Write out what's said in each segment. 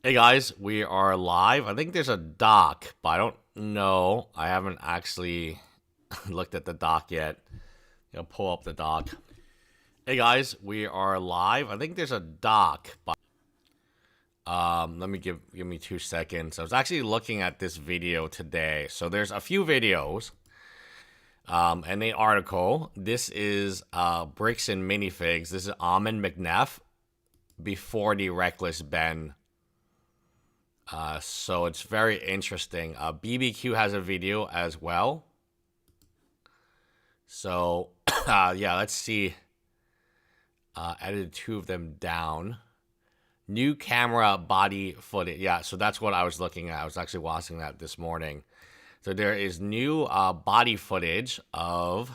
Hey guys, we are live. I think there's a doc, but I don't know. I haven't actually looked at the doc yet. I'll pull up the doc. Hey guys, we are live. I think there's a doc, but let me give me 2 seconds. I was actually looking at this video today. So there's a few videos and an article. This is Bricks and Minifigs. This is Ammon McNeff before the Reckless Ben. So it's very interesting. BBQ has a video as well. So, yeah, let's see. Edited 2 of them down. New camera body footage. Yeah, so that's what I was looking at. I was actually watching that this morning. So there is new body footage of...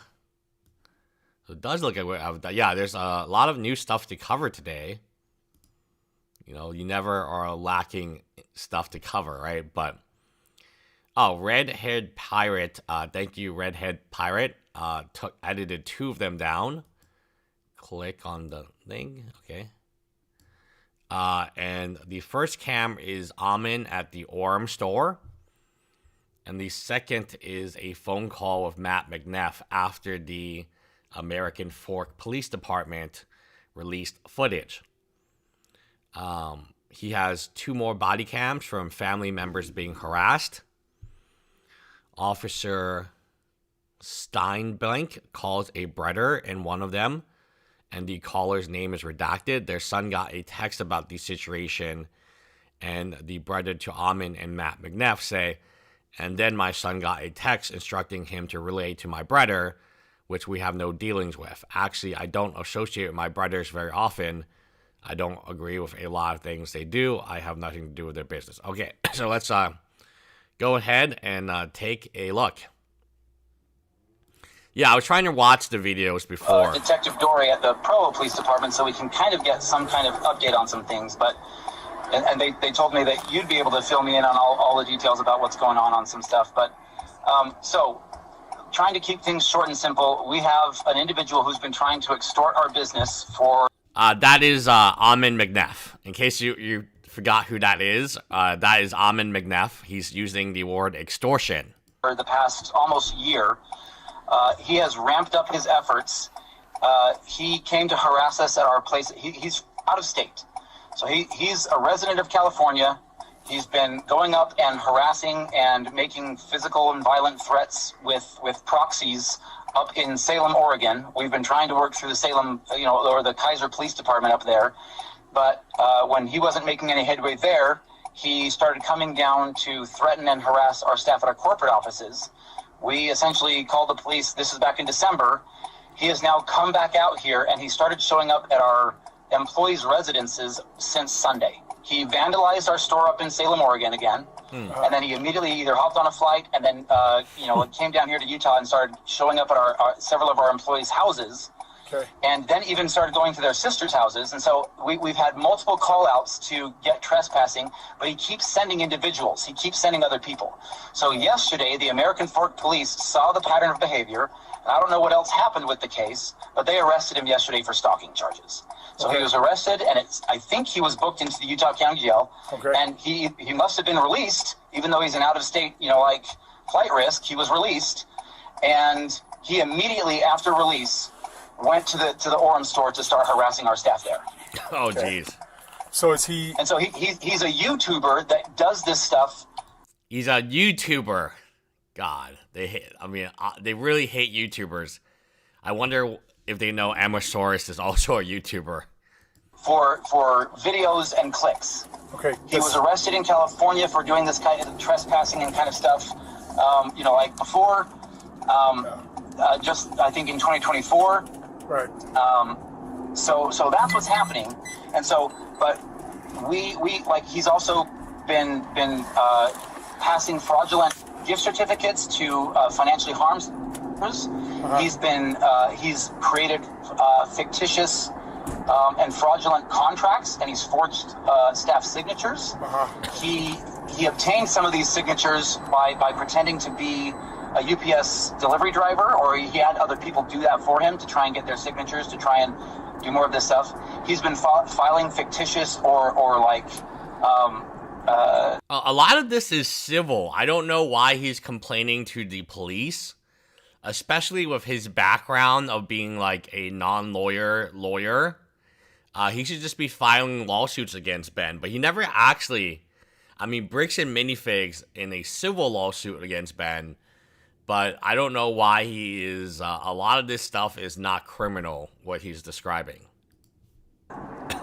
So it does look like... Yeah, there's a lot of new stuff to cover today. You know, you never are lacking stuff to cover, right? But, oh, Redhead Pirate. Thank you, Redhead Pirate. Edited 2 of them down. Click on the thing. Okay. And the first cam is Ammon at the Orem store. And the second is a phone call with Matt McNeff after the American Fork Police Department released footage. He has 2 more body cams from family members being harassed. Officer Steinblank calls a brother in one of them, and the caller's name is redacted. Their son got a text about the situation, and the brother to Ammon and Matt McNeff say, and then my son got a text instructing him to relay to my brother, which we have no dealings with. Actually, I don't associate with my brothers very often. I don't agree with a lot of things they do. I have nothing to do with their business. Okay, so let's go ahead and take a look. Yeah, I was trying to watch the videos before. Detective Dory at the Provo Police Department, so we can kind of get some kind of update on some things. But and they told me that you'd be able to fill me in on all the details about what's going on some stuff. But so trying to keep things short and simple, we have an individual who's been trying to extort our business for... That is Ammon McNeff. In case you forgot who that is Ammon McNeff. He's using the word extortion. For the past almost year, he has ramped up his efforts. He came to harass us at our place. He's out of state. So he's a resident of California. He's been going up and harassing and making physical and violent threats with proxies up in Salem, Oregon. We've been trying to work through the Salem, or the Kaiser Police Department up there. But when he wasn't making any headway there, he started coming down to threaten and harass our staff at our corporate offices. We essentially called the police. This is back in December. He has now come back out here, and he started showing up at our employees' residences since Sunday. He vandalized our store up in Salem, Oregon again, and then he immediately either hopped on a flight and then, came down here to Utah and started showing up at several of our employees' houses, and then even started going to their sisters' houses. And so we've had multiple call-outs to get trespassing, but he keeps sending individuals. He keeps sending other people. So yesterday, the American Fork Police saw the pattern of behavior, and I don't know what else happened with the case, but they arrested him yesterday for stalking charges. So he was arrested, and I think he was booked into the Utah County Jail, and he must have been released, even though he's an out-of-state, flight risk. He was released, and he immediately after release went to the Orem store to start harassing our staff there. Oh, jeez. So is he? And so he's a YouTuber that does this stuff. He's a YouTuber. God, they really hate YouTubers. I wonder if they know Amasaurus is also a YouTuber. For videos and clicks. Okay. He was arrested in California for doing this kind of trespassing and kind of stuff. Before, just I think in 2024. Right. So that's what's happening, and so, but we he's also been passing fraudulent gift certificates to financially harmed. He's created fictitious and fraudulent contracts, and he's forged staff signatures. He obtained some of these signatures by pretending to be a UPS delivery driver, or he had other people do that for him to try and get their signatures to try and do more of this stuff. He's been filing fictitious or A lot of this is civil. I don't know why he's complaining to the police, especially with his background of being like a non-lawyer lawyer. He should just be filing lawsuits against Ben, but he never actually. I mean, Bricks and Minifigs in a civil lawsuit against Ben, but I don't know why he is. A lot of this stuff is not criminal, what he's describing.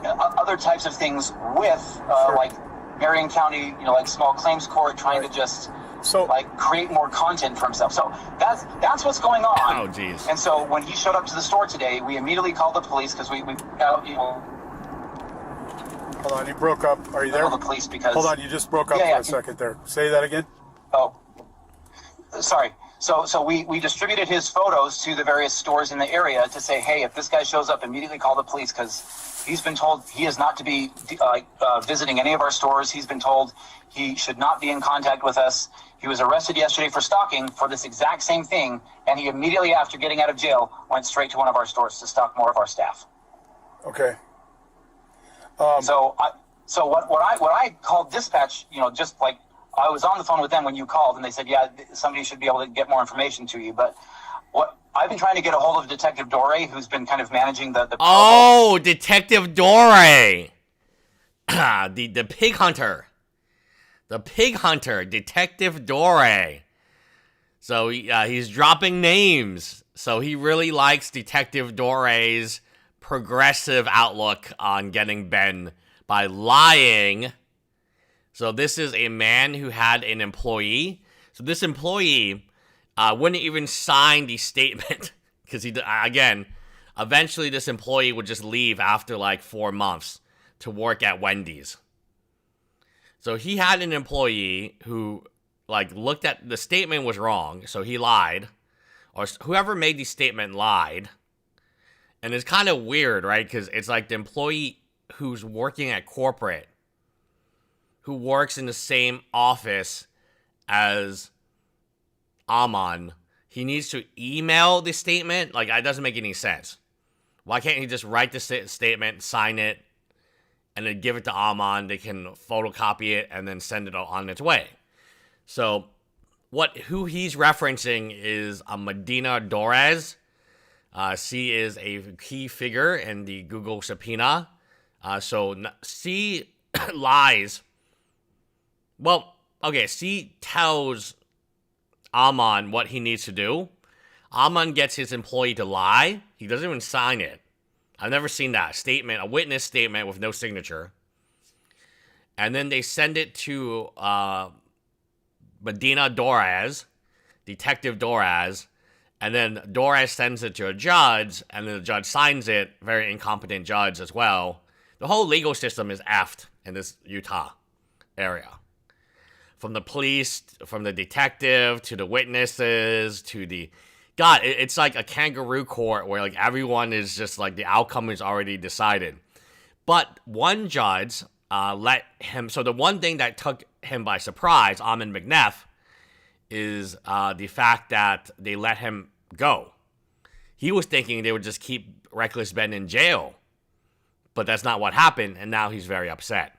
Other types of things with, like Marion County, like small claims court, trying to just like create more content for himself. So that's what's going on. Oh, geez. And so when he showed up to the store today, we immediately called the police because we Hold on, you broke up. Are you there? The police because... Hold on, you just broke up for a second there. Say that again. Oh, sorry. So we distributed his photos to the various stores in the area to say, hey, if this guy shows up, immediately call the police because he's been told he is not to be visiting any of our stores. He's been told he should not be in contact with us. He was arrested yesterday for stalking for this exact same thing, and he immediately after getting out of jail went straight to one of our stores to stalk more of our staff. Okay. So what I called dispatch, just like I was on the phone with them when you called, and they said, yeah, somebody should be able to get more information to you. But what I've been trying to get a hold of Detective Dore, who's been kind of managing the Oh, Detective Dore, the pig hunter, Detective Dore. So he's dropping names. So he really likes Detective Dore's progressive outlook on getting Ben by lying. So this is a man who had an employee. So this employee wouldn't even sign the statement because eventually this employee would just leave after like 4 months to work at Wendy's. So he had an employee who like looked at the statement was wrong, so he lied, or whoever made the statement lied. And it's kind of weird, right? Because it's like the employee who's working at corporate, who works in the same office as Ammon, he needs to email the statement? Like, it doesn't make any sense. Why can't he just write the statement, sign it, and then give it to Ammon? They can photocopy it and then send it on its way. So, who he's referencing is a Medina Dorez. C is a key figure in the Google subpoena. So C lies. Well, okay, C tells Ammon what he needs to do. Ammon gets his employee to lie. He doesn't even sign it. I've never seen that statement, a witness statement with no signature. And then they send it to Medina Dorez, Detective Dorez. And then Dorez sends it to a judge, and then the judge signs it. Very incompetent judge as well. The whole legal system is effed in this Utah area. From the police, from the detective, to the witnesses, to the... God, it's like a kangaroo court where like everyone is just like the outcome is already decided. But one judge let him... So the one thing that took him by surprise, Ammon McNeff, is the fact that they let him go. He was thinking they would just keep Reckless Ben in jail, but that's not what happened, and now he's very upset.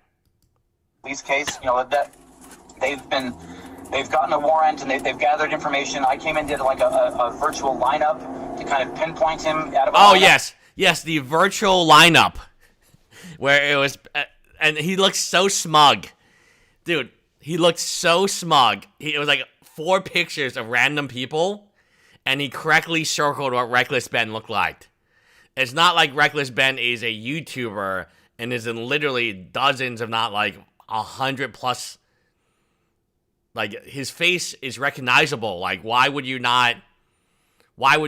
Police case, that they've gotten a warrant and they've gathered information. I came and did like a virtual lineup to kind of pinpoint him out of. Oh lineup. yes, the virtual lineup where it was, and he looked so smug, dude. He looked so smug. It was like 4 pictures of random people, and he correctly circled what Reckless Ben looked like. It's not like Reckless Ben is a YouTuber and is in literally dozens, if not like 100 plus. Like, his face is recognizable. Like, why would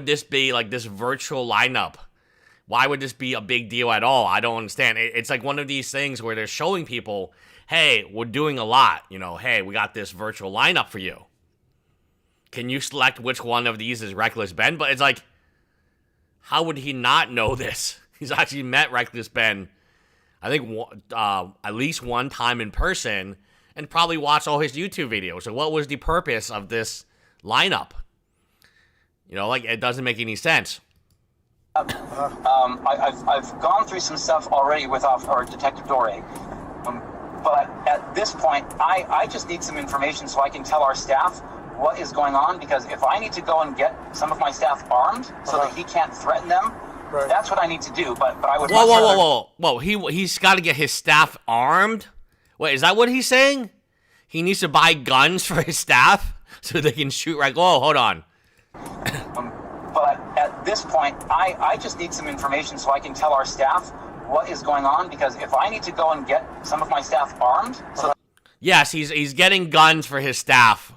this be like this virtual lineup? Why would this be a big deal at all? I don't understand. It's like one of these things where they're showing people, hey, we're doing a lot. Hey, we got this virtual lineup for you. Can you select which one of these is Reckless Ben? But it's like, how would he not know this? He's actually met Reckless Ben, I think, at least one time in person, and probably watched all his YouTube videos. So what was the purpose of this lineup? It doesn't make any sense. I've gone through some stuff already with our Detective Dore, but at this point, I just need some information so I can tell our staff what is going on, because if I need to go and get some of my staff armed so that he can't threaten them, that's what I need to do. But I would whoa. He's got to get his staff armed? Wait, is that what he's saying? He needs to buy guns for his staff so they can shoot right. Whoa, hold on. But at this point, I just need some information so I can tell our staff what is going on, because if I need to go and get some of my staff armed, yes, he's getting guns for his staff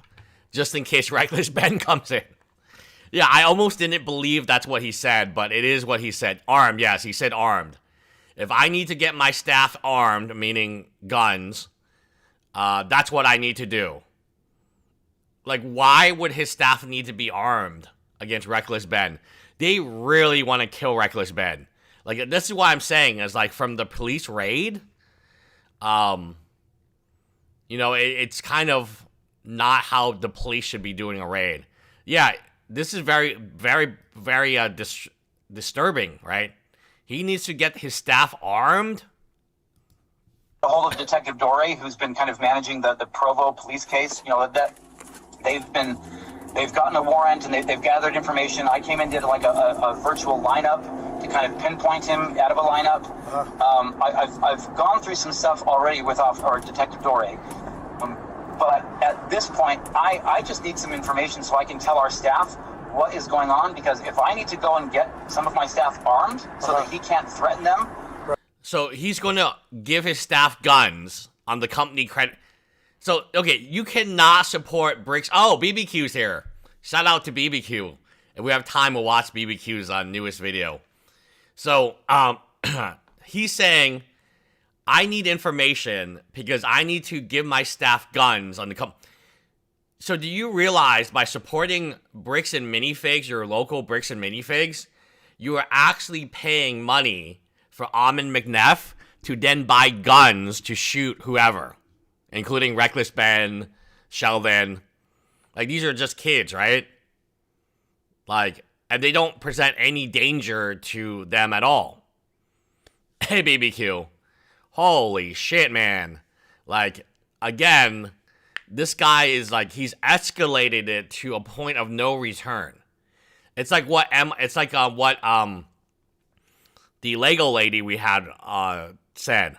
just in case Reckless Ben comes in. Yeah, I almost didn't believe that's what he said, but it is what he said. Armed, yes, he said armed. If I need to get my staff armed, meaning guns, that's what I need to do. Like, why would his staff need to be armed against Reckless Ben? They really want to kill Reckless Ben. Like, this is what I'm saying, is like, from the police raid, it's kind of not how the police should be doing a raid. Yeah, this is very, very, very disturbing, right? He needs to get his staff armed. A hold of Detective Dore, who's been kind of managing the Provo police case. That they've gotten a warrant and they've gathered information. I came in, did like a virtual lineup to kind of pinpoint him out of a lineup. I've gone through some stuff already with our Detective Dore. But at this point, I just need some information so I can tell our staff what is going on, because if I need to go and get some of my staff armed so that he can't threaten them. So he's going to give his staff guns on the company credit. So, okay, you cannot support bricks. Oh, BBQ's here. Shout out to BBQ. If we have time, we'll watch BBQ's newest video. So, he's saying, I need information because I need to give my staff guns on the company. So do you realize by supporting Bricks and Minifigs, your local Bricks and Minifigs, you are actually paying money for Ammon McNeff to then buy guns to shoot whoever, including Reckless Ben, Sheldon. Like, these are just kids, right? Like, and they don't present any danger to them at all. Hey, BBQ. Holy shit, man. Like, again, this guy is like, he's escalated it to a point of no return. It's like what the Lego lady we had said.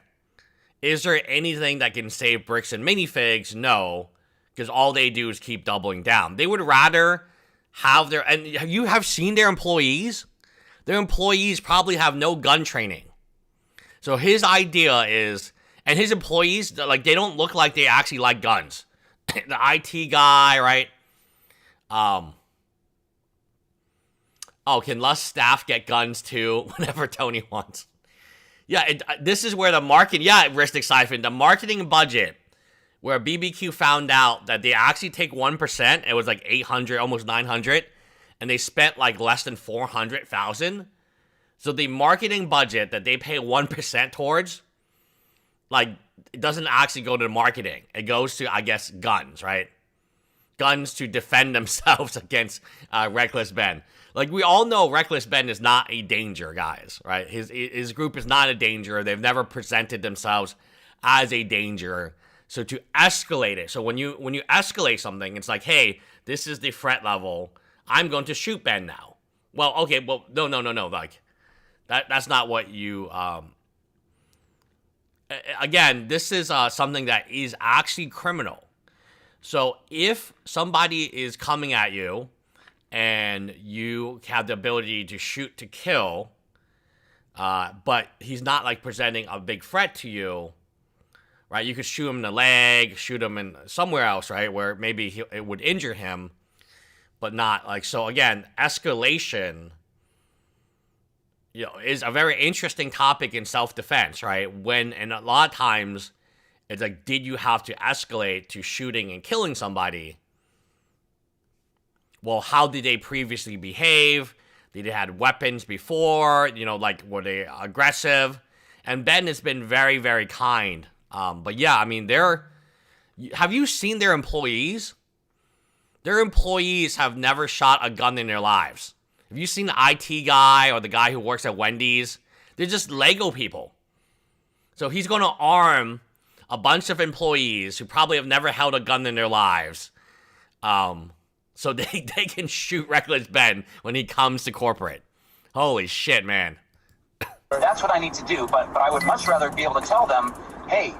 Is there anything that can save Bricks and Minifigs? No, because all they do is keep doubling down. They would rather have and you have seen their employees? Their employees probably have no gun training. So his idea is, and his employees, like, they don't look like they actually like guns. The IT guy, right? Can less staff get guns too whenever Tony wants? Yeah, this is where the Ristic Siphon, the marketing budget, where BBQ found out that they actually take 1%, it was like 800, almost 900, and they spent like less than 400,000. So the marketing budget that they pay 1% towards, like, it doesn't actually go to marketing. It goes to, I guess, guns, right? Guns to defend themselves against Reckless Ben. Like, we all know Reckless Ben is not a danger, guys, right? His group is not a danger. They've never presented themselves as a danger. So to escalate it, so when you escalate something, it's like, hey, this is the threat level. I'm going to shoot Ben now. Well, okay, well, no. Like, that's not what you... Again, this is something that is actually criminal. So if somebody is coming at you and you have the ability to shoot to kill, but he's not like presenting a big threat to you, right? You could shoot him in the leg, shoot him in somewhere else, right? Where maybe it would injure him, but not like, so again, escalation, is a very interesting topic in self-defense, right? And a lot of times, it's like, did you have to escalate to shooting and killing somebody? Well, how did they previously behave? Did they had weapons before? Like, were they aggressive? And Ben has been very, very kind. But yeah, I mean, have you seen their employees? Their employees have never shot a gun in their lives. Have you seen the IT guy or the guy who works at Wendy's? They're just Lego people. So he's going to arm a bunch of employees who probably have never held a gun in their lives, so they can shoot Reckless Ben when he comes to corporate. Holy shit, man. That's what I need to do, but I would much rather be able to tell them, hey,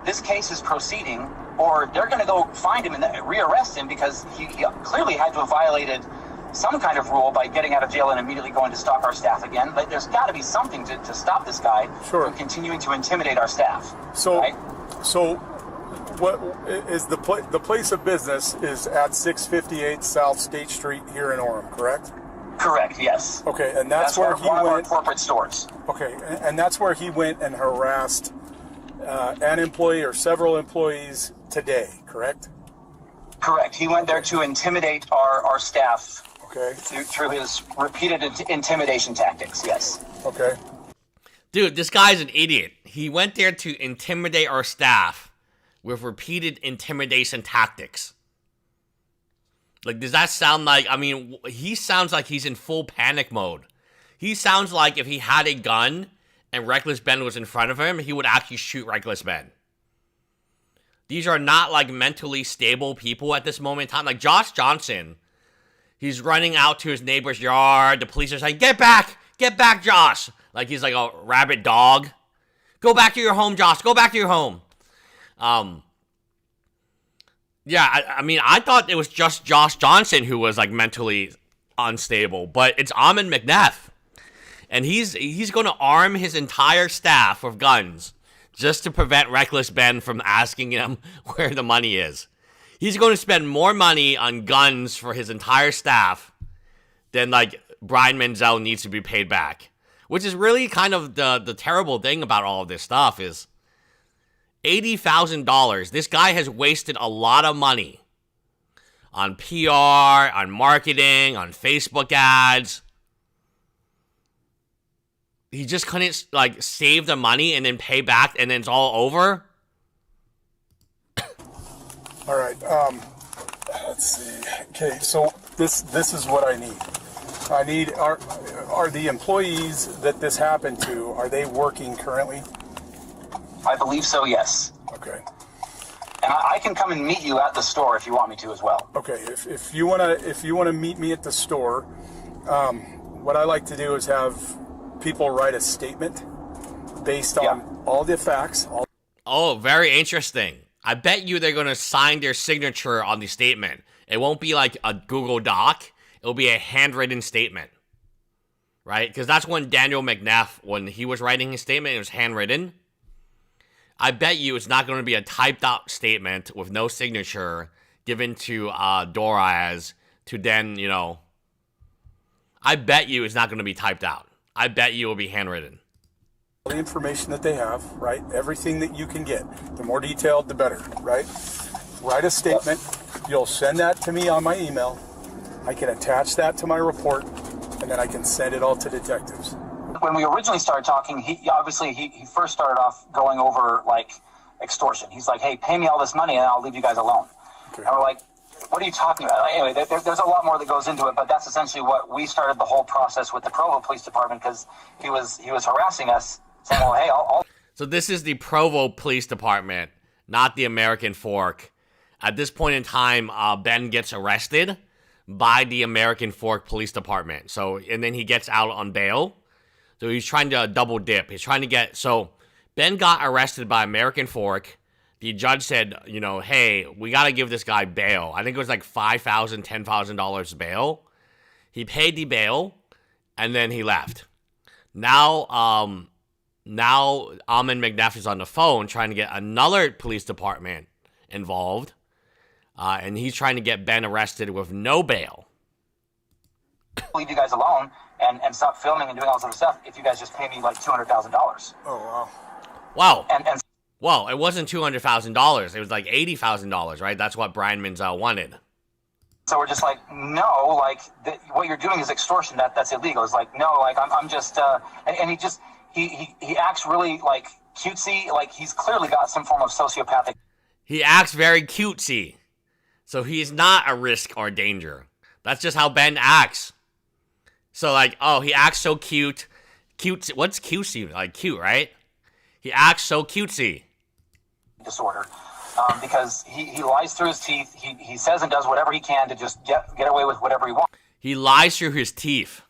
this case is proceeding, or they're going to go find him and rearrest him because he clearly had to have violated some kind of rule by getting out of jail and immediately going to stalk our staff again. Like, there's got to be something to stop this guy from continuing to intimidate our staff. So, right? so what is the place of business is at 658 South State Street here in Orem, correct? Correct, yes. Okay, and that's where he one went. Of our corporate stores. Okay, and that's where he went and harassed an employee or several employees today, correct? Correct. He went there to intimidate our staff. Okay. Through his repeated intimidation tactics, yes. Okay. Dude, this guy's an idiot. He went there to intimidate our staff with repeated intimidation tactics. Like, does that sound like, I mean, he sounds like he's in full panic mode. He sounds like if he had a gun and Reckless Ben was in front of him, he would actually shoot Reckless Ben. These are not, like, mentally stable people at this moment in time. Like, Josh Johnson, he's running out to his neighbor's yard. The police are saying, get back, Josh. Like, he's like a rabid dog. Go back to your home, Josh. Go back to your home. Yeah, I mean, I thought it was just Josh Johnson who was, like, mentally unstable. But it's Ammon McNeff. And he's going to arm his entire staff with guns just to prevent Reckless Ben from asking him where the money is. He's going to spend more money on guns for his entire staff than, like, Brian Menzel needs to be paid back. Which is really kind of the terrible thing about all of this stuff is $80,000. This guy has wasted a lot of money on PR, on marketing, on Facebook ads. He just couldn't, like, save the money and then pay back and then it's all over. All right. Let's see. Okay, so this is what I need. Are the employees that this happened to, are they working currently? I believe so, yes. Okay. And I can come and meet you at the store if you want me to as well. Okay. If you wanna meet me at the store, what I like to do is have people write a statement based on all the facts. Oh, very interesting. I bet you they're going to sign their signature on the statement. It won't be like a Google Doc. It'll be a handwritten statement. Right? Because that's when Daniel McNeff, when he was writing his statement, it was handwritten. I bet you it's not going to be a typed out statement with no signature given to Doraz to then, you know. I bet you it's not going to be typed out. I bet you it will be handwritten. The information that they have, right? Everything that you can get. The more detailed, the better, right? Write a statement. You'll send that to me on my email. I can attach that to my report, and then I can send it all to detectives. When we originally started talking, he first started off going over, like, extortion. He's like, hey, pay me all this money and I'll leave you guys alone. Okay. And we're like, what are you talking about? Anyway, there's a lot more that goes into it, but that's essentially what we started the whole process with the Provo Police Department because he was harassing us, saying, well, hey, I'll... So this is the Provo Police Department, not the American Fork. At this point in time, Ben gets arrested by the American Fork Police Department. So, and then he gets out on bail. So he's trying to double dip. He's trying to get... So Ben got arrested by American Fork. The judge said, you know, hey, we got to give this guy bail. I think it was like $5,000, $10,000 bail. He paid the bail, and then he left. Now Ammon McNeff is on the phone trying to get another police department involved, and he's trying to get Ben arrested with no bail. Leave you guys alone and stop filming and doing all this other stuff if you guys just pay me like $200,000. Oh, wow. Wow. And well, it wasn't $200,000. It was like $80,000, right? That's what Brian Menzel wanted. So we're just like, no, like, what you're doing is extortion. That's illegal. It's like, no, like, I'm just, and he acts really, like, cutesy. Like, he's clearly got some form of sociopathic. He acts very cutesy. So he's not a risk or danger. That's just how Ben acts. So, like, oh, he acts so cute. Cute. What's cutesy? Like, cute, right? He acts so cutesy. disorder, because he lies through his teeth. He says and does whatever he can to just get away with whatever he wants. He lies through his teeth.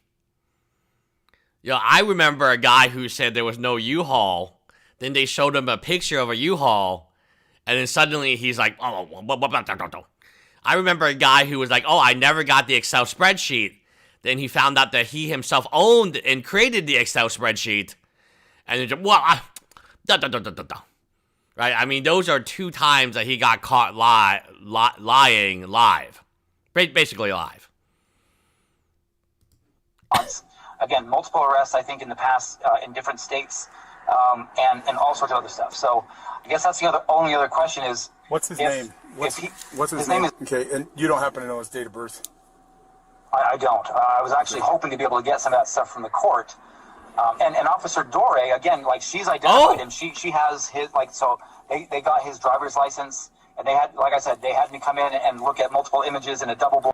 I remember a guy who said there was no U-Haul. Then they showed him a picture of a U-Haul, and then suddenly he's like, oh. I remember a guy who was like, oh, I never got the Excel spreadsheet. Then he found out that he himself owned and created the Excel spreadsheet. And then, right? I mean, those are 2 times that he got caught lying live. Basically live. Again, multiple arrests, I think, in the past in different states, and all sorts of other stuff. So I guess that's the only other question is... What's his name? What's his name? Okay, and you don't happen to know his date of birth? I don't. I was actually hoping to be able to get some of that stuff from the court. And Officer Dore, again, like, she's identified him. She has his, like, so they got his driver's license, and they had, like I said, they had me come in and look at multiple images in a double...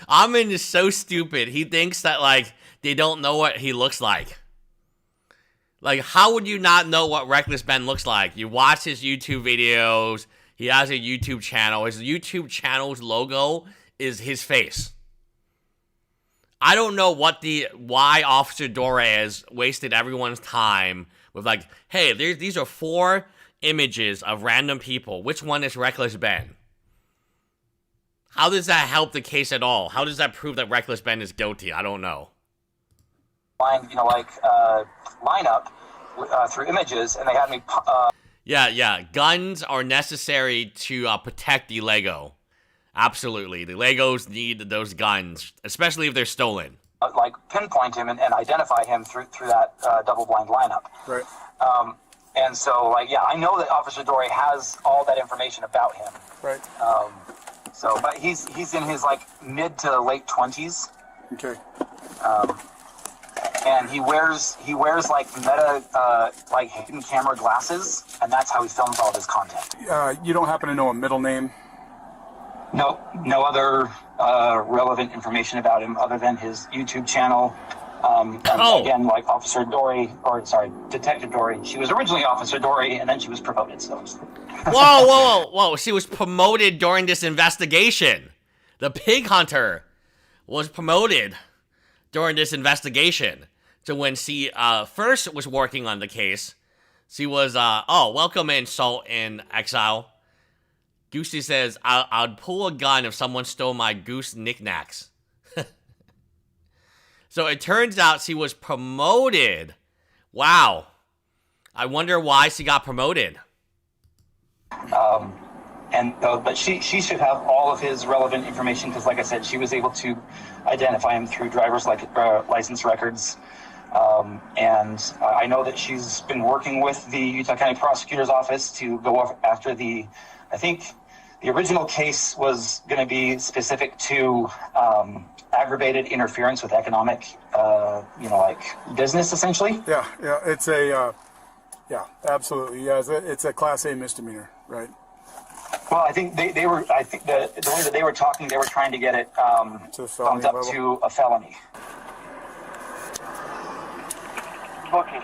Ammon is so stupid. He thinks that, like, they don't know what he looks like. Like, how would you not know what Reckless Ben looks like? You watch his YouTube videos. He has a YouTube channel. His YouTube channel's logo is his face. I don't know why Officer Dorez wasted everyone's time with, like, hey, these are 4 images of random people. Which one is Reckless Ben? How does that help the case at all? How does that prove that Reckless Ben is guilty? I don't know. Lineup through images, and they had me... Yeah. Guns are necessary to protect the Lego. Absolutely. The Legos need those guns, especially if they're stolen. Pinpoint him and identify him through that double-blind lineup. Right. And so, I know that Officer Dore has all that information about him. Right. But he's in his, mid to late 20s. Okay. And he wears meta hidden camera glasses, and that's how he films all of his content. You don't happen to know a middle name? No other relevant information about him other than his YouTube channel. Again, like Officer Dore, Detective Dore. She was originally Officer Dore, and then she was promoted. So. Whoa! She was promoted during this investigation. The pig hunter was promoted during this investigation. So when she first was working on the case, she was, welcome in, Salt in Exile. Goosey says, I'd pull a gun if someone stole my goose knickknacks. So it turns out she was promoted. Wow. I wonder why she got promoted. But she should have all of his relevant information because, like I said, she was able to identify him through driver's license records. And I know that she's been working with the Utah County Prosecutor's Office to go after I think the original case was going to be specific to aggravated interference with economic, business, essentially. Yeah, it's absolutely. Yeah, it's a Class A misdemeanor, right? Well, I think the way that they were talking, they were trying to get it bumped up to a felony. Booking.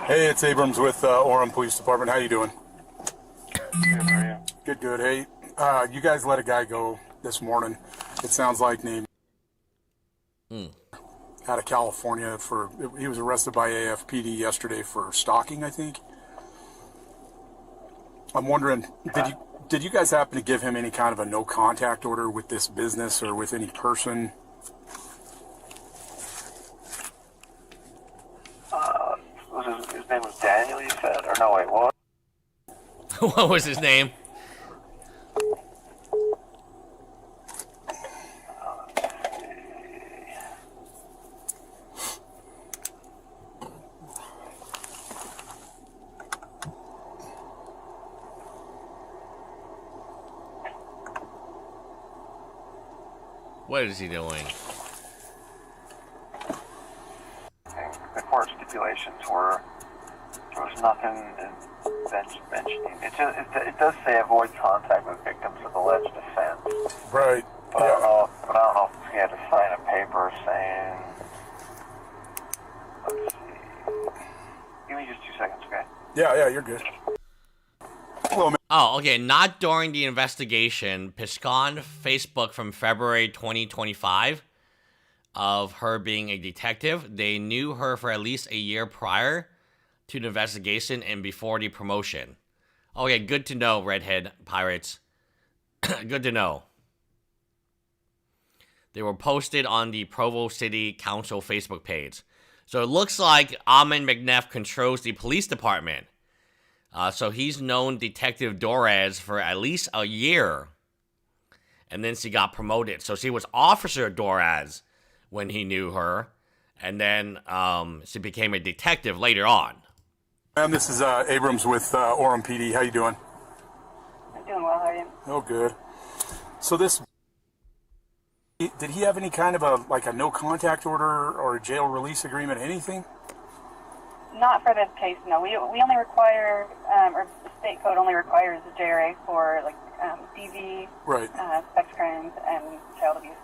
Hey, it's Abrams with Orem Police Department. How you doing? Good, how are you? Good. Hey, you guys let a guy go this morning. It sounds like named out of California he was arrested by AFPD yesterday for stalking, I think. I'm wondering, did you guys happen to give him any kind of a no contact order with this business or with any person? His name was Daniel, you said? Or no, wait, what? What was his name? What is he doing? The court stipulations were there was nothing mentioning. It does say avoid contact with victims of alleged offense. Right. But I don't know if he had to sign a paper saying. Let's see. Give me just 2 seconds, okay? Yeah, you're good. Hello, man. Oh, okay. Not during the investigation. Piscon Facebook from February 2025 of her being a detective. They knew her for at least a year prior to the investigation and before the promotion. Okay, good to know, Redhead Pirates. Good to know. They were posted on the Provo City Council Facebook page. So it looks like Ammon McNeff controls the police department. So he's known Detective Dorez for at least a year. And then she got promoted. So she was Officer Dorez when he knew her. And then she became a detective later on. Ma'am, this is Abrams with Orem PD. How you doing? I'm doing well, how are you? Oh, good. So this, did he have any kind of a no contact order or a jail release agreement, anything? Not for this case, no. We only require, or the state code only requires a JRA for DV, Right. sex crimes, and child abuse.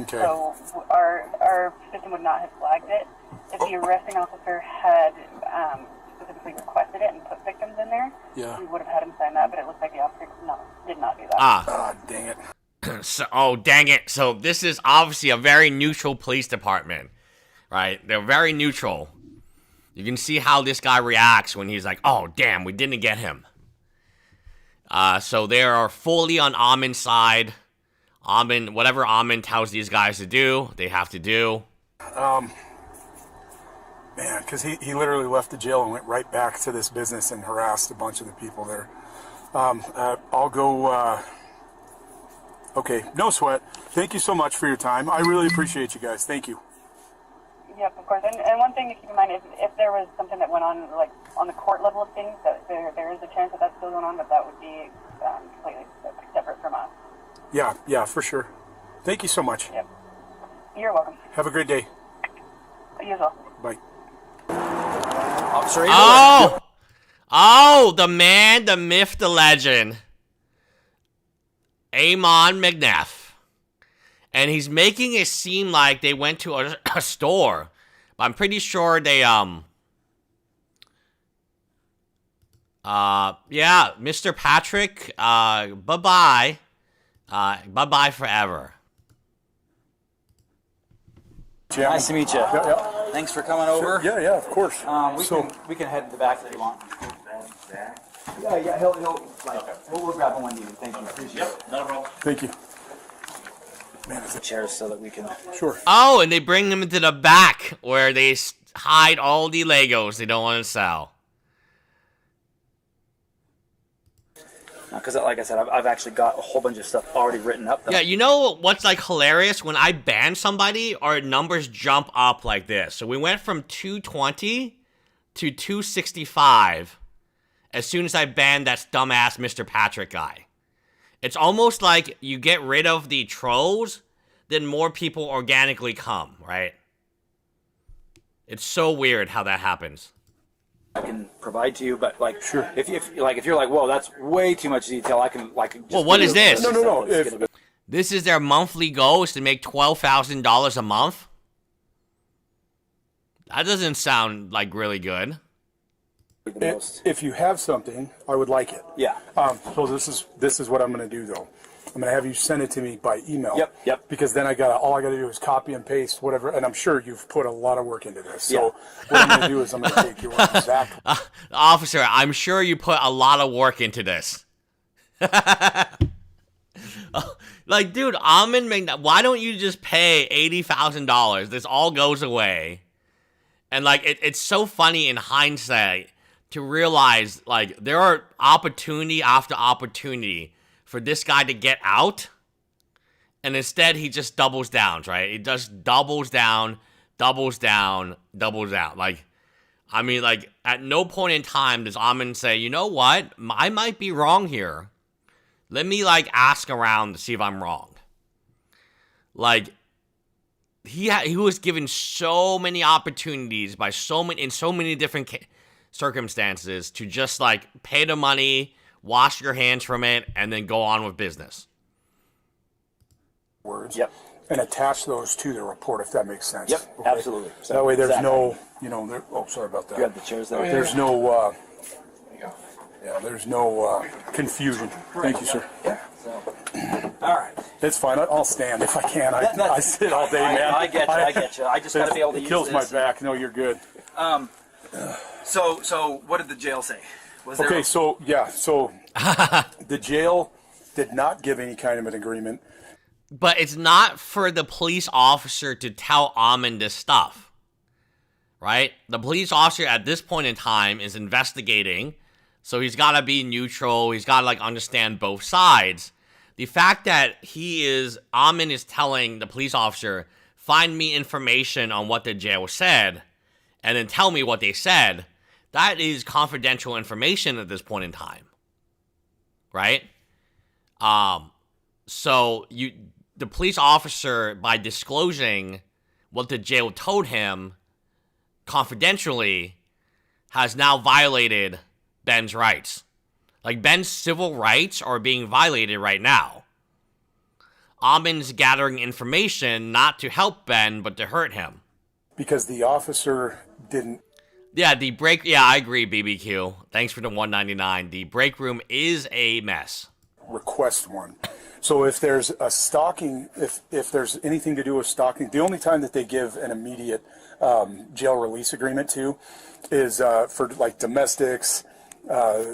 Okay. So our system would not have flagged it. If the arresting officer had specifically requested it and put victims in there, Yeah. we would have had him sign that, but it looks like the officer did not do that. Ah, dang it. So, dang it. So this is obviously a very neutral police department, right? They're very neutral. You can see how this guy reacts when he's like, oh, damn, we didn't get him. So they are fully on Ammon's side. Ammon, whatever Ammon tells these guys to do, they have to do. Man, because he literally left the jail and went right back to this business and harassed a bunch of the people there. I'll go... Okay, no sweat. Thank you so much for your time. I really appreciate you guys. Thank you. Yep, of course. And one thing to keep in mind is if there was something that went on, on the court level of things, that there is a chance that that's still going on, but that would be completely separate from us. Yeah, for sure. Thank you so much. Yep. You're welcome. Have a great day. You as well. Bye. Officer Oh, the man, the myth, the legend. Ammon McNeff. And he's making it seem like they went to a store. But I'm pretty sure they, yeah, Mr. Patrick, bye-bye. Bye-bye forever. Nice to meet you. Yeah. Thanks for coming over. Yeah, of course. We can head to the back if you want. Yeah, he'll we'll grab one dude. Thank you. Appreciate it. No problem. Thank you. Man, is it... Chairs so that we can. Sure. Oh, and they bring them into the back where they hide all the Legos they don't want to sell. Because, like I said, I've actually got a whole bunch of stuff already written up. Yeah, you know what's hilarious? When I ban somebody, our numbers jump up like this. So we went from 220 to 265 as soon as I banned that dumbass Mr. Patrick guy. It's almost like you get rid of the trolls, then more people organically come, right? It's so weird how that happens. I can provide to you, but Sure. if you're like, whoa, that's way too much detail, I can just Well, what is this? No. This is their monthly goal, is to make $12,000 a month? That doesn't sound really good. If you have something, I would like it. Yeah. So this is what I'm going to do though. I'm going to have you send it to me by email. Yep. Because then all I got to do is copy and paste whatever, and I'm sure you've put a lot of work into this. So Yeah. what I'm going to do is I'm going to take your exact. Officer, I'm sure you put a lot of work into this. Dude, Ammon McNeff, why don't you just pay $80,000? This all goes away. And, it's so funny in hindsight to realize, there are opportunity after opportunity for this guy to get out. And instead, he just doubles down, right? He just doubles down. At no point in time does Ammon say, you know what? I might be wrong here. Let me, ask around to see if I'm wrong. He was given so many opportunities in so many different circumstances to just, pay the money, wash your hands from it, and then go on with business. Words. Yep. And attach those to the report, if that makes sense. Yep. Okay? Absolutely. That way there's Exactly. no, sorry about that. You have the chairs there. There's no, Yeah, there's no confusion. Thank you, sir. Yeah. So, all right. It's fine. I'll stand if I can. I sit all day, man. I get you. I just got to be able to use this. It kills my back. No, you're good. So what did the jail say? Was Okay, there so the jail did not give any kind of an agreement. But it's not for the police officer to tell Ammon this stuff, right? The police officer at this point in time is investigating, so he's got to be neutral. He's got to, like, understand both sides. The fact that Ammon is telling the police officer, find me information on what the jail said, and then tell me what they said, that is confidential information at this point in time, right? So the police officer, by disclosing what the jail told him confidentially, has now violated Ben's rights. Like, Ben's civil rights are being violated right now. Ammon's gathering information not to help Ben, but to hurt him. Because the officer didn't. Yeah, I agree, BBQ. Thanks for the $1.99. The break room is a mess. Request one. So if there's a stalking, if there's anything to do with stalking, the only time that they give an immediate jail release agreement to is for, like, domestics,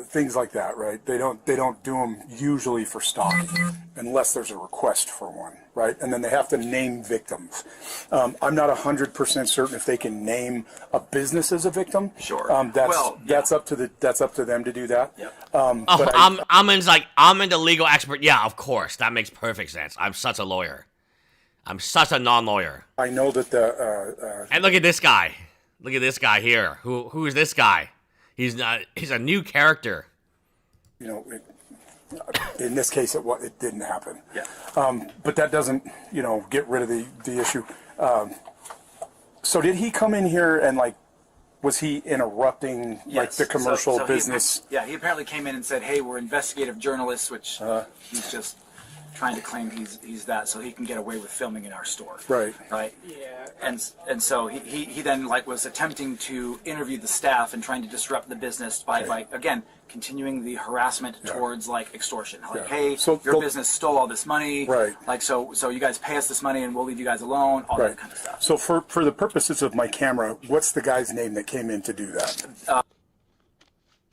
things like that, right? They don't do them usually for stalking unless there's a request for one, right? And then they have to name victims. I'm not 100% certain if they can name a business as a victim. Sure. That's up to them to do that. Yep. Ammon's the legal expert. Yeah, of course. That makes perfect sense. I'm such a lawyer. I'm such a non-lawyer. I know that and look at this guy. Look at this guy here. Who is this guy? He's a new character. You know, in this case, it didn't happen. Yeah. But that doesn't, get rid of the issue. So did he come in here and, like, was he interrupting, like, the commercial business? He apparently came in and said, hey, we're investigative journalists, which he's just trying to claim he's that so he can get away with filming in our store. Right. Yeah. And so he then, like, was attempting to interview the staff and trying to disrupt the business by again, continuing the harassment towards, like, extortion. Like, hey, so your business stole all this money. Right. Like, so you guys pay us this money and we'll leave you guys alone, all that kind of stuff. So for the purposes of my camera, what's the guy's name that came in to do that?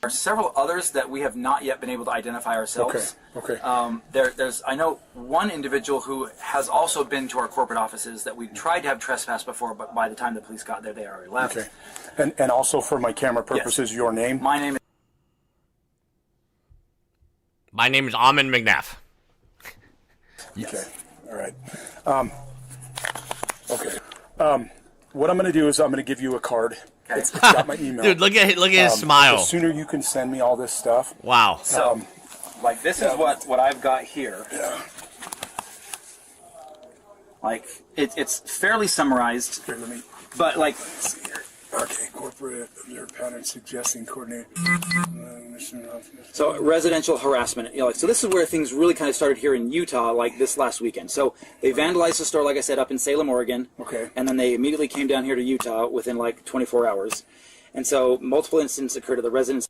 There are several others that we have not yet been able to identify ourselves. Okay. I know one individual who has also been to our corporate offices that we tried to have trespassed before, but by the time the police got there, they already left. Okay. And also for my camera purposes, your name? My name is Ammon McNeff. Okay. All right. Okay. What I'm going to do is I'm going to give you a card. Okay. It's got my email. Dude, look at his smile. The sooner you can send me all this stuff. Wow. So, like, this is what I've got here. Yeah. Like, it's fairly summarized, Here, let me but, like, see here. Okay, corporate observed pattern suggesting coordinate. so residential harassment. Like, so this is where things really kind of started here in Utah, like this last weekend. So they vandalized the store, like I said, up in Salem, Oregon. Okay. And then they immediately came down here to Utah within like 24 hours. And so multiple incidents occurred at the residence.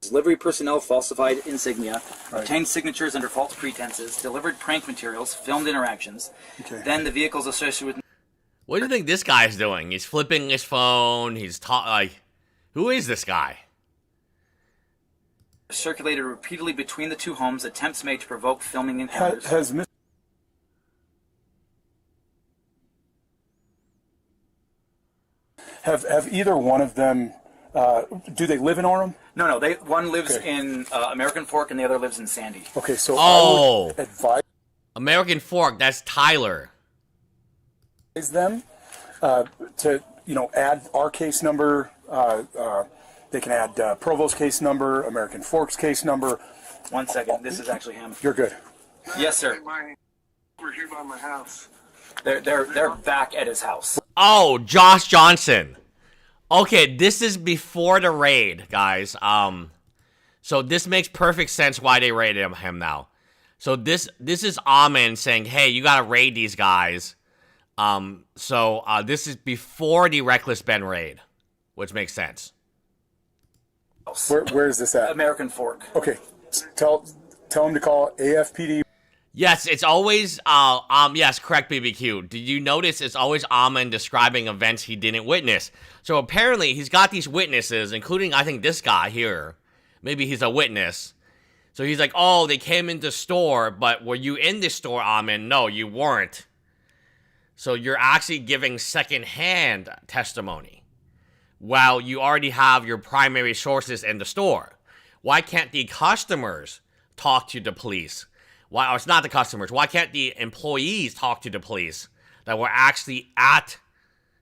Delivery personnel falsified insignia, obtained signatures under false pretenses, delivered prank materials, filmed interactions. Okay. Then the vehicles associated with... What do you think this guy's doing? He's flipping his phone. He's who is this guy? circulated repeatedly between the two homes, attempts made to provoke filming encounters. Have either one of them, do they live in Orem? No, one lives in American Fork and the other lives in Sandy. Okay, so I would advise American Fork, that's Tyler. them to, add our case number. They can add Provo's case number, American Fork's case number. 1 second, this is actually him. You're good. Yes, sir. We're here by my house. They're back at his house. Oh, Josh Johnson. Okay, this is before the raid, guys. So this makes perfect sense why they raided him now. So this is Ammon saying, hey, you gotta raid these guys. So this is before the Reckless Ben raid, which makes sense. Where is this at? American Fork. Okay, tell him to call AFPD. Yes, it's always, yes, correct, BBQ. Did you notice it's always Ammon describing events he didn't witness? So apparently he's got these witnesses, including, I think, this guy here. Maybe he's a witness. So he's like, oh, they came in the store, but were you in the store, Ammon? No, you weren't. So you're actually giving secondhand testimony. While you already have your primary sources in the store. Why can't the customers talk to the police? Why, or it's not the customers. Why can't the employees talk to the police that were actually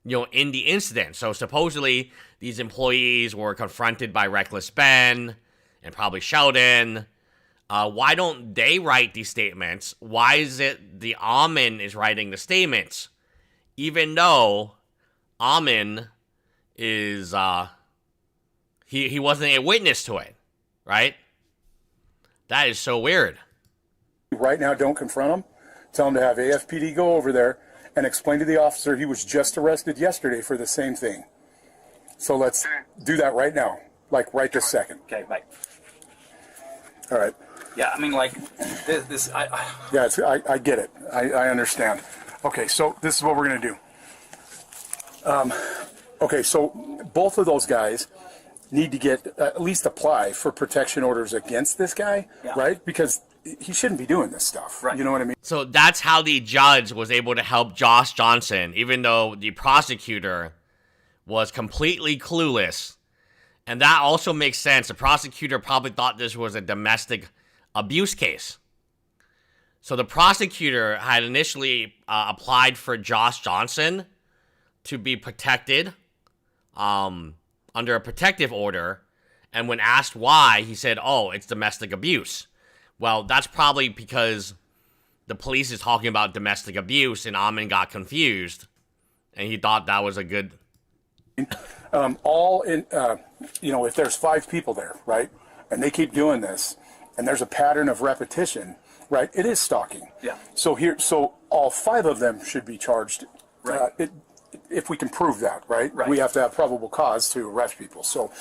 in the incident? So supposedly these employees were confronted by Reckless Ben and probably Sheldon. Why don't they write these statements? Why is it the Ammon is writing the statements? Even though Ammon is, he wasn't a witness to it, right? That is so weird. Right now, don't confront him. Tell him to have AFPD go over there and explain to the officer he was just arrested yesterday for the same thing. So let's do that right now, like right this second. Okay, bye. All right. Yeah, I mean, like, Yeah, I get it. I understand. Okay, so this is what we're going to do. Okay, so both of those guys need to get, at least apply for protection orders against this guy, right? Because he shouldn't be doing this stuff. Right. You know what I mean? So that's how the judge was able to help Josh Johnson, even though the prosecutor was completely clueless. And that also makes sense. The prosecutor probably thought this was a domestic abuse case. So the prosecutor had initially applied for Josh Johnson to be protected under a protective order. And when asked why, he said, oh, it's domestic abuse. Well, that's probably because the police is talking about domestic abuse and Ammon got confused. And he thought that was a good... if there's 5 people there, right, and they keep doing this, and there's a pattern of repetition, right, it is stalking. Yeah. So all 5 of them should be charged. Right. If we can prove that, right? Right. We have to have probable cause to arrest people. So,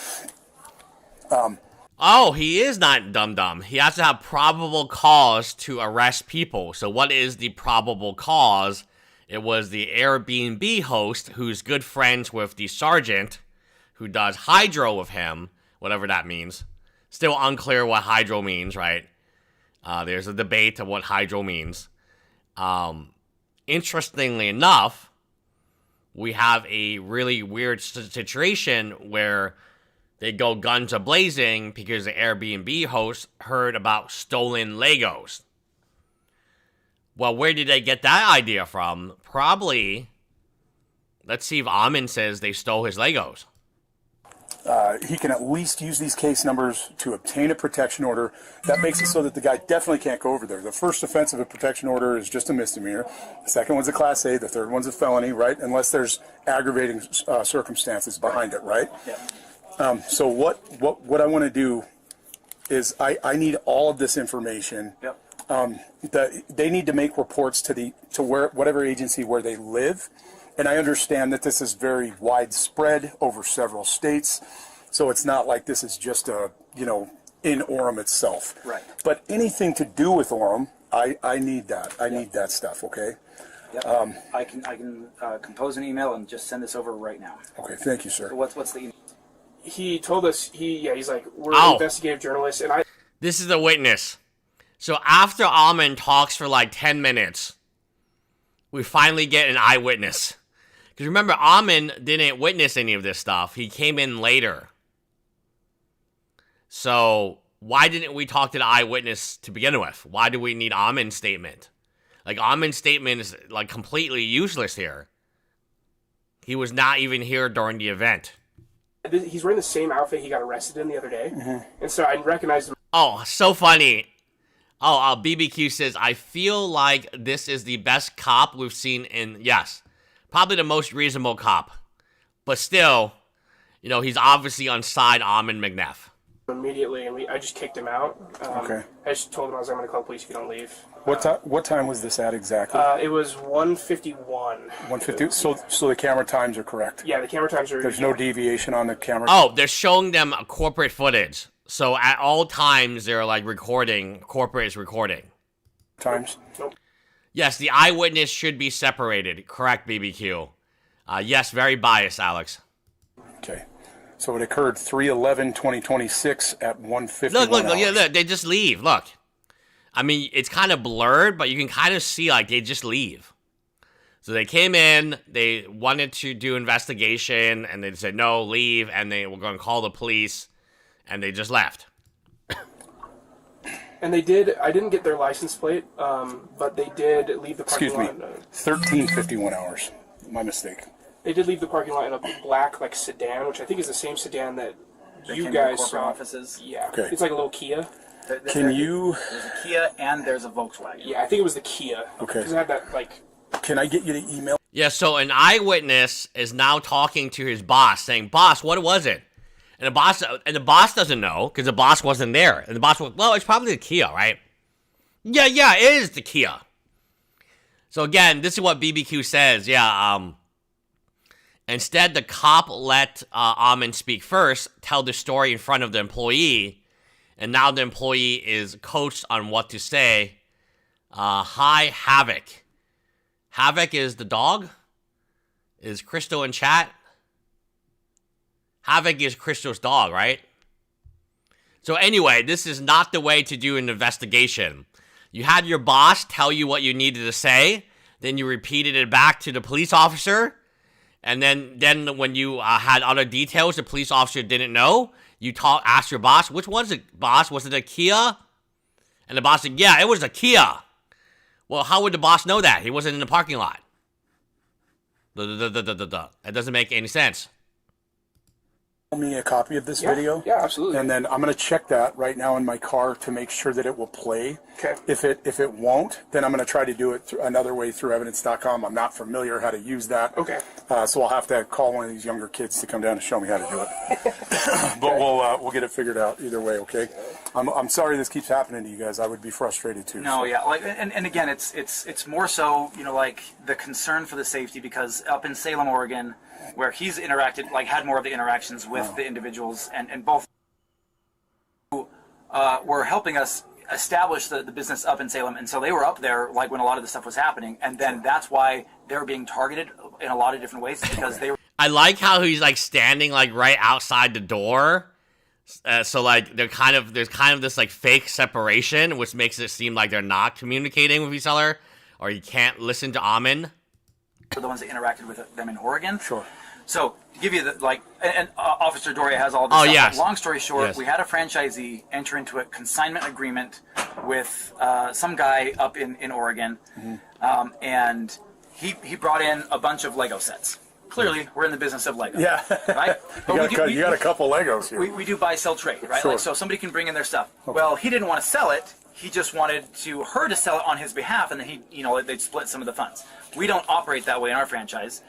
oh, he is not dumb. He has to have probable cause to arrest people. So what is the probable cause? It was the Airbnb host who's good friends with the sergeant who does hydro with him, whatever that means. Still unclear what hydro means, right? There's a debate of what hydro means. Interestingly enough, we have a really weird situation where they go guns a-blazing because the Airbnb host heard about stolen Legos. Well, where did they get that idea from? Probably, let's see if Ammon says they stole his Legos. He can at least use these case numbers to obtain a protection order. That makes it so that the guy definitely can't go over there. The first offense of a protection order is just a misdemeanor. The second one's a Class A. The third one's a felony, right? Unless there's aggravating circumstances behind it, right? Yeah. So what I want to do is I need all of this information. Yep. They need to make reports to whatever agency where they live. And I understand that this is very widespread over several states, so it's not like this is just in Orem itself. Right. But anything to do with Orem, I need that. I need that stuff. Okay. Yep. I can compose an email and just send this over right now. Okay. Thank you, sir. So what's the email? He told us he's like, we're investigative journalists, and This is a witness. So after Ammon talks for like 10 minutes, we finally get an eyewitness. Because remember, Ammon didn't witness any of this stuff. He came in later. So why didn't we talk to the eyewitness to begin with? Why do we need Ammon's statement? Like, Ammon's statement is like completely useless here. He was not even here during the event. He's wearing the same outfit he got arrested in the other day. Mm-hmm. And so I recognized him. Oh, so funny. Oh, BBQ says, I feel like this is the best cop we've seen in... Yes. Probably the most reasonable cop. But still, he's obviously on side Ammon McNeff. immediately, and I just kicked him out. Okay. I just told him I was going to call the police if you don't leave. What time was this at exactly? It was 1:51. 1:50. So the camera times are correct. Yeah, the camera times are. There's no deviation on the camera. Oh, they're showing them corporate footage. So at all times they're like recording. Corporate is recording. Times. Nope. Yes, the eyewitness should be separated. Correct, BBQ. Yes, very biased, Alex. Okay. So it occurred 3/11/2026 at 1:51. Look, yeah, look, they just leave. Look. I mean, it's kind of blurred, but you can kind of see, like, they just leave. So they came in, they wanted to do investigation, and they said, no, leave, and they were going to call the police, and they just left. And they did, I didn't get their license plate, but they did leave the parking lot. 13:51 hours. My mistake. They did leave the parking lot in a black, like, sedan, which I think is the same sedan that you guys saw. Offices. Yeah. Okay. It's like a little Kia. Can you... There's a Kia and there's a Volkswagen. Yeah, I think it was the Kia. Okay. Because it had that, like... Can I get you to email? Yeah, so an eyewitness is now talking to his boss, saying, boss, what was it? And the boss doesn't know, because the boss wasn't there. And the boss was, well, it's probably the Kia, right? Yeah, it is the Kia. So again, this is what BBQ says. Yeah, instead, the cop let Ammon speak first, tell the story in front of the employee, and now the employee is coached on what to say. Hi, Havoc. Havoc is the dog? Is Crystal in chat? Havoc is Crystal's dog, right? So anyway, this is not the way to do an investigation. You had your boss tell you what you needed to say, then you repeated it back to the police officer, and then when you had other details the police officer didn't know, you asked your boss, which was it, boss? Was it a Kia? And the boss said, yeah, it was a Kia. Well, how would the boss know that? He wasn't in the parking lot. That doesn't make any sense. Me a copy of this video? Yeah, absolutely. And then I'm going to check that right now in my car to make sure that it will play. Okay. If it won't, then I'm going to try to do it another way through evidence.com. I'm not familiar how to use that. Okay. So I'll have to call one of these younger kids to come down and show me how to do it. But we'll get it figured out either way, okay? I'm sorry this keeps happening to you guys. I would be frustrated too. No, yeah, like, and again, it's more so, like the concern for the safety, because up in Salem, Oregon, where he's interacted, like had more of the interactions with the individuals, and both were helping us establish the business up in Salem, and so they were up there like when a lot of the stuff was happening, and then that's why they were being targeted in a lot of different ways, because they were. I like how he's like standing like right outside the door, so like there's kind of this like fake separation, which makes it seem like they're not communicating with each other, or you can't listen to Ammon. The ones that interacted with them in Oregon. Sure. So to give you the and Officer Doria has all this. Oh, stuff. yes. Long story short, Yes. we had a franchisee enter into a consignment agreement with some guy up in Oregon, and he brought in a bunch of Lego sets. Clearly, we're in the business of Lego. Yeah. Right. You got a couple Legos here. We do buy, sell, trade, right? Sure. Like, so somebody can bring in their stuff. Okay. Well, he didn't want to sell it. He just wanted her to sell it on his behalf, and then they'd split some of the funds. We don't operate that way in our franchise.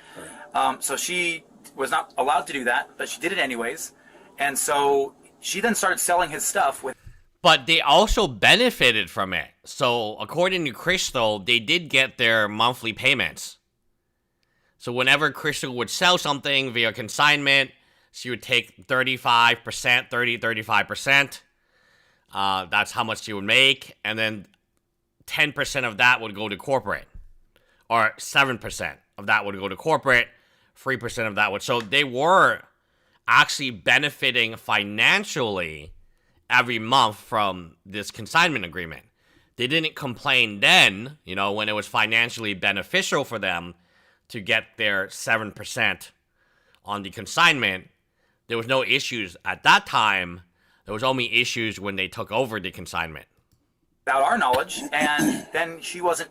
Right. So she was not allowed to do that, but she did it anyways. And so she then started selling his stuff with. But they also benefited from it. So according to Crystal, they did get their monthly payments. So whenever Crystal would sell something via consignment, she would take 35%. That's how much she would make. And then 10% of that would go to corporate. Or 7% of that would go to corporate. 3% of that would. So they were actually benefiting financially every month from this consignment agreement. They didn't complain then, when it was financially beneficial for them to get their 7% on the consignment. There was no issues at that time. There was only issues when they took over the consignment. Without our knowledge, and then she wasn't,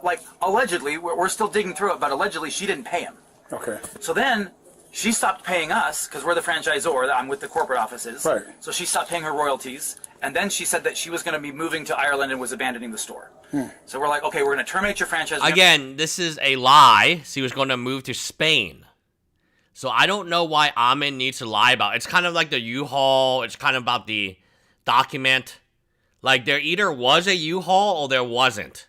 like, allegedly, we're still digging through it, but allegedly she didn't pay him. Okay. So then she stopped paying us, because we're the franchisor, I'm with the corporate offices. Right. So she stopped paying her royalties, and then she said that she was going to be moving to Ireland and was abandoning the store. So we're like, okay, we're going to terminate your franchise. Again, this is a lie. She was going to move to Spain. So I don't know why Ammon needs to lie about it. It's kind of like the U-Haul. It's kind of about the document. Like, there either was a U-Haul or there wasn't.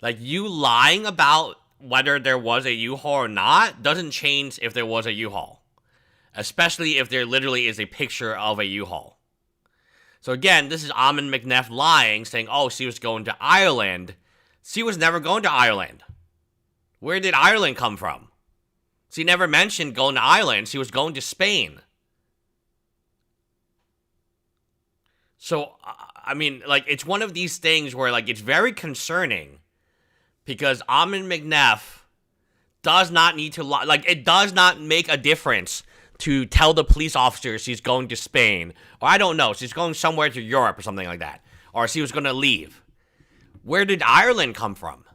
Like, you lying about whether there was a U-Haul or not doesn't change if there was a U-Haul. Especially if there literally is a picture of a U-Haul. So again, this is Ammon McNeff lying, saying, oh, she was going to Ireland. She was never going to Ireland. Where did Ireland come from? She never mentioned going to Ireland. She was going to Spain. So, I mean, like, it's one of these things where, like, it's very concerning because Ammon McNeff does not need to lie. Like, it does not make a difference to tell the police officer she's going to Spain. Or I don't know, she's going somewhere to Europe or something like that. Or she was going to leave. Where did Ireland come from?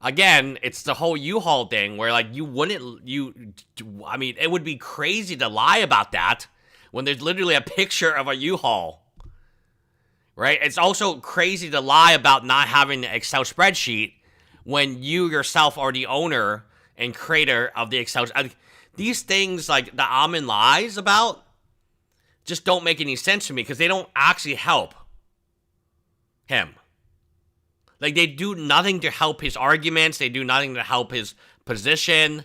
Again, it's the whole U-Haul thing where, like, I mean, it would be crazy to lie about that when there's literally a picture of a U-Haul. Right? It's also crazy to lie about not having the Excel spreadsheet when you yourself are the owner and creator of the Excel. These things, like, the Ammon lies about just don't make any sense to me because they don't actually help him. Like, they do nothing to help his arguments. They do nothing to help his position.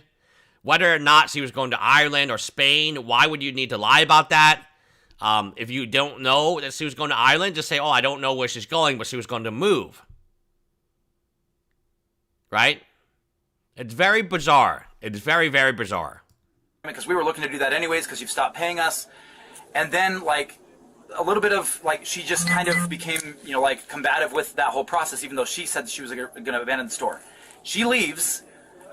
Whether or not she was going to Ireland or Spain, why would you need to lie about that? If you don't know that she was going to Ireland, just say, oh, I don't know where she's going, but she was going to move. Right? It's very bizarre. It's very, very bizarre. Because we were looking to do that anyways because you've stopped paying us. And then, like, a little bit of, like, she just kind of became, you know, like, combative with that whole process, even though she said she was going to abandon the store. She leaves,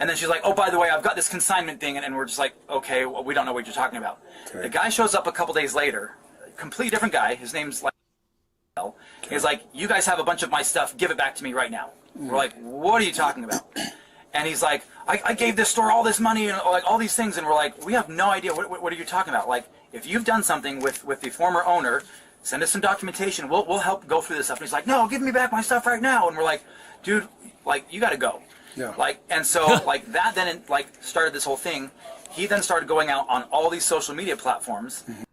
and then she's like, oh, by the way, I've got this consignment thing, and we're just like, okay, well, we don't know what you're talking about. Okay. The guy shows up a couple days later, completely different guy, his name's like, he's like, you guys have a bunch of my stuff, give it back to me right now. We're like, what are you talking about? And he's like, I gave this store all this money and, like, all these things, and we're like, we have no idea, what are you talking about? Like, if you've done something with the former owner, send us some documentation. We'll help go through this stuff. And he's like, no, give me back my stuff right now. And we're like, dude, like, you got to go. Yeah. Like, and so, like, that then, like, started this whole thing. He then started going out on all these social media platforms. Mm-hmm.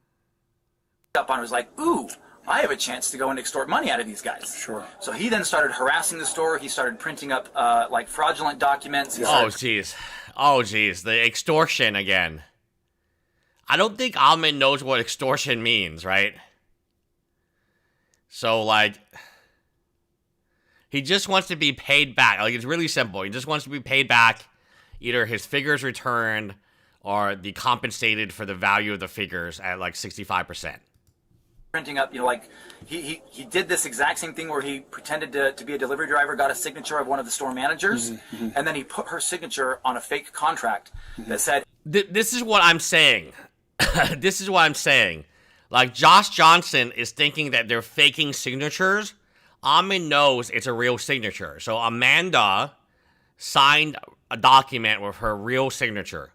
Up on it was like, ooh, I have a chance to go and extort money out of these guys. Sure. So he then started harassing the store. He started printing up, like, fraudulent documents. Oh, jeez. Oh, jeez. The extortion again. I don't think Ammon knows what extortion means, right? So, like, he just wants to be paid back. Like, it's really simple. He just wants to be paid back, either his figures returned or the compensated for the value of the figures at, like, 65%. Printing up, you know, like, he did this exact same thing where he pretended to be a delivery driver, got a signature of one of the store managers, and then he put her signature on a fake contract that said... This is what I'm saying. This is what I'm saying. Like, Josh Johnson is thinking that they're faking signatures. Ammon knows it's a real signature. So Amanda signed a document with her real signature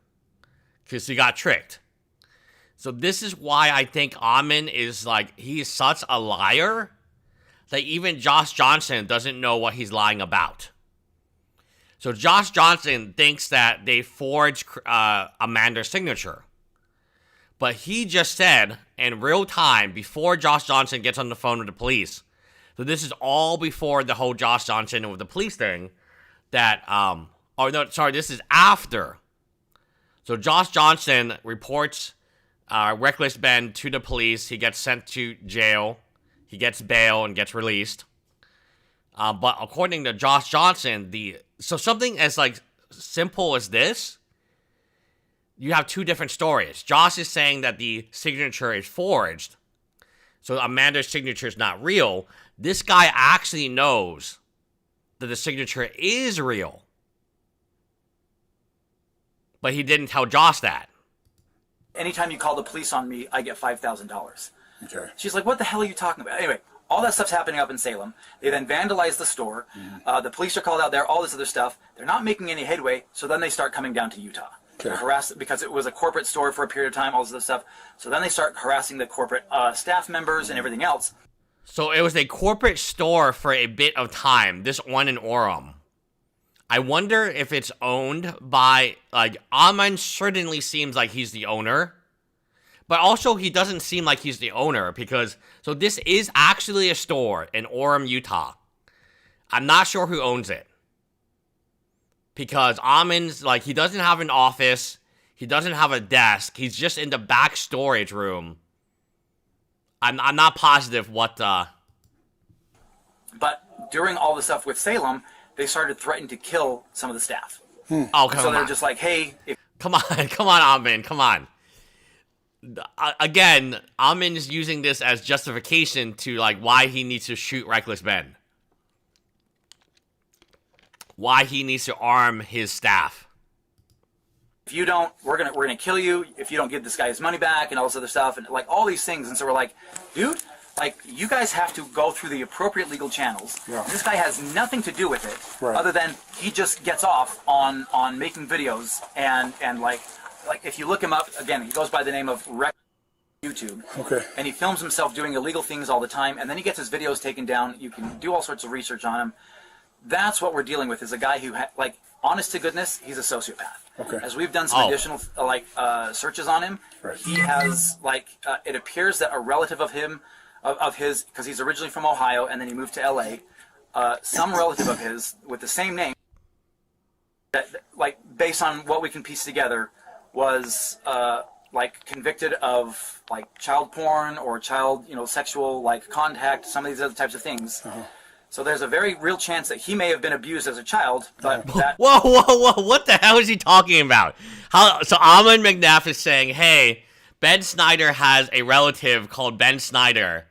because she got tricked. So this is why I think Ammon is, like, he is such a liar that even Josh Johnson doesn't know what he's lying about. So Josh Johnson thinks that they forged Amanda's signature. But he just said, in real time, before Josh Johnson gets on the phone with the police, so this is all before the whole Josh Johnson with the police thing, that, this is after. So Josh Johnson reports reckless Ben to the police. He gets sent to jail. He gets bail and gets released. But according to Josh Johnson, so something as, like, simple as this, you have two different stories. Josh is saying that the signature is forged, so Amanda's signature is not real. This guy actually knows that the signature is real, but he didn't tell Josh that. Anytime you call the police on me, I get $5,000. Okay. She's like, what the hell are you talking about? Anyway, all that stuff's happening up in Salem. They then vandalize the store. The police are called out there, all this other stuff. They're not making any headway, so then they start coming down to Utah. Okay. Harass, because it was a corporate store for a period of time, all this other stuff. So then they start harassing the corporate staff members and everything else. So it was a corporate store for a bit of time, this one in Orem. I wonder if it's owned by, like, Ammon certainly seems like he's the owner. But also, he doesn't seem like he's the owner because, so this is actually a store in Orem, Utah. I'm not sure who owns it. Because Ammon's, like, he doesn't have an office. He doesn't have a desk. He's just in the back storage room. I'm not positive what, But during all the stuff with Salem, they started threatening to kill some of the staff. Oh, come on. So they're just like, hey... Come on, Ammon, come on. Again, Ammon is using this as justification to, like, why he needs to shoot Reckless Ben. Why he needs to arm his staff. If you don't, we're gonna kill you. If you don't give this guy his money back and all this other stuff and like all these things. And so we're like, dude, like you guys have to go through the appropriate legal channels. Yeah. This guy has nothing to do with it, Right. other than he just gets off on making videos and like if you look him up again, he goes by the name of YouTube. Okay. And he films himself doing illegal things all the time, and then he gets his videos taken down. You can do all sorts of research on him. That's what we're dealing with, is a guy who, like, honest to goodness, he's a sociopath. Okay. As we've done some additional, searches on him, Right. he has, it appears that a relative of him, of his, because he's originally from Ohio, and then he moved to L.A., some relative of his with the same name, that, like, based on what we can piece together, was, convicted of, like, child porn or child, sexual, contact, some of these other types of things. Uh-huh. So there's a very real chance that he may have been abused as a child, but that... Whoa, what the hell is he talking about? So Ammon McNeff is saying, hey, Ben Snyder has a relative called Ben Snyder,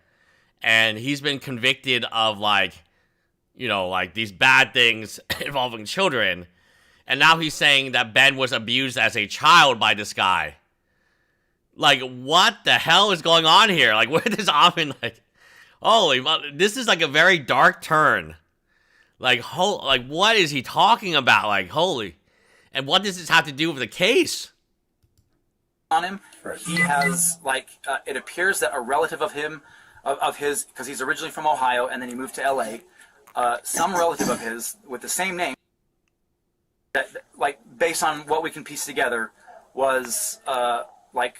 and he's been convicted of, these bad things involving children, and now he's saying that Ben was abused as a child by this guy. Like, what the hell is going on here? Like, where does Ammon, holy, this is like a very dark turn. What is he talking about? Like, holy. And what does this have to do with the case? On him, Right. he has, it appears that a relative of him, of his, because he's originally from Ohio, and then he moved to L.A., some relative of his with the same name, that, based on what we can piece together, was,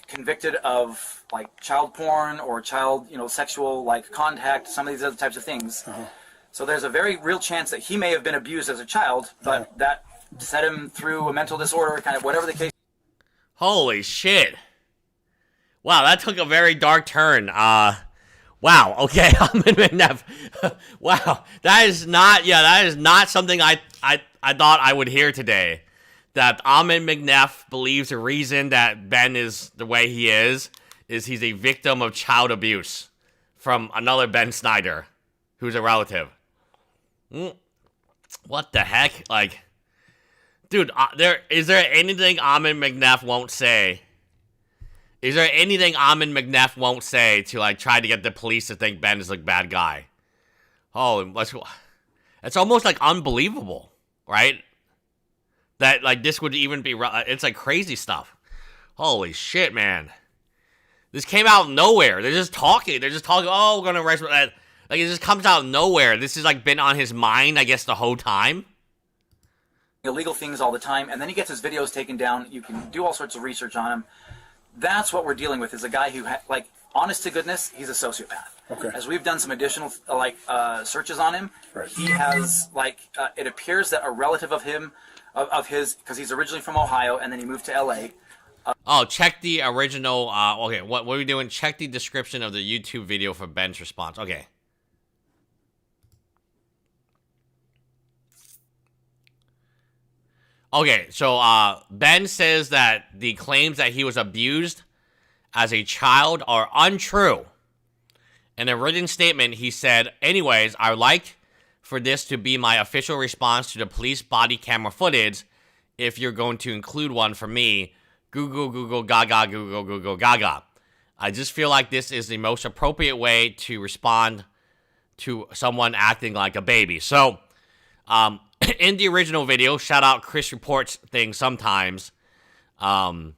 convicted of, child porn or child, sexual, contact, some of these other types of things. Uh-huh. So there's a very real chance that he may have been abused as a child, but that set him through a mental disorder, kind of whatever the case. Holy shit. Wow, that took a very dark turn. Wow, okay, Ammon McNeff. Wow, that is not something I thought I would hear today. That Ammon McNeff believes the reason that Ben is the way he is he's a victim of child abuse from another Ben Snyder, who's a relative. What the heck? Dude, is there anything Ammon McNeff won't say? Is there anything Ammon McNeff won't say to, try to get the police to think Ben is a bad guy? Oh, it's almost, unbelievable, right? That, this would even be... It's, crazy stuff. Holy shit, man. This came out of nowhere. They're just talking. Oh, we're gonna arrest... it just comes out of nowhere. This has, been on his mind, I guess, the whole time. Illegal things all the time, and then he gets his videos taken down. You can do all sorts of research on him. That's what we're dealing with, is a guy who, honest to goodness, he's a sociopath. Okay. As we've done some additional, searches on him, Right. he has, it appears that a relative of him, of his, because he's originally from Ohio, and then he moved to L.A. Check the original, okay, what are we doing? Check the description of the YouTube video for Ben's response. Okay. Okay, so, Ben says that the claims that he was abused as a child are untrue. In a written statement, he said, anyways, I would like for this to be my official response to the police body camera footage, if you're going to include one for me. Google, gaga. I just feel like this is the most appropriate way to respond to someone acting like a baby. So, in the original video, shout out Chris Reports thing sometimes, Ben,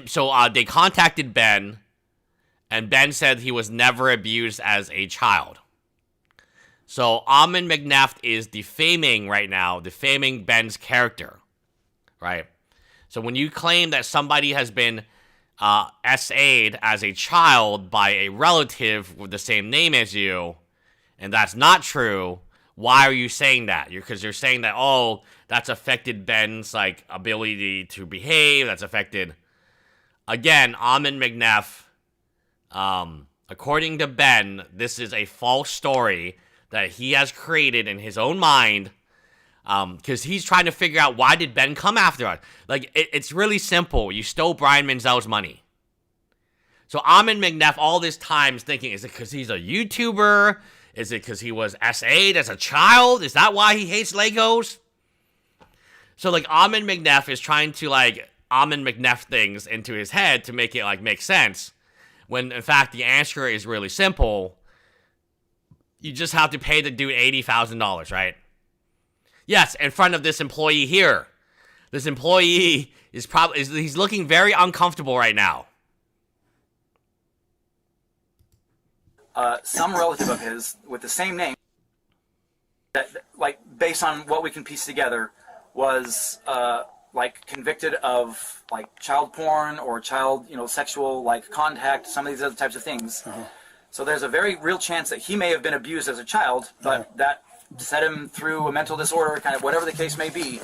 so they contacted Ben, and Ben said he was never abused as a child. So Ammon McNeff is defaming right now, defaming Ben's character, right? So when you claim that somebody has been SA'd as a child by a relative with the same name as you, and that's not true, why are you saying that? Because you're saying that, oh, that's affected Ben's, like, ability to behave, that's affected... Again, Ammon McNeff, according to Ben, this is a false story that he has created in his own mind, because he's trying to figure out, why did Ben come after us? Like, it's really simple. You stole Brian Menzel's money. So Ammon McNeff all this time is thinking, is it because he's a YouTuber? Is it because he was SA'd as a child? Is that why he hates Legos? So, like, Ammon McNeff is trying to, like, Ammon McNeff things into his head to make it, like, make sense. When, in fact, the answer is really simple. You just have to pay the dude $80,000, right? Yes, in front of this employee here. This employee is he's looking very uncomfortable right now. Some relative of his with the same name, that, like, based on what we can piece together, was like convicted of, like, child porn or child, sexual, like, contact, some of these other types of things. So there's a very real chance that he may have been abused as a child, but that set him through a mental disorder, kind of whatever the case may be.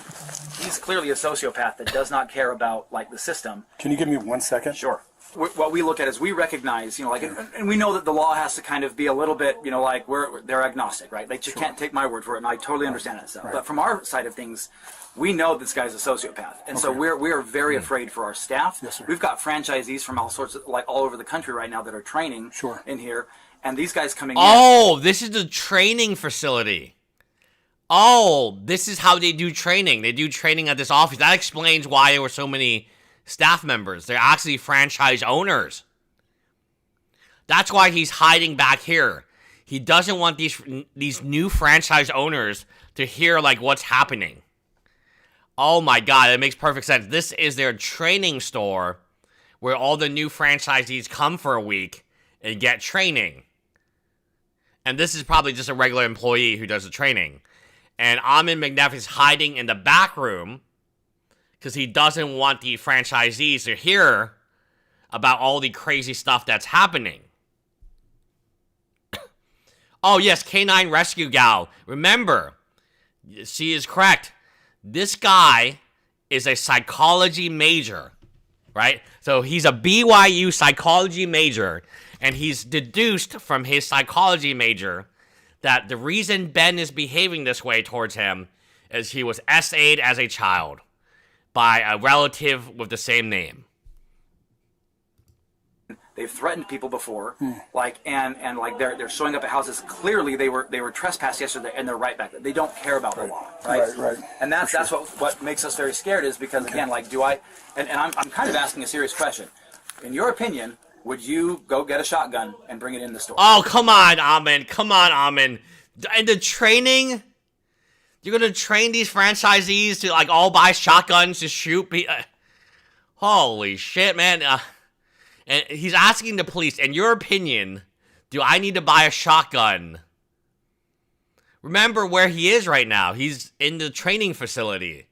He's clearly a sociopath that does not care about, like, the system. Can you give me 1 second? Sure. What we look at is we recognize, like, and we know that the law has to kind of be a little bit, like, they're agnostic, right? Like, you can't take my word for it, and I totally understand that stuff. Right. But from our side of things, we know this guy's a sociopath, and so we are very afraid for our staff. Yes, sir. We've got franchisees from all sorts of, like, all over the country right now that are training in here, and these guys coming in. Oh, this is the training facility. Oh, this is how they do training. They do training at this office. That explains why there were so many staff members. They're actually franchise owners. That's why he's hiding back here. He doesn't want these new franchise owners to hear, like, what's happening. Oh my god, it makes perfect sense. This is their training store where all the new franchisees come for a week and get training. And this is probably just a regular employee who does the training. And Ammon McNeff is hiding in the back room because he doesn't want the franchisees to hear about all the crazy stuff that's happening. Oh yes, Canine Rescue Gal. Remember, she is correct. This guy is a psychology major, right? So he's a BYU psychology major, and he's deduced from his psychology major that the reason Ben is behaving this way towards him is he was SA'd as a child by a relative with the same name. They've threatened people before, like, and like they're showing up at houses. Clearly, they were trespassed yesterday, and they're right back. They don't care about the law, right? Right. And that's what makes us very scared is because again, like, and I'm kind of asking a serious question. In your opinion, would you go get a shotgun and bring it in the store? Oh, come on, Ammon. Come on, Ammon. And the training? You're going to train these franchisees to, like, all buy shotguns to shoot people? Holy shit, man. And he's asking the police, in your opinion, do I need to buy a shotgun? Remember where he is right now. He's in the training facility.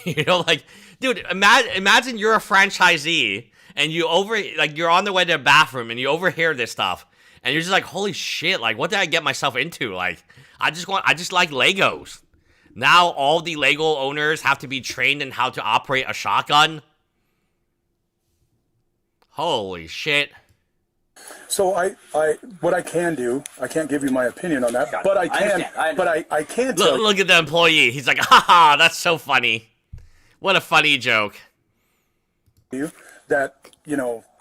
Like, dude, imagine you're a franchisee and you're on the way to the bathroom and you overhear this stuff and you're just like, holy shit, like, what did I get myself into? Like, I just like Legos. Now all the Lego owners have to be trained in how to operate a shotgun. Holy shit. So what I can do, I can't give you my opinion on that, but I can tell Look at the employee. He's like, haha, that's so funny. What a funny joke. You that,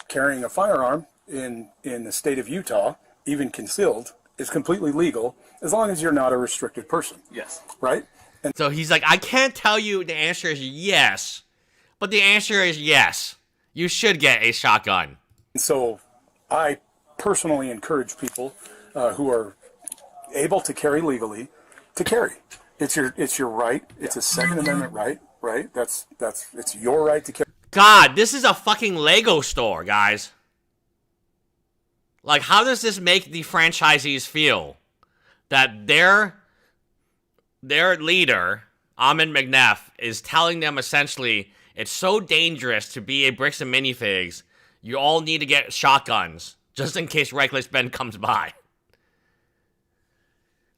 carrying a firearm in the state of Utah, even concealed, is completely legal as long as you're not a restricted person. Yes. Right? And so he's like, I can't tell you the answer is yes, but the answer is yes. You should get a shotgun. So I personally encourage people who are able to carry legally to carry. It's your right. It's a Second Amendment right, right? It's your right to carry. God, this is a fucking Lego store, guys. Like, how does this make the franchisees feel? that their leader, Ammon McNeff, is telling them essentially it's so dangerous to be a Bricks and Minifigs, you all need to get shotguns just in case Reckless Ben comes by.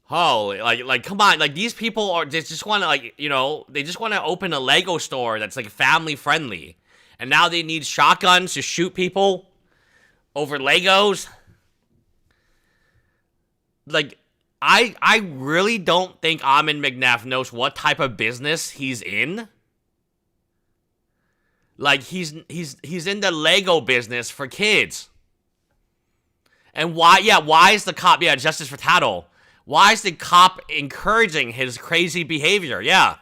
Holy, like, come on, like, these people are, they just want to, like, you know, they just want to open a Lego store that's, like, family-friendly. And now they need shotguns to shoot people over Legos. Like, I really don't think Ammon McNeff knows what type of business he's in. Like, he's in the Lego business for kids. And why is the cop, Justice for Tattle. Why is the cop encouraging his crazy behavior? Yeah.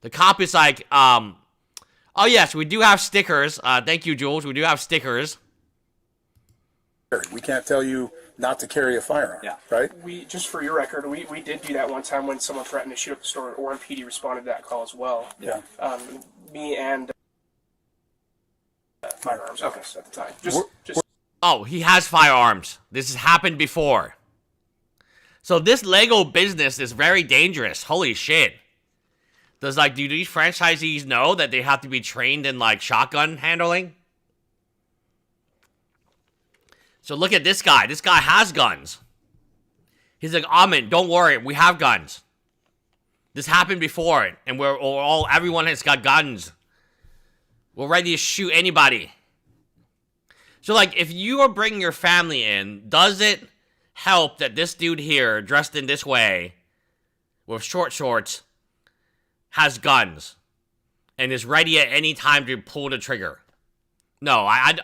The cop is like, oh yes, we do have stickers. Thank you, Jules. We do have stickers. We can't tell you not to carry a firearm, right? We, just for your record, we did do that one time when someone threatened to shoot up the store, and Orem PD responded to that call as well. Yeah. Me and firearms office at the time. Oh, he has firearms. This has happened before. So this Lego business is very dangerous. Holy shit. Do these franchisees know that they have to be trained in, like, shotgun handling? So look at this guy. This guy has guns. He's like, Ammon, don't worry. We have guns. This happened before, and everyone has got guns. We're ready to shoot anybody. So, like, if you are bringing your family in, does it help that this dude here, dressed in this way, with short shorts, has guns, and is ready at any time to pull the trigger? No, I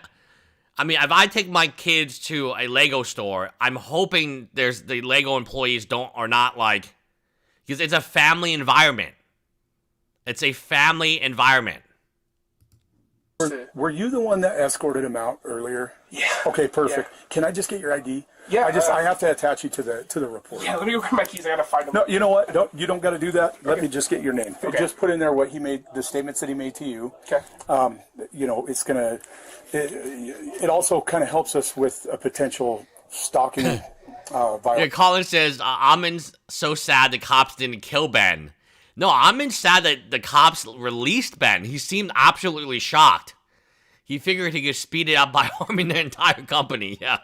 mean, if I take my kids to a Lego store, I'm hoping the Lego employees are not like, because it's a family environment. It's a family environment. Were you the one that escorted him out earlier? Yeah. Okay, perfect. Yeah. Can I just get your ID? Yeah. I have to attach you to the report. Yeah, let me go grab my keys. I gotta find them. No, you know what? You don't got to do that. Let me just get your name. Okay. Just put in there what he made, the statements that he made to you. Okay. You know, it's gonna. It also kind of helps us with a potential stalking violence. Yeah, Colin says, Ammon's so sad the cops didn't kill Ben. No, Ammon's sad that the cops released Ben. He seemed absolutely shocked. He figured he could speed it up by arming the entire company, yeah.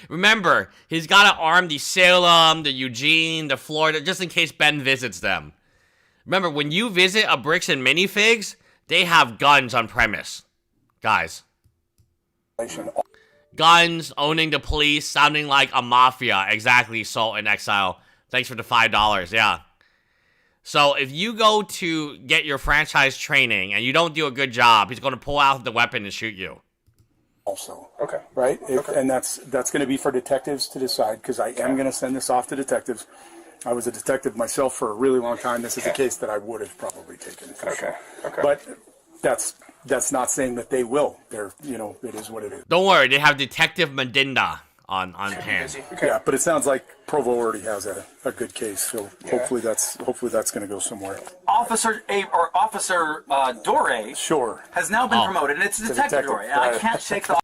Remember, he's got to arm the Salem, the Eugene, the Florida, just in case Ben visits them. Remember, when you visit a Bricks and Minifigs, they have guns on premise. Guys. Guns, owning the police, sounding like a mafia. Exactly, Salt in Exile. Thanks for the $5, yeah. So if you go to get your franchise training and you don't do a good job, he's going to pull out the weapon and shoot you. Also. Okay. Right? Okay. And that's going to be for detectives to decide, because I am going to send this off to detectives. I was a detective myself for a really long time. This is a case that I would have probably taken. Okay. But that's not saying that they will. They're, you know, it is what it is. Don't worry, they have Detective Medinda on hand. Okay. Yeah, but it sounds like Provo already has a good case, so hopefully that's going to go somewhere. Officer Dore Sure. has now been promoted, and it's Detective Dore. And I can't shake the.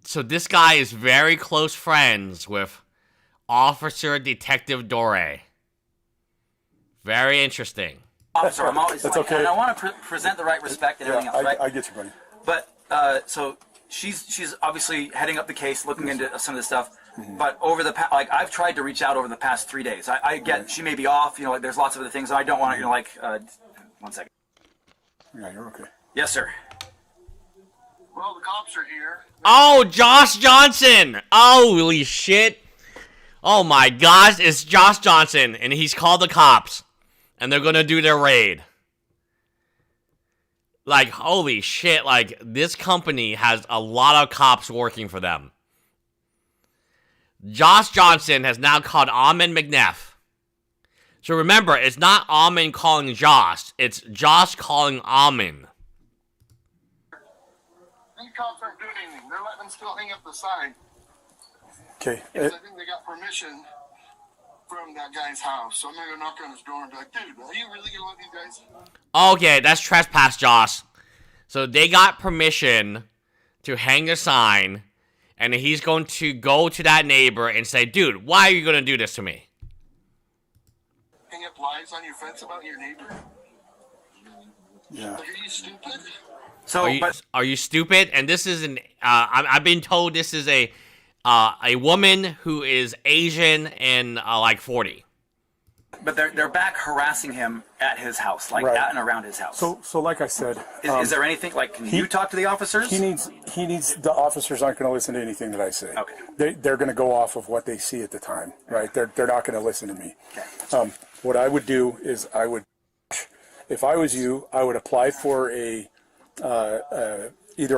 So this guy is very close friends with Officer Detective Dore. Very interesting. Officer, I'm always That's like, okay. and I want to present the right respect and everything else, right? I get you, buddy. But so she's obviously heading up the case, looking into some of this stuff. Mm-hmm. But over the I've tried to reach out over the past 3 days. I get she may be off. You know, like, there's lots of other things, and I don't want to. You know, 1 second. Yeah, you're okay. Yes, sir. Well, the cops are here. Oh, Josh Johnson! Holy shit! Oh my gosh, it's Josh Johnson, and he's called the cops, and they're gonna do their raid. Like, holy shit, like, this company has a lot of cops working for them. Josh Johnson has now called Ammon McNeff. So remember, it's not Ammon calling Josh, it's Josh calling Ammon. These cops aren't doing anything. They're letting them still hang up the sign. Okay. I think they got permission from that guy's house. So I'm going to knock on his door and be like, dude, are you really going to let these guys? Okay, that's trespass, Josh. So they got permission to hang the sign, and he's going to go to that neighbor and say, dude, why are you going to do this to me? Hang up lies on your fence about your neighbor? Yeah. Like, are you stupid? So, Are you stupid? And this is I've been told this is a woman who is Asian and like 40. but they're back harassing him at his house, like Right. at and around his house. So like I said, Is there anything like? Can you talk to the officers? he needs the officers aren't going to listen to anything that I say. Okay. They're going to go off of what they see at the time, right? They're not going to listen to me. Okay. What I would do is if I was you, I would apply for either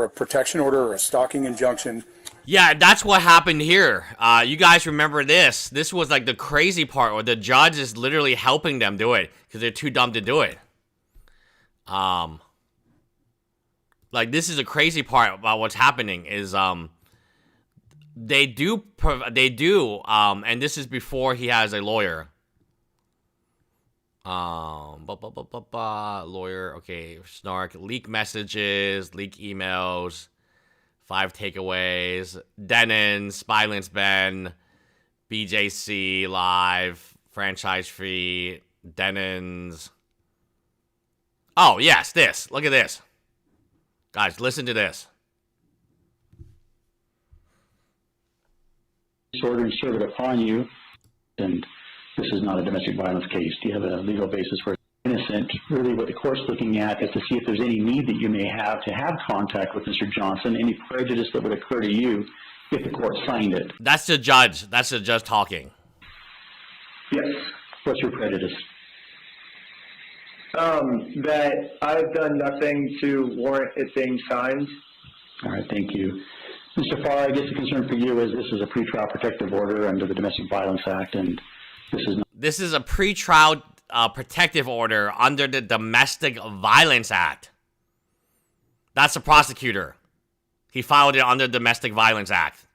a protection order or a stalking injunction. Yeah, that's what happened here. You guys remember this? This was like the crazy part where the judge is literally helping them do it because they're too dumb to do it. Like this is a crazy part about what's happening is they do, and this is before he has a lawyer. Lawyer, okay, snark, leak messages, leak emails, 5 takeaways, Denon's, Spylance Ben, BJC Live, franchise free, Denon's. Oh, yes, this. Look at this. Guys, listen to this. Order and serve it upon you, and this is not a domestic violence case. Do you have a legal basis for innocent? Really what the court's looking at is to see if there's any need that you may have to have contact with Mr. Johnson, any prejudice that would occur to you if the court signed it. That's the judge. That's the judge talking. Yes. What's your prejudice? That I've done nothing to warrant it being signed. All right, thank you. Mr. Farr, I guess the concern for you is this is a pretrial protective order under the Domestic Violence Act, and this is a pretrial protective order under the Domestic Violence Act. That's the prosecutor. He filed it under the Domestic Violence Act.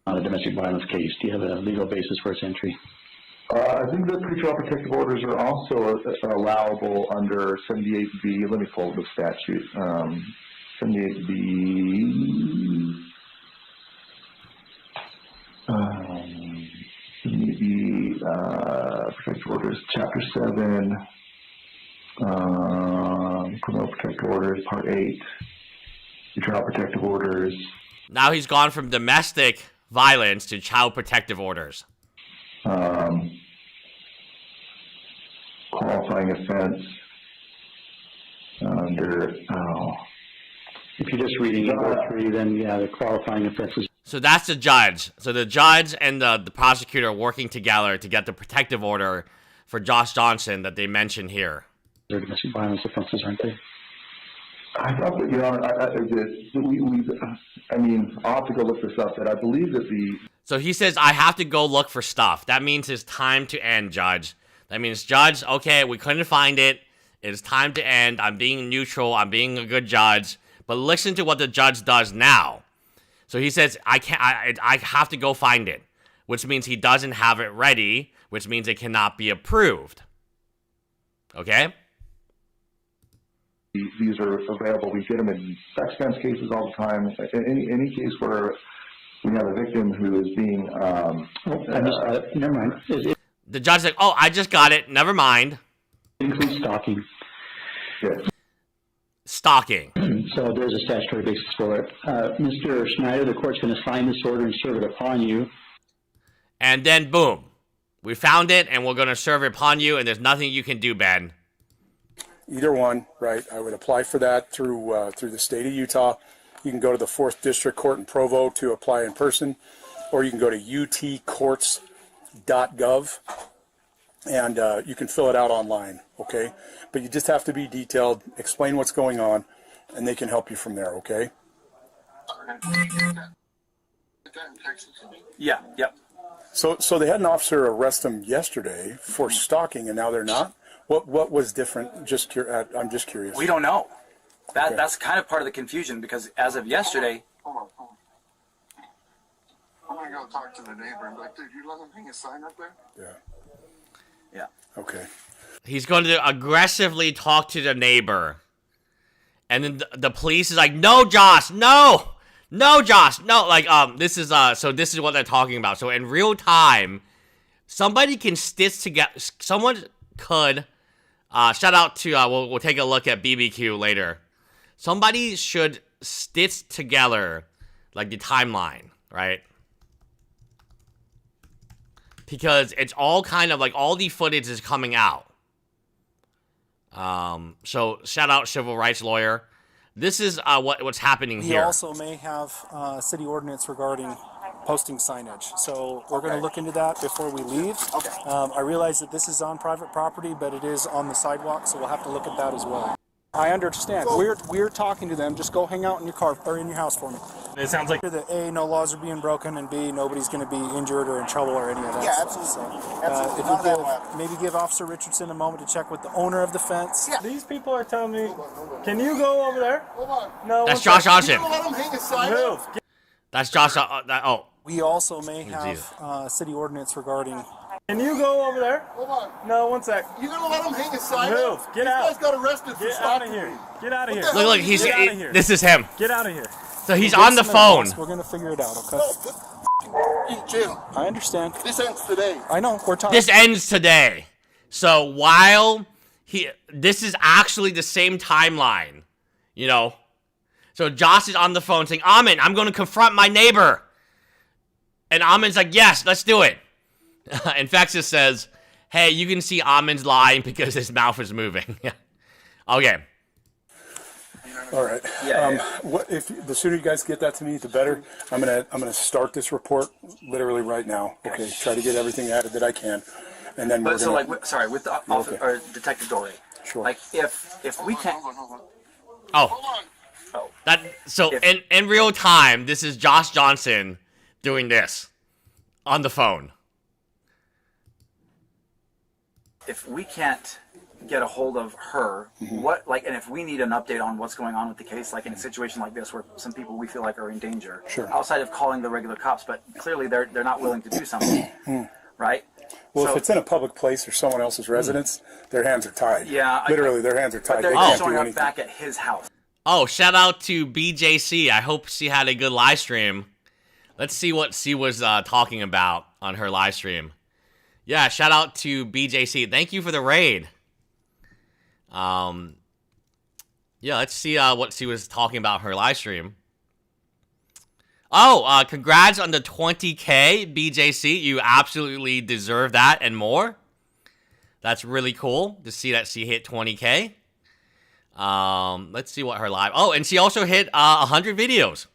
Not a domestic violence case. Do you have a legal basis for its entry? I think the pretrial protective orders are also allowable under 78B. Let me pull up the statute. 78B. 78B protective orders, Chapter 7. Criminal protective orders, Part 8. Pretrial protective orders. Now he's gone from domestic violence to child protective orders. Qualifying offense under, if you're just reading it through, then yeah, the qualifying offenses. So that's the judge. So the judge and the prosecutor are working together to get the protective order for Josh Johnson that they mentioned here. They're domestic violence offenses, aren't they? I thought that, Your Honor, I mean, I'll have to go look this up, but I believe that So he says, I have to go look for stuff. That means it's time to end, Judge. That means, Judge, okay, we couldn't find it. It's time to end. I'm being neutral. I'm being a good judge. But listen to what the judge does now. So he says, I have to go find it, which means he doesn't have it ready, which means it cannot be approved. Okay? these are available. We get them in sex offense cases all the time. Any case where we have a victim who is being... never mind. The judge's like, oh, I just got it. Never mind. Includes stalking. Yes. Stalking. So there's a statutory basis for it. Mr. Schneider, the court's going to sign this order and serve it upon you. And then, boom. We found it, and we're going to serve it upon you, and there's nothing you can do, Ben. Either one, right? I would apply for that through the state of Utah. You can go to the 4th District Court in Provo to apply in person, or you can go to utcourts.gov, and you can fill it out online, okay? But you just have to be detailed, explain what's going on, and they can help you from there, okay? Yeah, yep. So they had an officer arrest him yesterday for stalking, and now they're not? What was different? I'm just curious. We don't know. Okay. That's kind of part of the confusion, because as of yesterday... Hold on. I'm going to go talk to the neighbor and be like, dude, you let him hang a sign up there? Yeah. Okay. He's going to aggressively talk to the neighbor. And then the police is like, no, Josh, no! No, Josh. No, like this is so this is what they're talking about. So in real time, somebody can stitch together. Someone could. Shout out to we'll take a look at BBQ later. Somebody should stitch together like the timeline, right? Because it's all kind of like all the footage is coming out. So shout out civil rights lawyer. This is what's happening here. He also may have city ordinance regarding posting signage. So we're going to look into that before we leave. Okay. I realize that this is on private property, but it is on the sidewalk, so we'll have to look at that as well. I understand. We're talking to them. Just go hang out in your car or in your house for me. It sounds like that A, no laws are being broken, and B, nobody's going to be injured or in trouble or any of that. Yeah, stuff. absolutely. So, Absolutely. if you maybe give Officer Richardson a moment to check with the owner of the fence. Yeah. these people are telling me, can you go over there? Hold on. No. That's Josh Johnson. You gonna let him hang his sign? Move. That's Josh. We also may Jesus. have city ordinance regarding. Can you go over there? Hold on. No, one sec. You gonna let him hang his sign? Move. Get out. This guy got arrested for Get out stopping of here. me. Get out of here. Look, he's Get outta here. this is him. Get out of here. So he's on the phone. We're going to figure it out, okay? No, Jim, I understand. this ends today. I know. We're talking. This ends today. So while this is actually the same timeline, you know. So Josh is on the phone saying, Ammon, I'm going to confront my neighbor. And Ammon's like, yes, let's do it. Infectious says, hey, you can see Ammon's lying because his mouth is moving. Okay. All right. What if the sooner you guys get that to me, the better. I'm gonna start this report literally right now. Okay. Try to get everything added that I can, and then we're But so, gonna. like, with the Okay. or Detective Dory, Sure. like, if we can't, Hold on. Oh. That so in real time, this is Josh Johnson doing this on the phone. if we can't get a hold of her, what, like, and if we need an update on what's going on with the case, like in a situation like this where some people we feel like are in danger, outside of calling the regular cops, but clearly they're not willing to do something, right? Well, so, if it's in a public place or someone else's residence, their hands are tied. Yeah, literally, their hands are tied. But they're they can't showing do up anything. back at his house. Oh, shout out to BJC. I hope she had a good live stream. Let's see what she was talking about on her live stream. Yeah, shout out to BJC. Thank you for the raid. Yeah, let's see what she was talking about her live stream. Oh, congrats on the 20K, BJC. You absolutely deserve that and more. That's really cool to see that she hit 20K. Let's see what her live... Oh, and she also hit 100 videos.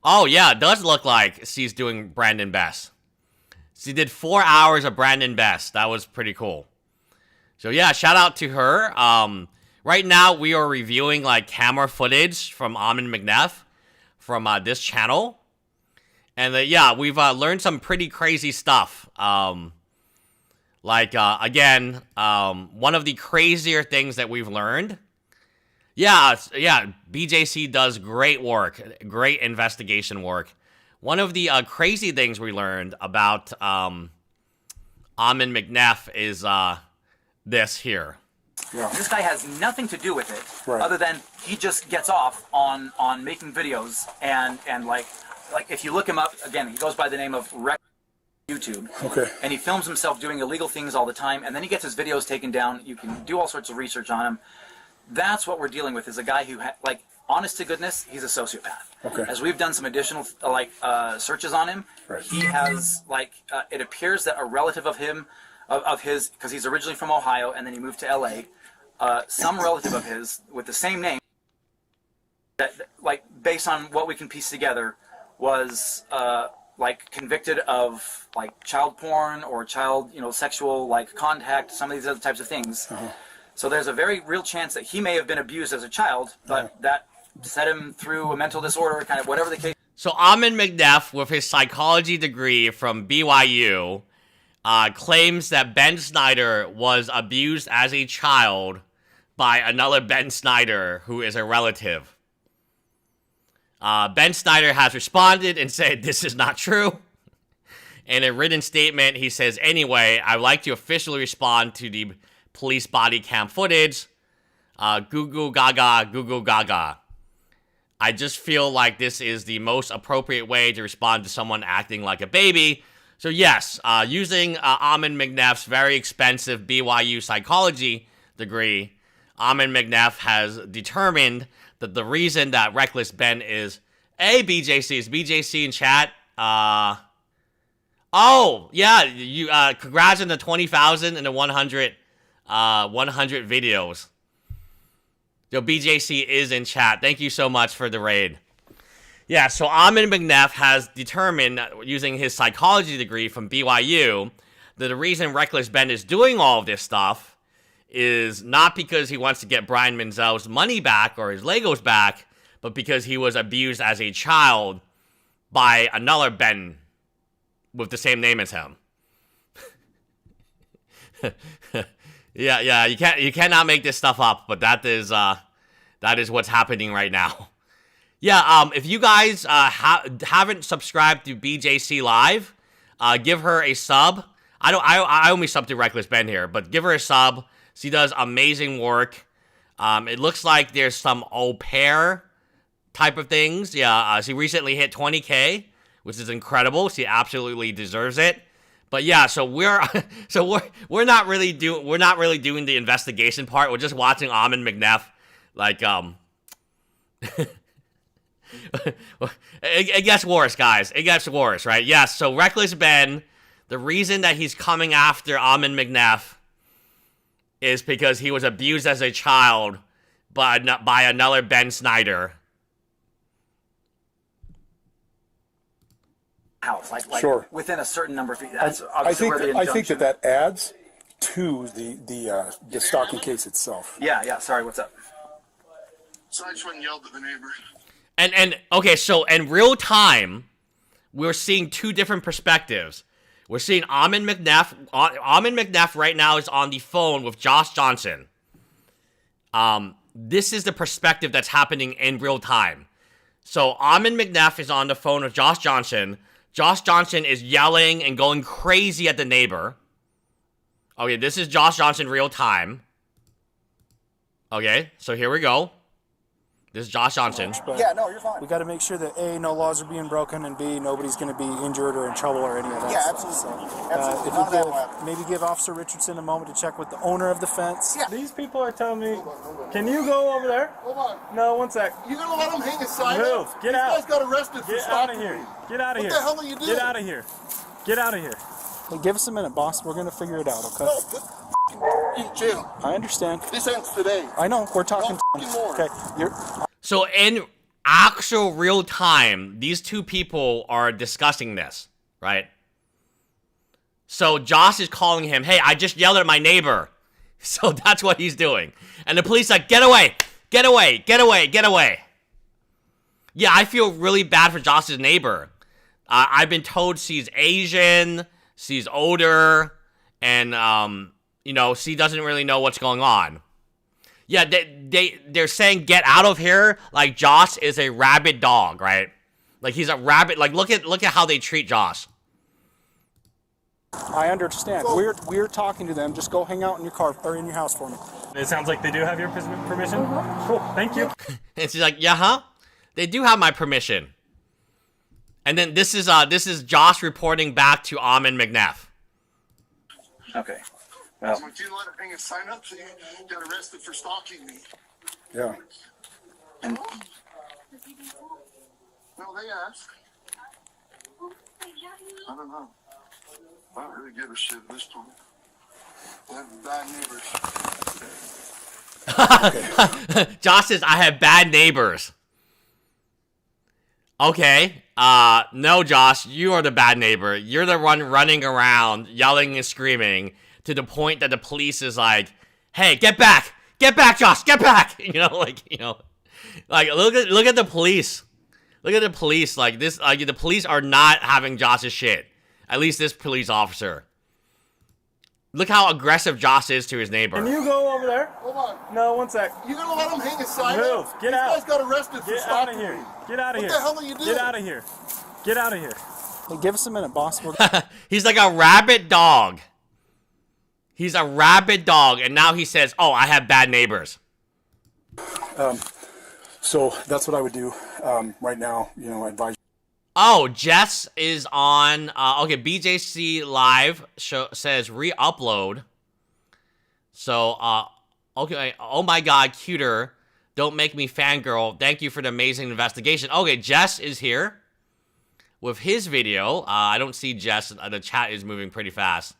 Oh, yeah, it does look like she's doing Brandon Best. She did 4 hours of Brandon Best. That was pretty cool. So, yeah, shout out to her. Right now, we are reviewing, like, camera footage from Ammon McNeff from this channel. And, yeah, we've learned some pretty crazy stuff. Again, one of the crazier things that we've learned... Yeah, BJC does great work, great investigation work. One of the crazy things we learned about Ammon McNeff is this here. Yeah. This guy has nothing to do with it, other than he just gets off on making videos and like if you look him up again, he goes by the name of YouTube. Okay. And he films himself doing illegal things all the time, and then he gets his videos taken down. You can do all sorts of research on him. That's what we're dealing with, is a guy who, like, honest to goodness, he's a sociopath. Okay. As we've done some additional, searches on him, he has, it appears that a relative of him, of his, because he's originally from Ohio, and then he moved to LA, some relative of his with the same name, that, based on what we can piece together, was, convicted of, child porn or child, sexual, contact, some of these other types of things. So there's a very real chance that he may have been abused as a child, but that set him through a mental disorder, kind of whatever the case. So Ammon McNeff, with his psychology degree from BYU, claims that Ben Snyder was abused as a child by another Ben Snyder, who is a relative. Ben Snyder has responded and said this is not true. In a written statement, he says, anyway, I'd like to officially respond to the police body cam footage. Goo goo gaga, goo goo gaga. I just feel like this is the most appropriate way to respond to someone acting like a baby. So yes, using Ammon McNeff's very expensive BYU psychology degree, Ammon McNeff has determined that the reason that Reckless Ben is BJC. Is BJC in chat? Oh, yeah, you congrats on the 20,000 and the 100 videos. Yo, BJC is in chat. Thank you so much for the raid. Yeah, so Ammon McNeff has determined, using his psychology degree from BYU, that the reason Reckless Ben is doing all of this stuff is not because he wants to get Brian Menzel's money back or his Legos back, but because he was abused as a child by another Ben with the same name as him. Yeah, you cannot make this stuff up, but that is what's happening right now. Yeah, if you guys haven't subscribed to BJC Live, give her a sub. I only sub to Reckless Ben here, but give her a sub. She does amazing work. It looks like there's some au pair type of things. Yeah, she recently hit 20K, which is incredible. She absolutely deserves it. But yeah, so we're not really doing the investigation part. We're just watching Ammon McNeff, like it gets worse, guys. It gets worse, right? Yes. So Reckless Ben, the reason that he's coming after Ammon McNeff is because he was abused as a child by another Ben Snyder. House, like sure. Within a certain number of feet. That's I think where the I think injunction- that adds to the stalking case itself. Yeah. Sorry, what's up? So I just went and yelled at the neighbor. And okay, so in real time, we're seeing two different perspectives. We're seeing Ammon McNeff. Ammon McNeff right now is on the phone with Josh Johnson. This is the perspective that's happening in real time. So Ammon McNeff is on the phone with Josh Johnson. Josh Johnson is yelling and going crazy at the neighbor. Okay, this is Josh Johnson real time. Okay, so here we go. This is Josh Johnson. Yeah, no, you're fine. We got to make sure that A, no laws are being broken, and B, nobody's going to be injured or in trouble or any of that. Yeah, stuff. absolutely. So, if you maybe give Officer Richardson a moment to check with the owner of the fence. Yeah. These people are telling me, can you go over there? Hold on. No, one sec. You gonna let him hang his sign Move. up? Get These out. guys got arrested for Get out stopping of here. me. Get out of here. What the hell are you doing? Get out of here. Get out of here. Hey, give us a minute, boss. We're going to figure it out, okay? No, in jail. I understand. This ends today. I know. We're talking. More. Okay. So in actual real time, these two people are discussing this, right? So Josh is calling him, hey, I just yelled at my neighbor. So that's what he's doing. And the police are like, get away, get away, get away, get away. Yeah, I feel really bad for Josh's neighbor. I've been told she's Asian, she's older, and, she doesn't really know what's going on. Yeah, they're saying get out of here like Josh is a rabid dog, right? Like he's a rabid. Like look at how they treat Josh. I understand. We're talking to them. Just go hang out in your car or in your house for me. It sounds like they do have your permission. Cool. Thank you. And she's like, yeah, huh? They do have my permission. And then this is Josh reporting back to Ammon McNeff. Okay. Well. So if you let him hang his sign up, so you got arrested for stalking me. Yeah. And No, they asked. I don't know. I don't really give a shit at this point. I have bad neighbors. Josh says, I have bad neighbors. Okay. No, Josh, you are the bad neighbor. You're the one running around, yelling and screaming to the point that the police is like, hey, get back, Josh, get back. Like look at the police. Look at the police. Like this, the police are not having Josh's shit. At least this police officer. Look how aggressive Josh is to his neighbor. Can you go over there? Hold on. No, one sec. You gonna let him hang his sign Move. up? Get These out. guys got arrested for Get out stalking of here. me. Get out of here. What the hell are you doing? Get out of here. Get out of here. Hey, give us a minute, boss. He's like a rabid dog. He's a rabid dog, and now he says, oh, I have bad neighbors. So that's what I would do right now. You know, I advise. Oh, Jess is on. Okay, BJC Live says re-upload. So, okay. Oh my God, cuter. Don't make me fangirl. Thank you for the amazing investigation. Okay, Jess is here with his video. I don't see Jess. The chat is moving pretty fast.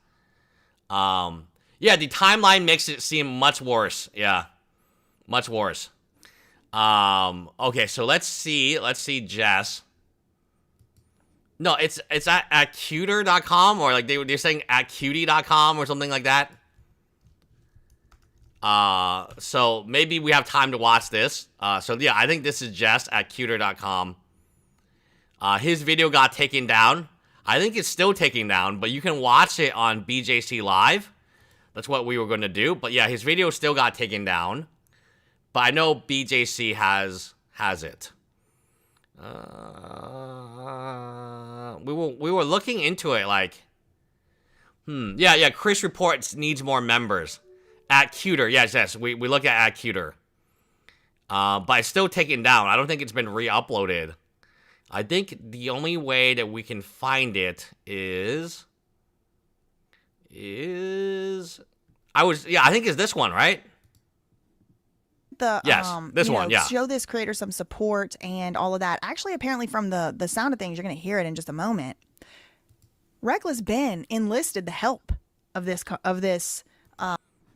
Yeah, the timeline makes it seem much worse. Yeah, much worse. Okay, so let's see Jess. No, it's at cuter.com, or like they're saying at cutie.com or something like that. So maybe we have time to watch this. So yeah, I think this is Jess at cuter.com. His video got taken down. I think it's still taken down, but you can watch it on BJC Live. That's what we were going to do. But yeah, his video still got taken down. But I know BJC has it. We were looking into it, like, yeah, Chris reports needs more members. At Cuter, yes, we look at Cuter. But it's still taken down. I don't think it's been re-uploaded. I think the only way that we can find it is I think it's this one, right? This one, yeah. Show this creator some support and all of that. Actually, apparently from the sound of things, you're going to hear it in just a moment. Reckless Ben enlisted the help of this.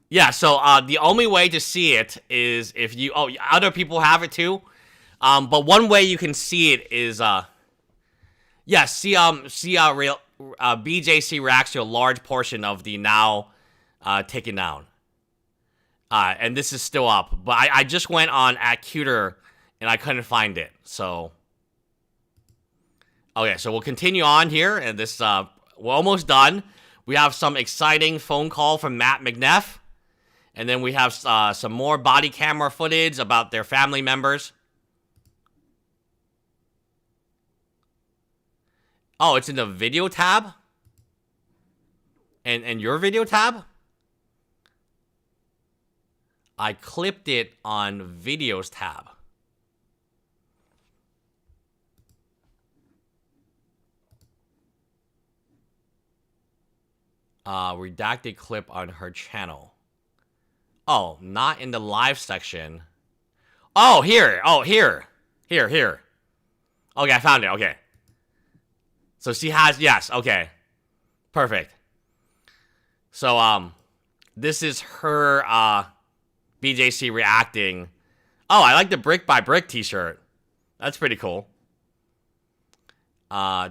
Yeah, so the only way to see it is if you... Oh, other people have it too. But one way you can see it is... BJC reacts to a large portion of the now taken down. And this is still up. But I just went on at Cuter and I couldn't find it. So... Okay, so we'll continue on here. And this... we're almost done. We have some exciting phone call from Matt McNeff. And then we have some more body camera footage about their family members. Oh, it's in the video tab? And your video tab? I clipped it on videos tab. Redacted clip on her channel. Oh, not in the live section. Oh, here. Oh, here. Here. Okay, I found it. Okay. So she has, yes, okay. Perfect. So, this is her, BJC reacting. Oh, I like the brick by brick t-shirt. That's pretty cool.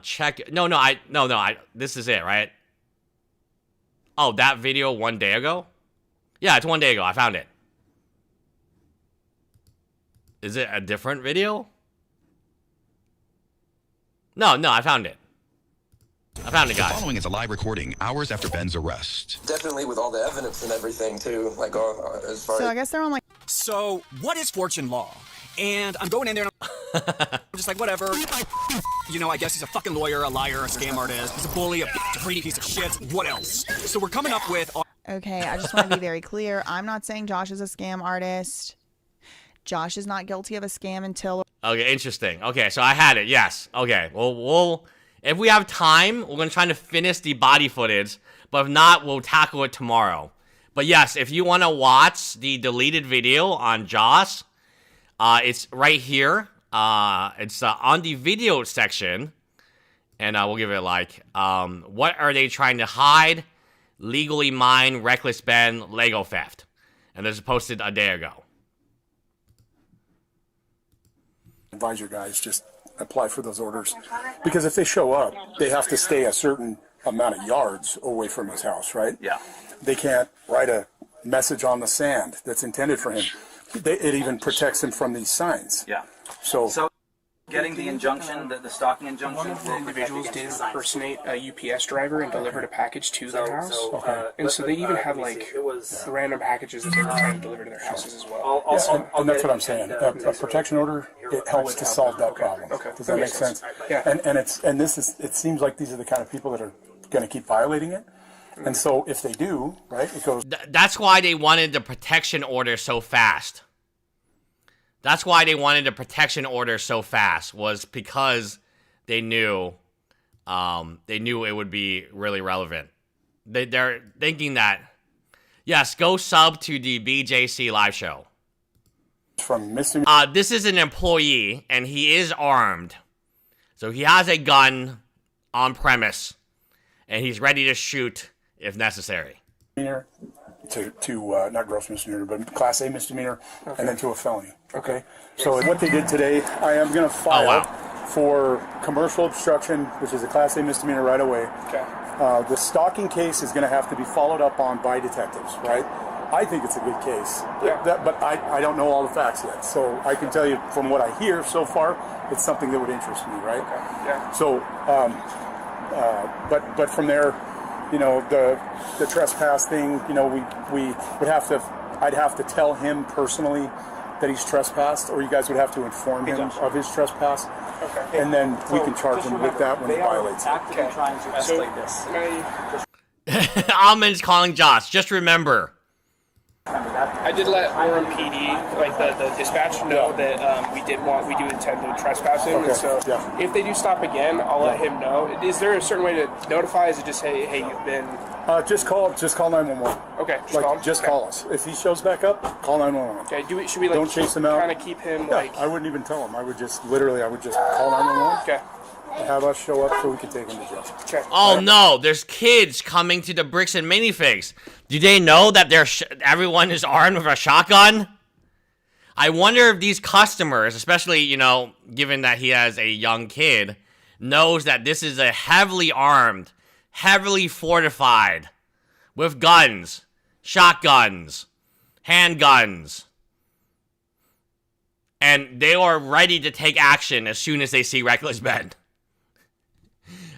Check, this is it, right? Oh, that video 1 day ago? Yeah, it's 1 day ago. I found it. Is it a different video? No, I found it. I found it, guys. The following is a live recording hours after Ben's arrest. Definitely with all the evidence and everything, too. Like, as far So as... I guess they're on like... So, what is fortune law? And I'm going in there and I'm just like, whatever. You know, I guess he's a fucking lawyer, a liar, a scam artist. He's a bully, a greedy piece of shit. What else? So we're coming up with... Okay, I just want to be very clear. I'm not saying Josh is a scam artist. Josh is not guilty of a scam until... Okay, interesting. Okay, so I had it, yes. Okay, we'll if we have time, we're going to try to finish the body footage. But if not, we'll tackle it tomorrow. But yes, if you want to watch the deleted video on Josh, it's right here. It's on the video section. And we'll give it a like. What are they trying to hide? Legally mine, reckless Ben, Lego theft. And this was posted a day ago. Advise your guys, just apply for those orders. Because if they show up, they have to stay a certain amount of yards away from his house, right? Yeah. They can't write a message on the sand that's intended for him. It even protects him from these signs. Yeah. So getting the injunction, the stalking injunction. One of the individuals did impersonate a UPS driver and delivered a package to their house. And so they even have like random packages that they were trying to deliver to their houses as well. and that's what I'm saying. A protection order, it helps to solve that problem. Okay. Does that make sense? Yeah. It seems like these are the kind of people that are going to keep violating it. And so if they do, right, it goes... That's why they wanted the protection order so fast. That's why they wanted a protection order so fast, was because they knew it would be really relevant. They're thinking that, yes, go sub to the BJC live show. From Mr. This is an employee, and he is armed. So he has a gun on premise, and he's ready to shoot if necessary. To not gross misdemeanor, but Class A misdemeanor, and then to a felony. Okay. So what they did today, I am going to file for commercial obstruction, which is a Class A misdemeanor right away. Okay. The stalking case is going to have to be followed up on by detectives, right? I think it's a good case, but I don't know all the facts yet. So I can tell you from what I hear so far, it's something that would interest me, right? Okay. Yeah. So, but from there, you know, the trespass thing, you know, we would have to, I'd have to tell him personally that he's trespassed, or you guys would have to inform him of his trespass. Okay. And then we can charge him with that when he violates it. Actively trying to escalate this. Ammon's calling Josh. Just remember. I did let Orem PD, like the dispatch, know that we do intend to trespass him. And so if they do stop again, I'll let him know. Is there a certain way to notify? Is it just say, hey, you've been... Just call 911. Okay, just call us. If he shows back up, call 911. Okay, should we like don't chase him out? Kind of keep him I wouldn't even tell him. I would just call 911. Okay. Have us show up so we can take him to jail. Okay. Oh no, there's kids coming to the Bricks and Minifigs. Do they know that everyone is armed with a shotgun? I wonder if these customers, especially, you know, given that he has a young kid, knows that this is a heavily armed, heavily fortified, with guns, shotguns, handguns. And they are ready to take action as soon as they see Reckless Ben.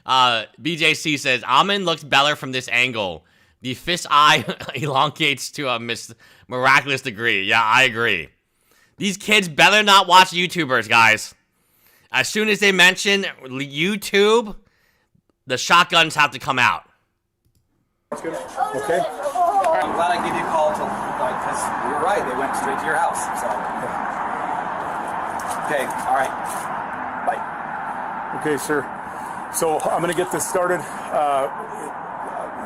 BJC says, Ammon looks better from this angle. The fist eye elongates to a miraculous degree. Yeah, I agree. These kids better not watch YouTubers, guys. As soon as they mention YouTube, the shotguns have to come out. Okay. I'm glad I gave you a call because you were right. They went straight to your house. So. Okay. All right. Bye. Okay, sir. So I'm going to get this started.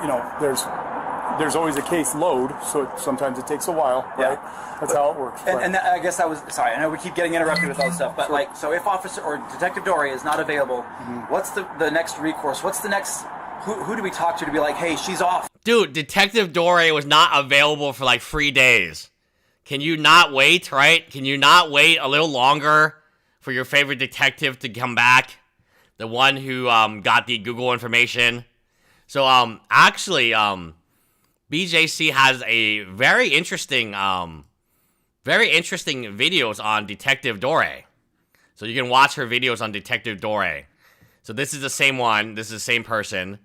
You know, there's always a case load, so sometimes it takes a while, right? That's how it works. And I guess that was, sorry, I know we keep getting interrupted with all this stuff, but like, so if Officer or Detective Dory is not available, what's the next recourse? What's the next, who do we talk to be like, hey, she's off? Dude, Detective Dory was not available for like 3 days. Can you not wait, right? Can you not wait a little longer for your favorite detective to come back? The one who got the Google information. So actually BJC has a very interesting videos on Detective Dore. So you can watch her videos on Detective Dore. So this is the same one. This is the same person.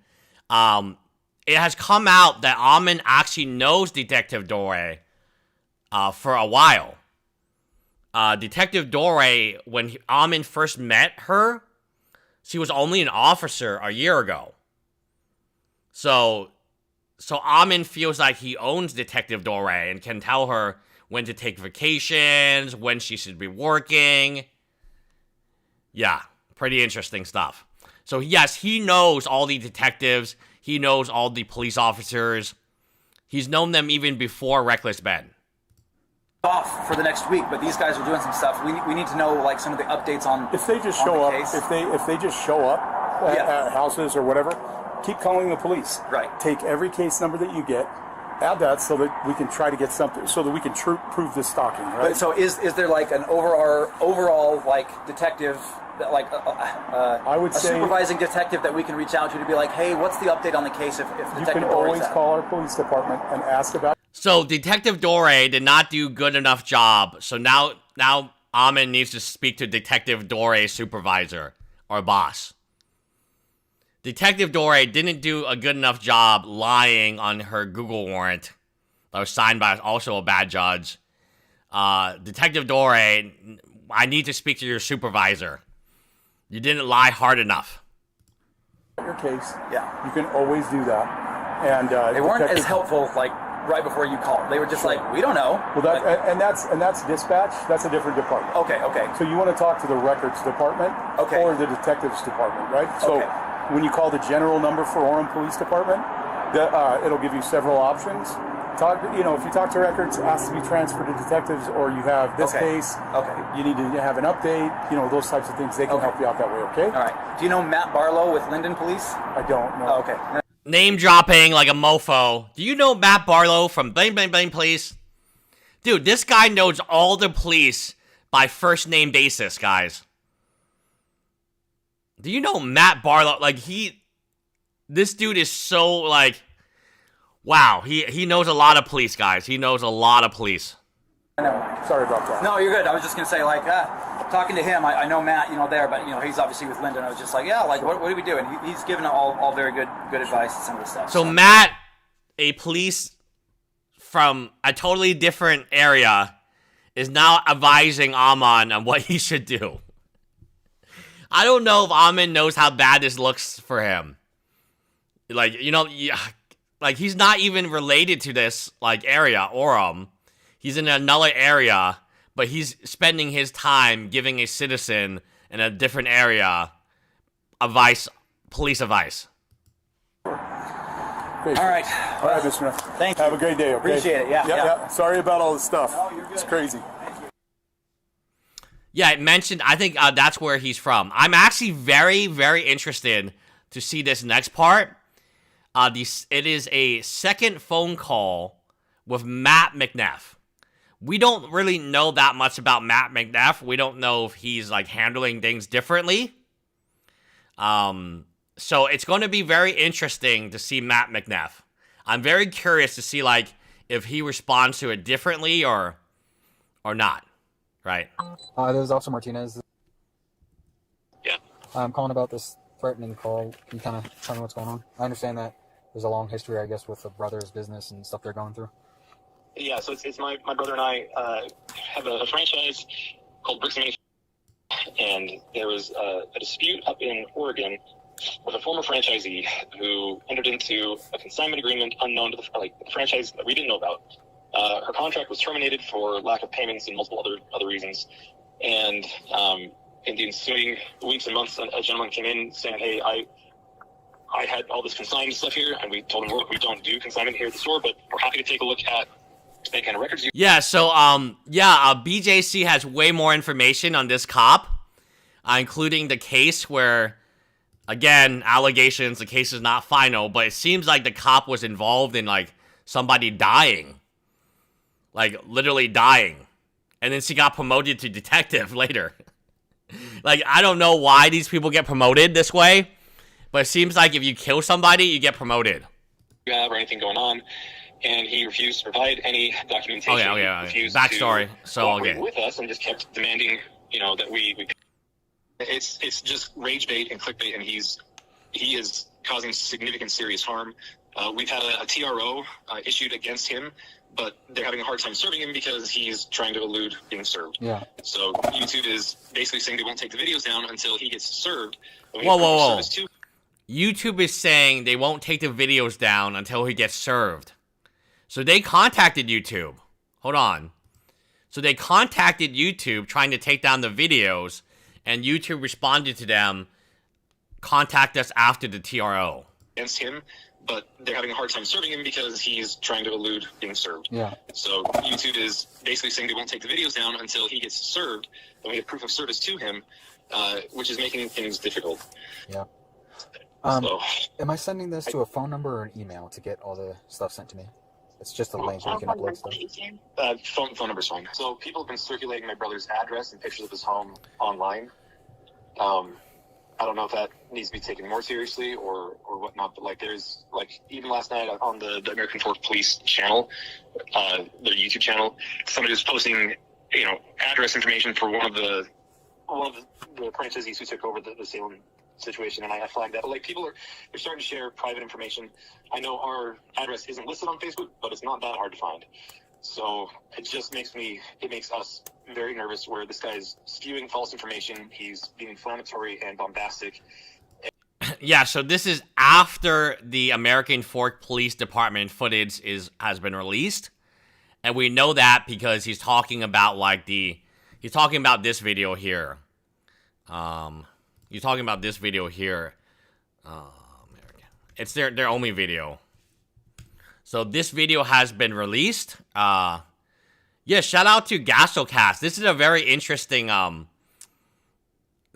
It has come out that Ammon actually knows Detective Dore for a while. Detective Dore, when Ammon first met her, she was only an officer a year ago. So Ammon feels like he owns Detective Dore and can tell her when to take vacations, when she should be working. Yeah, pretty interesting stuff. So yes, he knows all the detectives. He knows all the police officers. He's known them even before Reckless Ben. Off for the next week, but these guys are doing some stuff. We need to know like some of the updates on. If they just show up, if they just show up at houses or whatever, keep calling the police. Right. Take every case number that you get, add that so that we can try to get something, so that we can prove this stalking. Right. But so is there like an overall like detective that like I would say supervising detective that we can reach out to be like, hey, what's the update on the case if Detective you can always call our police department and ask about. So Detective Dore did not do good enough job. So now Ammon needs to speak to Detective Dore's supervisor or boss. Detective Dore didn't do a good enough job lying on her Google warrant that was signed by also a bad judge. Detective Dore, I need to speak to your supervisor. You didn't lie hard enough. Your case, you can always do that. And they weren't as helpful like right before you called? They were just like, we don't know. Well, that's dispatch. That's a different department. Okay. So you want to talk to the records department or the detectives department, right? So when you call the general number for Orem Police Department, it'll give you several options. If you talk to records, it has to be transferred to detectives, or you have this case. You need to have an update. Those types of things. They can help you out that way. Okay. All right. Do you know Matt Barlow with Linden Police? I don't know. Oh, okay. Name dropping like a mofo. Do you know Matt Barlow from Bang Bang Bang Police? Dude, this guy knows all the police by first name basis, guys. Do you know Matt Barlow? This dude is so wow. He knows a lot of police, guys. He knows a lot of police. I know. Sorry about that. No, you're good. I was just gonna say, talking to him, I know Matt, there, but he's obviously with Linden. I was just like, what do we do? And he's given all very good advice and some of the stuff. So Matt, a police from a totally different area, is now advising Ammon on what he should do. I don't know if Ammon knows how bad this looks for him. He's not even related to this area, Orem. He's in another area, but he's spending his time giving a citizen in a different area police advice. All right, Mr. Thank you. Have a great day, okay? Appreciate it, yeah. Sorry about all this stuff. No, you're good. It's crazy. Yeah, it mentioned, I think that's where he's from. I'm actually very, very interested to see this next part. It is a second phone call with Matt McNeff. We don't really know that much about Matt McNeff. We don't know if he's handling things differently. So it's going to be very interesting to see Matt McNeff. I'm very curious to see if he responds to it differently or not. Right. This is Officer Martinez. Yeah. I'm calling about this threatening call. Can you kind of tell me what's going on? I understand that there's a long history, I guess, with the brother's business and stuff they're going through. Yeah, so it's my brother and I have a franchise called Bricks and Minifigs, and there was a dispute up in Oregon with a former franchisee who entered into a consignment agreement unknown to the franchise that we didn't know about. Her contract was terminated for lack of payments and multiple other reasons, and in the ensuing weeks and months, a gentleman came in saying, "Hey, I had all this consigned stuff here," and we told him, "Look, we don't do consignment here at the store, but we're happy to take a look at any kind of records." Yeah, so BJC has way more information on this cop, including the case where, again, allegations. The case is not final, but it seems like the cop was involved in somebody dying, literally dying, and then she got promoted to detective later. I don't know why these people get promoted this way. But it seems like if you kill somebody, you get promoted. Or anything going on, and he refused to provide any documentation. Okay. Backstory. So cooperate with us, and just kept demanding, that we. It's just rage bait and clickbait, and he is causing significant serious harm. We've had a TRO issued against him, but they're having a hard time serving him because he's trying to elude being served. Yeah. So YouTube is basically saying they won't take the videos down until he gets served. Whoa. YouTube is saying they won't take the videos down until he gets served. So they contacted YouTube. Hold on. So they contacted YouTube trying to take down the videos, and YouTube responded to them, contact us after the TRO. Against him, but they're having a hard time serving him because he's trying to elude being served. Yeah. So YouTube is basically saying they won't take the videos down until he gets served, and we have proof of service to him, which is making things difficult. Yeah. So, am I sending this to a phone number or an email to get all the stuff sent to me? It's just a link where you can upload stuff. Phone number's fine. So people have been circulating my brother's address and pictures of his home online. I don't know if that needs to be taken more seriously or whatnot, but there's even last night on the American Fork Police channel, their YouTube channel, somebody was posting address information for one of the franchisees who took over the Salem situation, and I flagged that. But people they're starting to share private information. I know our address isn't listed on Facebook, but it's not that hard to find. So it just makes us very nervous where this guy's spewing false information. He's being inflammatory and bombastic. Yeah, so this is after the American Fork Police Department footage has been released. And we know that because he's talking about he's talking about this video here. He's talking about this video here. It's their only video. So this video has been released. Yeah, shout out to GastroCast. This is a very interesting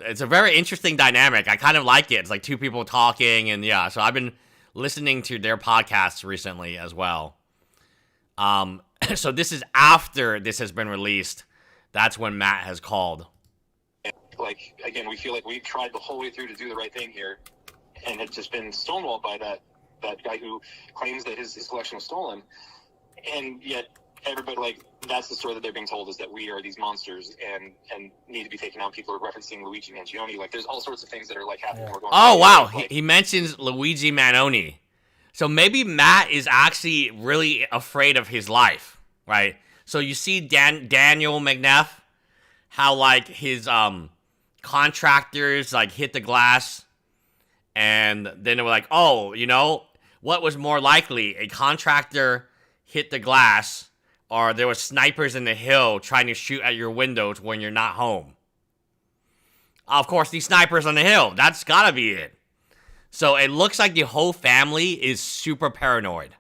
it's a very interesting dynamic. I kind of like it. It's like two people talking, and yeah, so I've been listening to their podcasts recently as well. So this is after this has been released. That's when Matt has called. Like, again, we feel like we tried the whole way through to do the right thing here, and had just been stonewalled by that guy who claims that his collection was stolen, and yet everybody, like, that's the story that they're being told, is that we are these monsters and need to be taken out. People are referencing Luigi Mangione. Like, there's all sorts of things that are, like, happening. We're going wow. Like, he mentions Luigi Mangione. So maybe Matt is actually really afraid of his life, right? So you see Daniel McNeff, how, like, his contractors, like, hit the glass, and then they were like, oh, you know, what was more likely? A contractor hit the glass, or there were snipers in the hill trying to shoot at your windows when you're not home. Of course, these snipers on the hill. That's gotta be it. So it looks like the whole family is super paranoid.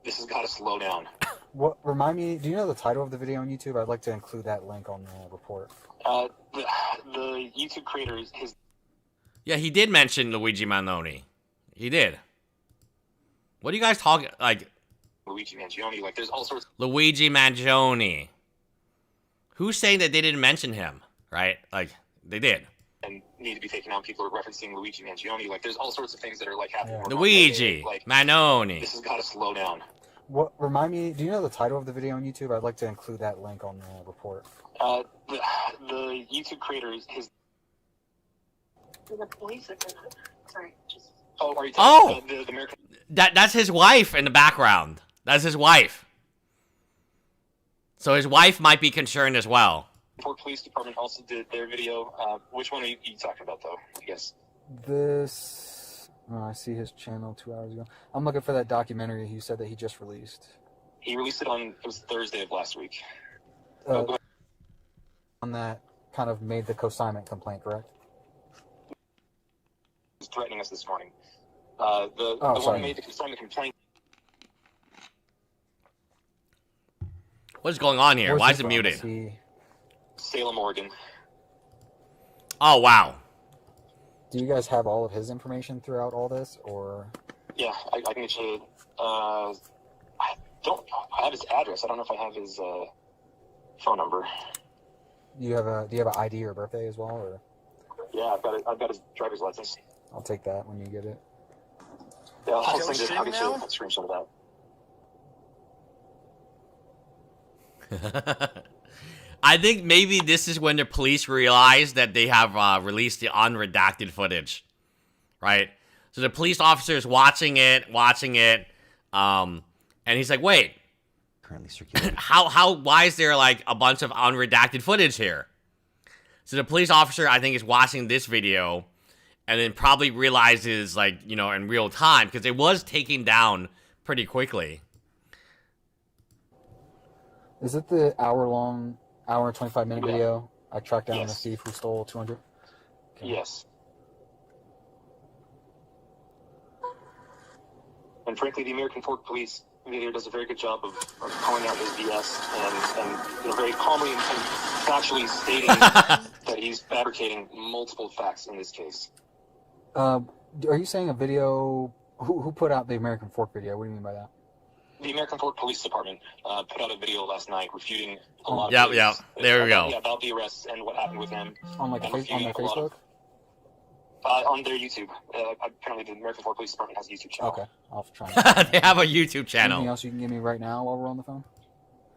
This has got to slow down. What? Remind me, do you know the title of the video on YouTube? I'd like to include that link on the report. The YouTube creator is his... Yeah, he did mention Luigi Mangione. He did. What are you guys talking, like... Luigi Mangione, like, there's all sorts... Luigi Mangione. Who's saying that they didn't mention him, right? Like, they did. And need to be taken out. People are referencing Luigi Mangione. Like, there's all sorts of things that are, like, happening. Yeah. Luigi Mangione. This has got to slow down. What? Remind me, do you know the title of the video on YouTube? I'd like to include that link on the report. The YouTube creator is his... The police are gonna... Sorry, just... Oh, are you talking about the American... That's his wife in the background. That's his wife. So his wife might be concerned as well. Fort Police Department also did their video. Which one are you talking about, though? I guess. This... Oh, I see his channel 2 hours ago. I'm looking for that documentary he said that he just released. He released it it was Thursday of last week. On that kind of made the consignment complaint, correct? He was threatening us this morning. The one who made the consignment complaint. What's going on here? Why is it muted? Salem, Oregon. Oh, wow. Do you guys have all of his information throughout all this, or? Yeah, I can get you. I have his address. I don't know if I have his phone number. Do you have an ID or birthday as well, or? Yeah, I've got his driver's license. I'll take that when you get it. Yeah, I'll get you a screenshot of that. I think maybe this is when the police realize that they have released the unredacted footage, right? So the police officer is watching it, and he's like, "Wait, currently circulating. Why is there like a bunch of unredacted footage here?" So the police officer, I think, is watching this video, and then probably realizes, like, you know, in real time, because it was taken down pretty quickly. Is it the hour and 25-minute video? I tracked down the thief who stole 200? Okay. Yes. And frankly, the American Fork Police video does a very good job of calling out his BS and you know, very calmly and factually stating that he's fabricating multiple facts in this case. Are you saying a video... Who put out the American Fork video? What do you mean by that? The American Fork Police Department put out a video last night refuting a lot of there we go. Yeah, about the arrests and what happened with him. On their Facebook? On their YouTube. Apparently the American Fork Police Department has a YouTube channel. Okay, I'll try. They have a YouTube channel. Anything else you can give me right now while we're on the phone?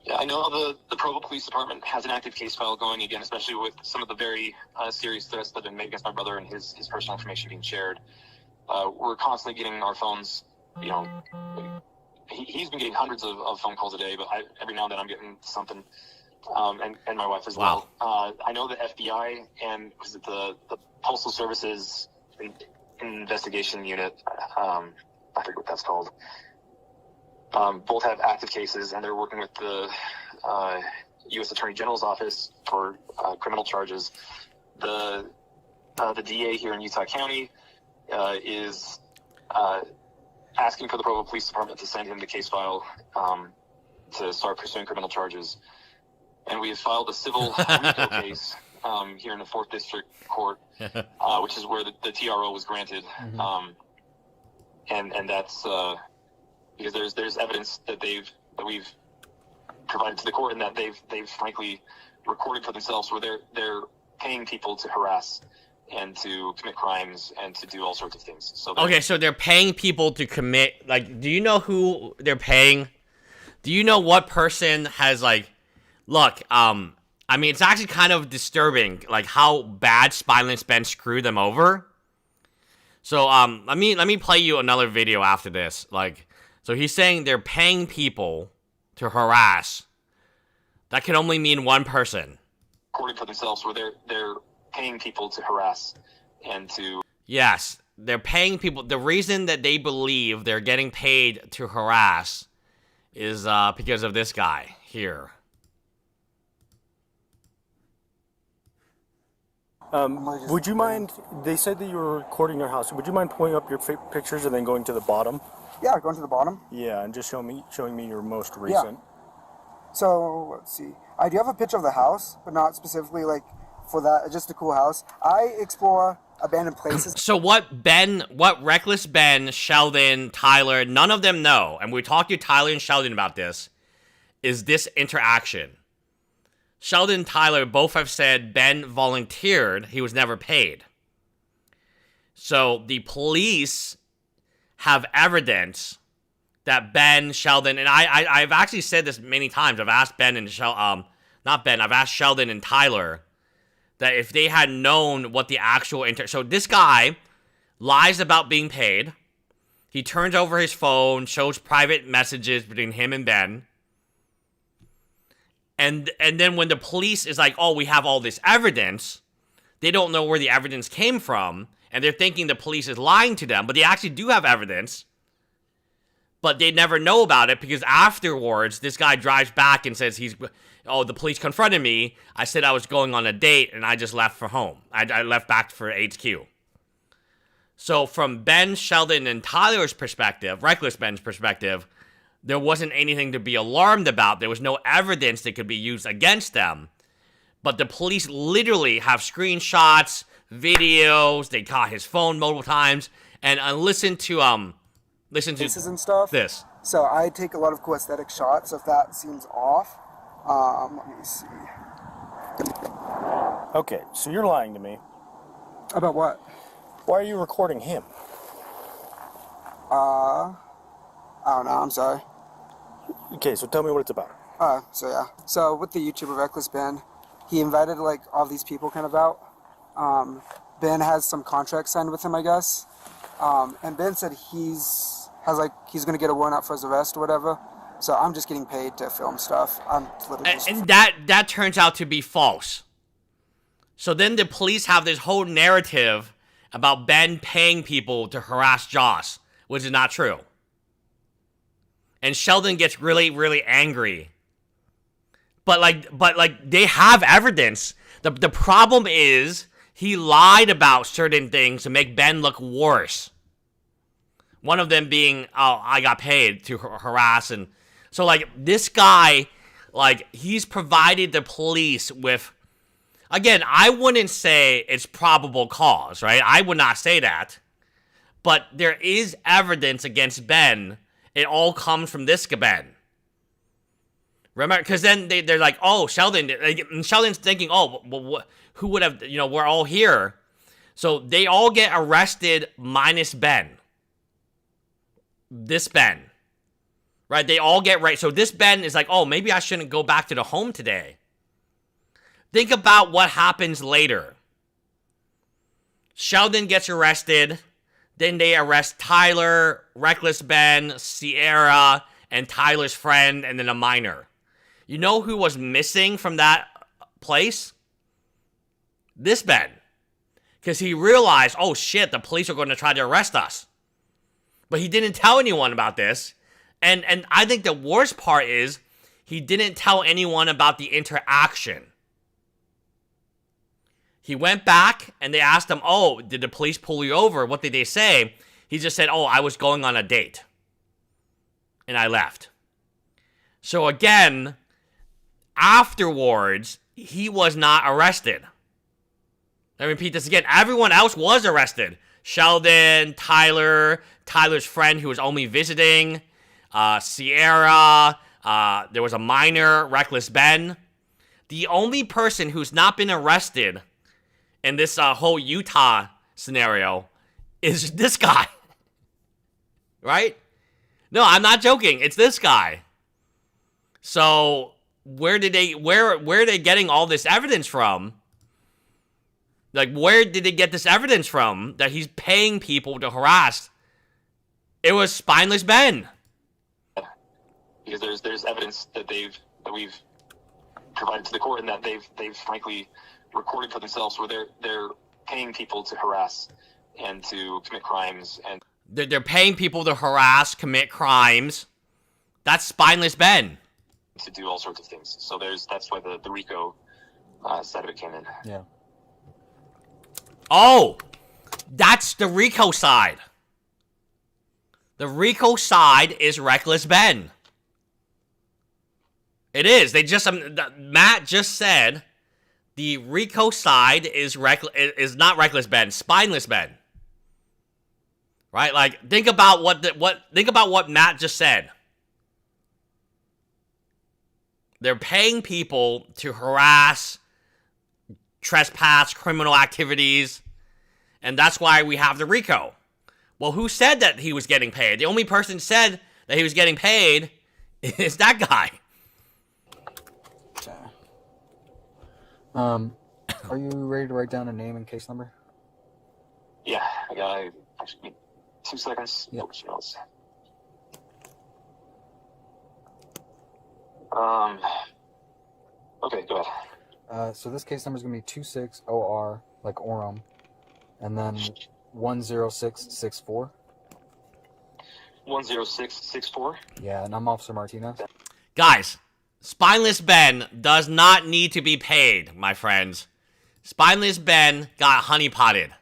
Yeah, I know the Provo Police Department has an active case file going again, especially with some of the very serious threats that have been made against my brother and his personal information being shared. We're constantly getting our phones, you know... He's been getting hundreds of phone calls a day, but every now and then I'm getting something, and my wife as well. I know the FBI and the Postal Service's investigation unit. I forget what that's called. Both have active cases, and they're working with the U.S. Attorney General's office for criminal charges. The DA here in Utah County is asking for the Provo Police Department to send him the case file to start pursuing criminal charges. And we have filed a civil RICO case here in the 4th District Court, which is where the TRO was granted. Mm-hmm. And that's because there's evidence that we've provided to the court, and that they've frankly recorded for themselves where they're paying people to harass and to commit crimes and to do all sorts of things. So okay, so they're paying people to commit, like, do you know who they're paying? Do you know what person has, like, look, I mean, it's actually kind of disturbing, like, how bad Spineless Ben screwed them over. So, let me play you another video after this. Like, so he's saying they're paying people to harass. That can only mean one person. Recorded for themselves where they're paying people to harass and to... Yes, they're paying people. The reason that they believe they're getting paid to harass is because of this guy here. Would you mind, they said that you were recording your house. Would you mind pulling up your pictures and then going to the bottom? Yeah, going to the bottom. Yeah, and just showing me your most recent. Yeah. So, let's see. I do have a picture of the house, but not specifically, like, for that, just a cool house. I explore abandoned places. So what Reckless Ben, Sheldon, Tyler, none of them know, and we talked to Tyler and Sheldon about this, is this interaction. Sheldon and Tyler both have said Ben volunteered, he was never paid. So the police have evidence that Ben, Sheldon, and I've actually said this many times. I've asked Ben and I've asked Sheldon and Tyler that if they had known what the actual so this guy lies about being paid. He turns over his phone, shows private messages between him and Ben. And then when the police is like, oh, we have all this evidence, they don't know where the evidence came from, and they're thinking the police is lying to them, but they actually do have evidence. But they never know about it because afterwards, this guy drives back and says the police confronted me. I said I was going on a date and I just left for home. I left back for HQ. So from Ben, Sheldon, and Tyler's perspective, Reckless Ben's perspective, there wasn't anything to be alarmed about. There was no evidence that could be used against them. But the police literally have screenshots, videos. They caught his phone multiple times. And listen to places and stuff. This. So I take a lot of cool aesthetic shots. If that seems off, let me see. Okay, so you're lying to me. About what? Why are you recording him? I don't know. I'm sorry. Okay, so tell me what it's about. So with the YouTuber Reckless Ben, he invited like all these people kind of out. Ben has some contract signed with him, I guess. And Ben said he's going to get a warrant out for his arrest or whatever. So I'm just getting paid to film stuff. I'm literally and that turns out to be false. So then the police have this whole narrative about Ben paying people to harass Joss, which is not true. And Sheldon gets really, really angry. But they have evidence. The problem is he lied about certain things to make Ben look worse. One of them being, oh, I got paid to harass. And so, like, this guy, like, he's provided the police with, again, I wouldn't say it's probable cause, right? I would not say that. But there is evidence against Ben. It all comes from this Ben. Remember, because then they're like, oh, Sheldon, and Sheldon's thinking, oh, well, who would have, we're all here. So they all get arrested minus Ben. This Ben. Right? They all get right. So this Ben is like, oh, maybe I shouldn't go back to the home today. Think about what happens later. Sheldon gets arrested. Then they arrest Tyler, Reckless Ben, Sierra, and Tyler's friend, and then a minor. You know who was missing from that place? This Ben. because he realized, oh shit, the police are going to try to arrest us. But he didn't tell anyone about this. And I think the worst part is he didn't tell anyone about the interaction. He went back and they asked him, oh, did the police pull you over? What did they say? He just said, oh, I was going on a date. And I left. So again, afterwards, he was not arrested. Let me repeat this again. Everyone else was arrested. Sheldon, Tyler's friend who was only visiting, Sierra, there was a minor, Reckless Ben. The only person who's not been arrested in this whole Utah scenario is this guy. Right? No, I'm not joking. It's this guy. So where are they getting all this evidence from? Like, where did they get this evidence from that he's paying people to harass? It was Spineless Ben. Because there's evidence that we've provided to the court, and that they've frankly recorded for themselves, where they're paying people to harass and to commit crimes, and they're paying people to harass, commit crimes. That's Spineless Ben. To do all sorts of things. So that's why the RICO side of it came in. Yeah. Oh, that's the RICO side. The RICO side is Reckless Ben. It is. Matt just said the RICO side is not Reckless Ben, Spineless Ben. Right? Like, think about what Matt just said. They're paying people to harass, trespass, criminal activities, and that's why we have the RICO. Well, who said that he was getting paid? The only person said that he was getting paid is that guy. Okay. Are you ready to write down a name and case number? Yeah, I got actually 2 seconds. Yep. Okay, go ahead. So this case number is going to be 26OR, like Orem, and then 10664. 10664? Yeah, and I'm Officer Martinez. Guys, Spineless Ben does not need to be paid, my friends. Spineless Ben got honeypotted.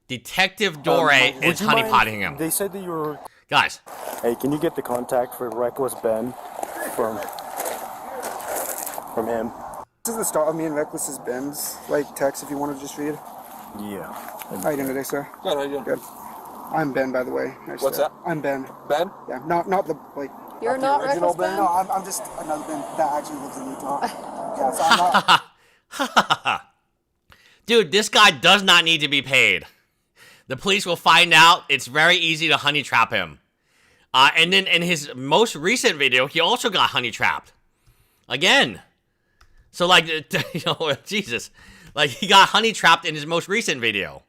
Detective Dore is honeypotting him. They said that you were... Guys. Hey, can you get the contact for Reckless Ben from him? This is the start of me and Reckless's Ben's text if you want to just read. Yeah. How you doing today, sir? Good, how you doing? Good. I'm Ben, by the way. What's that? I'm Ben. Ben? Yeah, not the You're not original Reckless Ben? No, I'm just another Ben that actually lives in Utah. Yeah, so I'm not. Dude, this guy does not need to be paid. The police will find out. It's very easy to honey trap him. And then in his most recent video, he also got honey trapped. Again. So, Jesus. Like, he got honey trapped in his most recent video.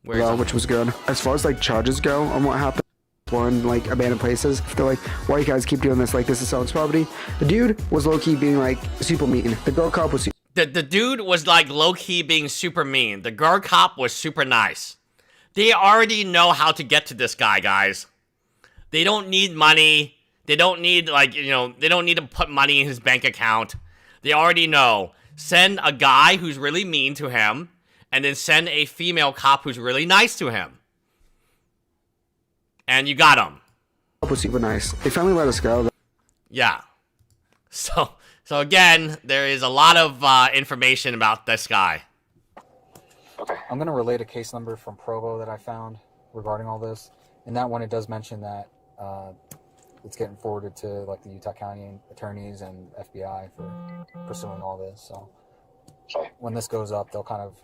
Which was good. As far as, charges go on what happened, exploring, abandoned places, they're like, why you guys keep doing this? This is someone's property. The dude was low-key being, super mean. The girl cop was... The dude was, low-key being super mean. The girl cop was super nice. They already know how to get to this guy, guys. They don't need money. They don't need, they don't need to put money in his bank account. They already know. Send a guy who's really mean to him, and then send a female cop who's really nice to him. And you got him. Was super nice. They finally let us go. Yeah. So again, there is a lot of information about this guy. Okay. I'm going to relate a case number from Provo that I found regarding all this. In that one, it does mention that it's getting forwarded to the Utah County attorneys and FBI for pursuing all this. So when this goes up, they'll kind of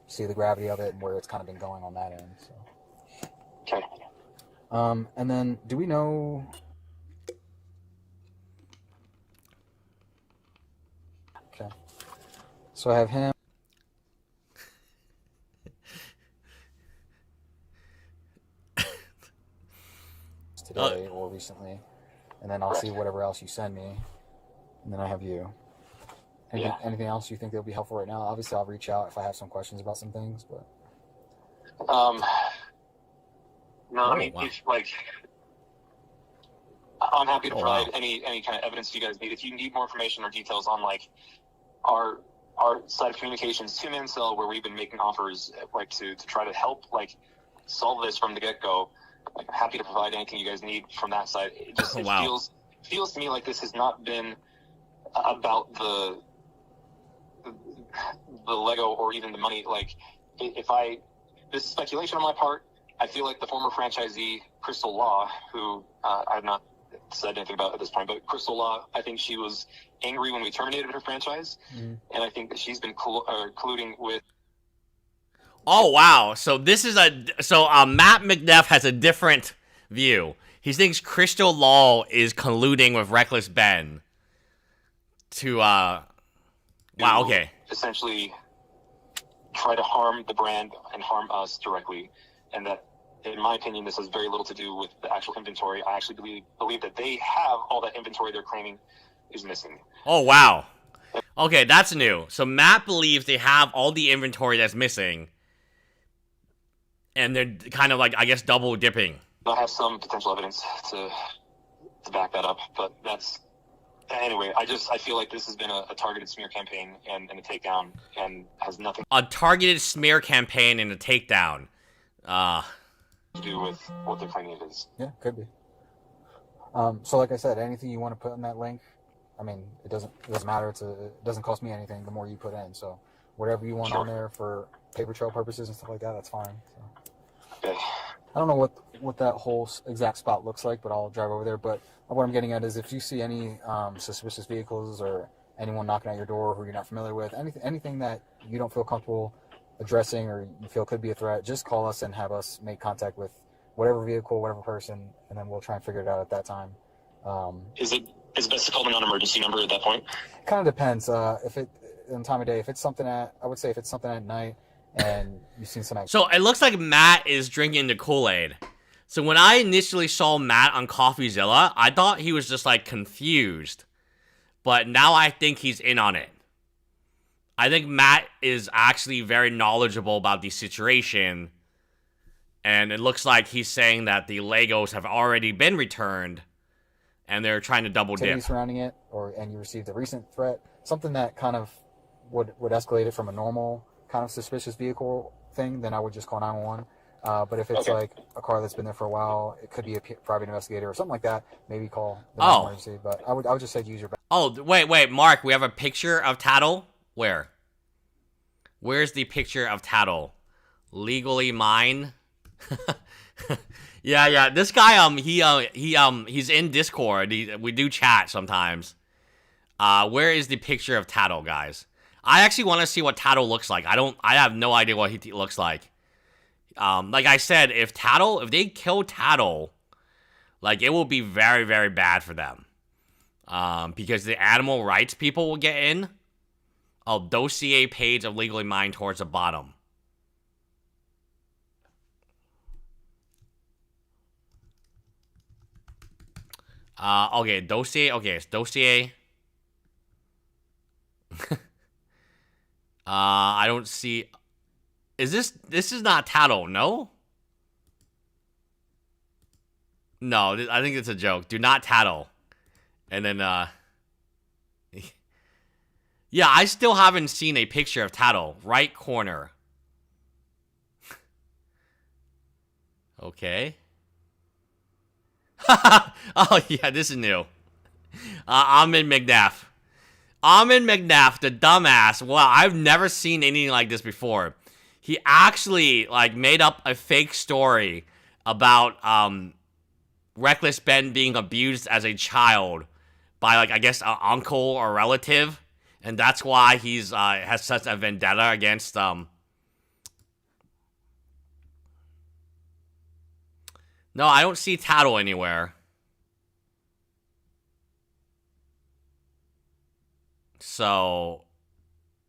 see the gravity of it and where it's kind of been going on that end. So. Okay. And then, do we know? Okay. So I have him. Today or recently, and then I'll see whatever else you send me, and then I have you. Anything else you think that would be helpful right now? Obviously, I'll reach out if I have some questions about some things, but. No, I mean, if, like, I'm happy to provide any kind of evidence you guys need. If you need more information or details on, like, our side of communications to Mansell, where we've been making offers, like, to try to help, like, solve this from the get-go, like, I'm happy to provide anything you guys need from that side. It just feels to me like this has not been about the Lego or even the money. Like, this is speculation on my part. I feel like the former franchisee, Crystal Law, who I've not said anything about at this point, but Crystal Law, I think she was angry when we terminated her franchise, and I think that she's been colluding with. Oh wow! So this is Matt McNeff has a different view. He thinks Crystal Law is colluding with Reckless Ben to essentially try to harm the brand and harm us directly, and that, in my opinion, this has very little to do with the actual inventory. I actually believe that they have all that inventory they're claiming is missing. Oh, wow. Okay, that's new. So Matt believes they have all the inventory that's missing, and they're kind of like, I guess, double dipping. I have some potential evidence to back that up, but that's... Anyway, I feel like this has been a targeted smear campaign and a takedown, and has nothing... A targeted smear campaign and a takedown. To do with what they're claiming it is. Yeah, could be. So like I said, anything you want to put in that link, I mean, it doesn't matter. It doesn't cost me anything the more you put in. So whatever you want on there for paper trail purposes and stuff like that, that's fine. So. Okay. I don't know what that whole exact spot looks like, but I'll drive over there. But what I'm getting at is if you see any suspicious vehicles or anyone knocking at your door who you're not familiar with, anything that you don't feel comfortable addressing or you feel could be a threat, just call us and have us make contact with whatever vehicle, whatever person, and then we'll try and figure it out at that time. Is it best to call the non-emergency number at that point? Kind of depends. If it in time of day, if it's something I would say if it's something at night and you've seen some. So it looks like Matt is drinking the Kool-Aid. So when I initially saw Matt on CoffeeZilla, I thought he was just like confused, but now I think he's in on it. I think Matt is actually very knowledgeable about the situation, and it looks like he's saying that the Legos have already been returned, and they're trying to double dip. Surrounding it, and you received a recent threat, something that kind of would escalate it from a normal kind of suspicious vehicle thing, then I would just call 911. But if it's like a car that's been there for a while, it could be a private investigator or something like that. Maybe call the emergency. But I would just say use your. Oh wait, Mark, we have a picture of Tattle. Where? Where's the picture of Tattle? Legally mine. yeah. This guy, he's in Discord. We do chat sometimes. Where is the picture of Tattle, guys? I actually want to see what Tattle looks like. I have no idea what he looks like. Like I said, if they kill Tattle, like it will be very, very bad for them. Because the animal rights people will get in. Oh, dossier page of Legally Mine towards the bottom. Okay, dossier. Okay, it's dossier. I don't see. Is this is not Tattle? No. No, I think it's a joke. Do not tattle. And then yeah, I still haven't seen a picture of Tattle. Right corner. Okay. Oh, yeah, this is new. Ammon McNeff. Ammon McNeff, the dumbass. Wow, I've never seen anything like this before. He actually, like, made up a fake story about, Reckless Ben being abused as a child by, like, I guess, an uncle or relative. And that's why he's has such a vendetta against No, I don't see Tattle anywhere. So,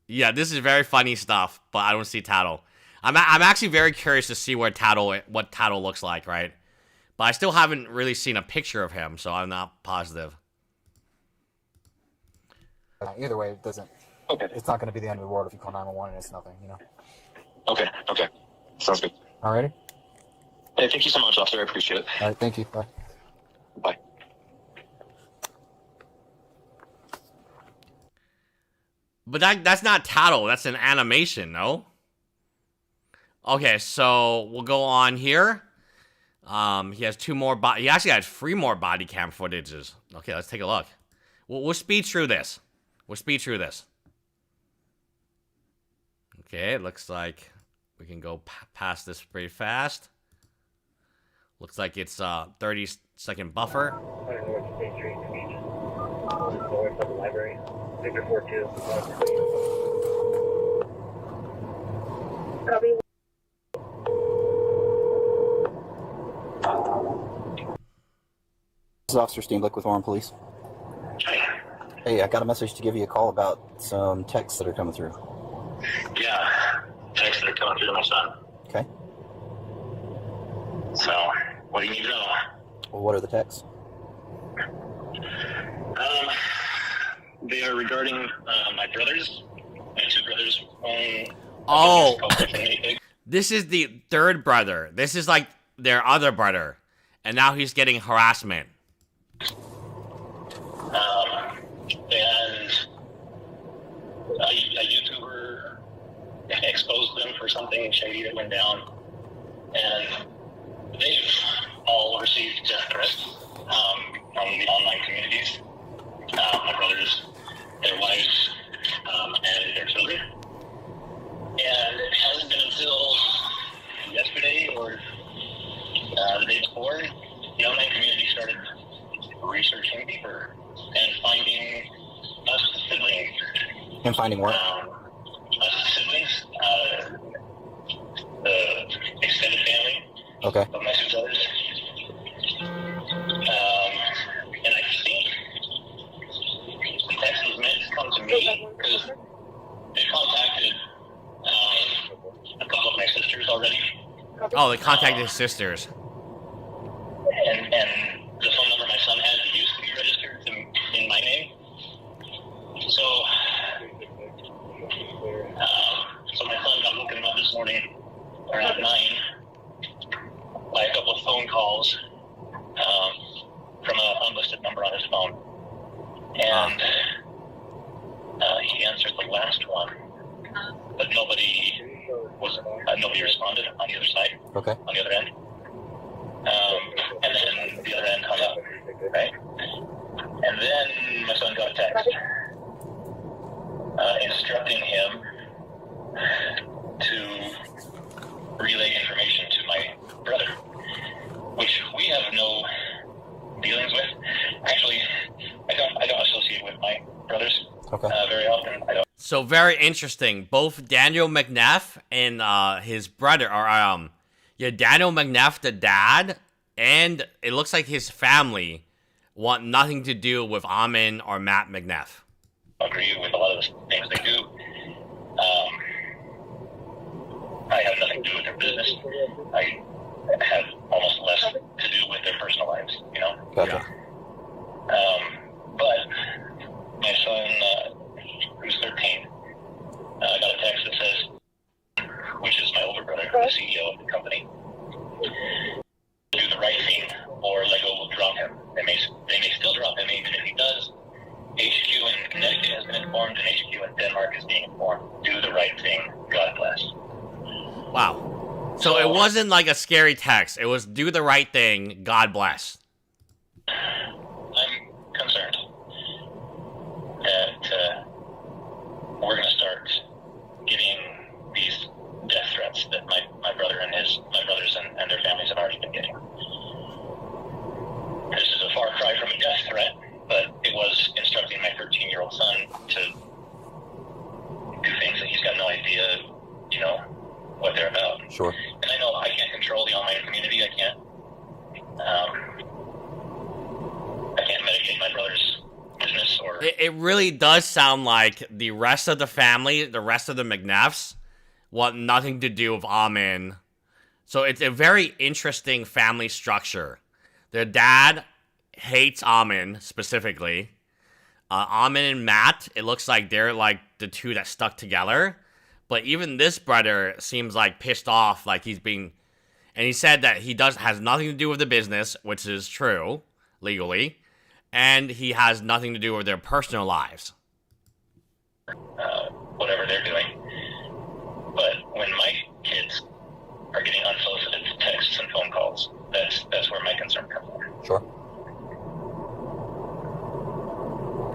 yeah, this is very funny stuff, but I don't see Tattle. I'm actually very curious to see what Tattle looks like, right? But I still haven't really seen a picture of him, so I'm not positive. Either way, it doesn't Okay. It's not going to be the end of the world if you call 911 and it's nothing, you know. Okay. Sounds good. Alrighty. Hey, thank you so much, officer. I appreciate it. All right, thank you. Bye. Bye. But that's not tattle. That's an animation, no? Okay, so we'll go on here. He has two more he actually has 3 more body cam footages. Okay, let's take a look. We'll speed through this. Okay, it looks like we can go past this pretty fast. Looks like it's a 30-second buffer. This is Officer Steenblick with Warren Police. Hey, I got a message to give you a call about some texts that are coming through. Yeah, texts that are coming through to my son. Okay. So, what do you need to know? Well, what are the texts? They are regarding my brothers. My 2 brothers own. Oh, this is the 3rd brother. This is like their other brother, and now he's getting harassment. And a YouTuber exposed them for something shady that went down, and they've all received death threats from the online communities. My brothers, their wives, and their children. And it hasn't been until yesterday or the day before the online community started researching deeper and finding us siblings. And finding what? Us siblings, the extended family Okay. of my 2 brothers. And I think the text was meant to come to me because they contacted a couple of my sisters already. Oh, they contacted his sisters. And the phone number my son has used to be registered in my name. So my son got woken up this morning around 9 by a couple of phone calls from an unlisted number on his phone. And he answered the last one, but nobody responded on the other side, Okay. on the other end. And then the other end hung up, right? And then my son got a text instructing him to relay information to my brother, which we have no dealings with. Actually, I don't associate with my brothers very often. I don't. So very interesting. Both Daniel McNeff and his brother are Daniel McNeff, the dad, and it looks like his family want nothing to do with Ammon or Matt McNeff. I agree with a lot of the things they do. I have nothing to do with their business. I have almost less to do with their personal lives, you know? Gotcha. But my son, who's 13, got a text that says, which is my older brother, the CEO of the company, do the right thing or Lego will drop him. They may still drop him even if he does. HQ in Connecticut has been informed and HQ in Denmark is being informed. Do the right thing. God bless. Wow. So it wasn't like a scary text. It was do the right thing. God bless. I'm concerned that we're going to start getting these death threats that my brother and my brothers and their families have already been getting. This is a far cry from a death threat, but it was instructing my 13-year-old son to do things that he's got no idea, you know, what they're about. Sure. And I know I can't control the online community. I can't mitigate my brother's business or. It really does sound like the rest of the family, the rest of the McNeffs, want nothing to do with Ammon. So it's a very interesting family structure. Their dad hates Ammon specifically. Ammon and Matt, it looks like they're like the two that stuck together. But even this brother seems like pissed off, like he's being... And he said that he has nothing to do with the business, which is true, legally. And he has nothing to do with their personal lives. Whatever they're doing. But when my kids are getting unsolicited texts and phone calls, that's where my concern comes from. Sure.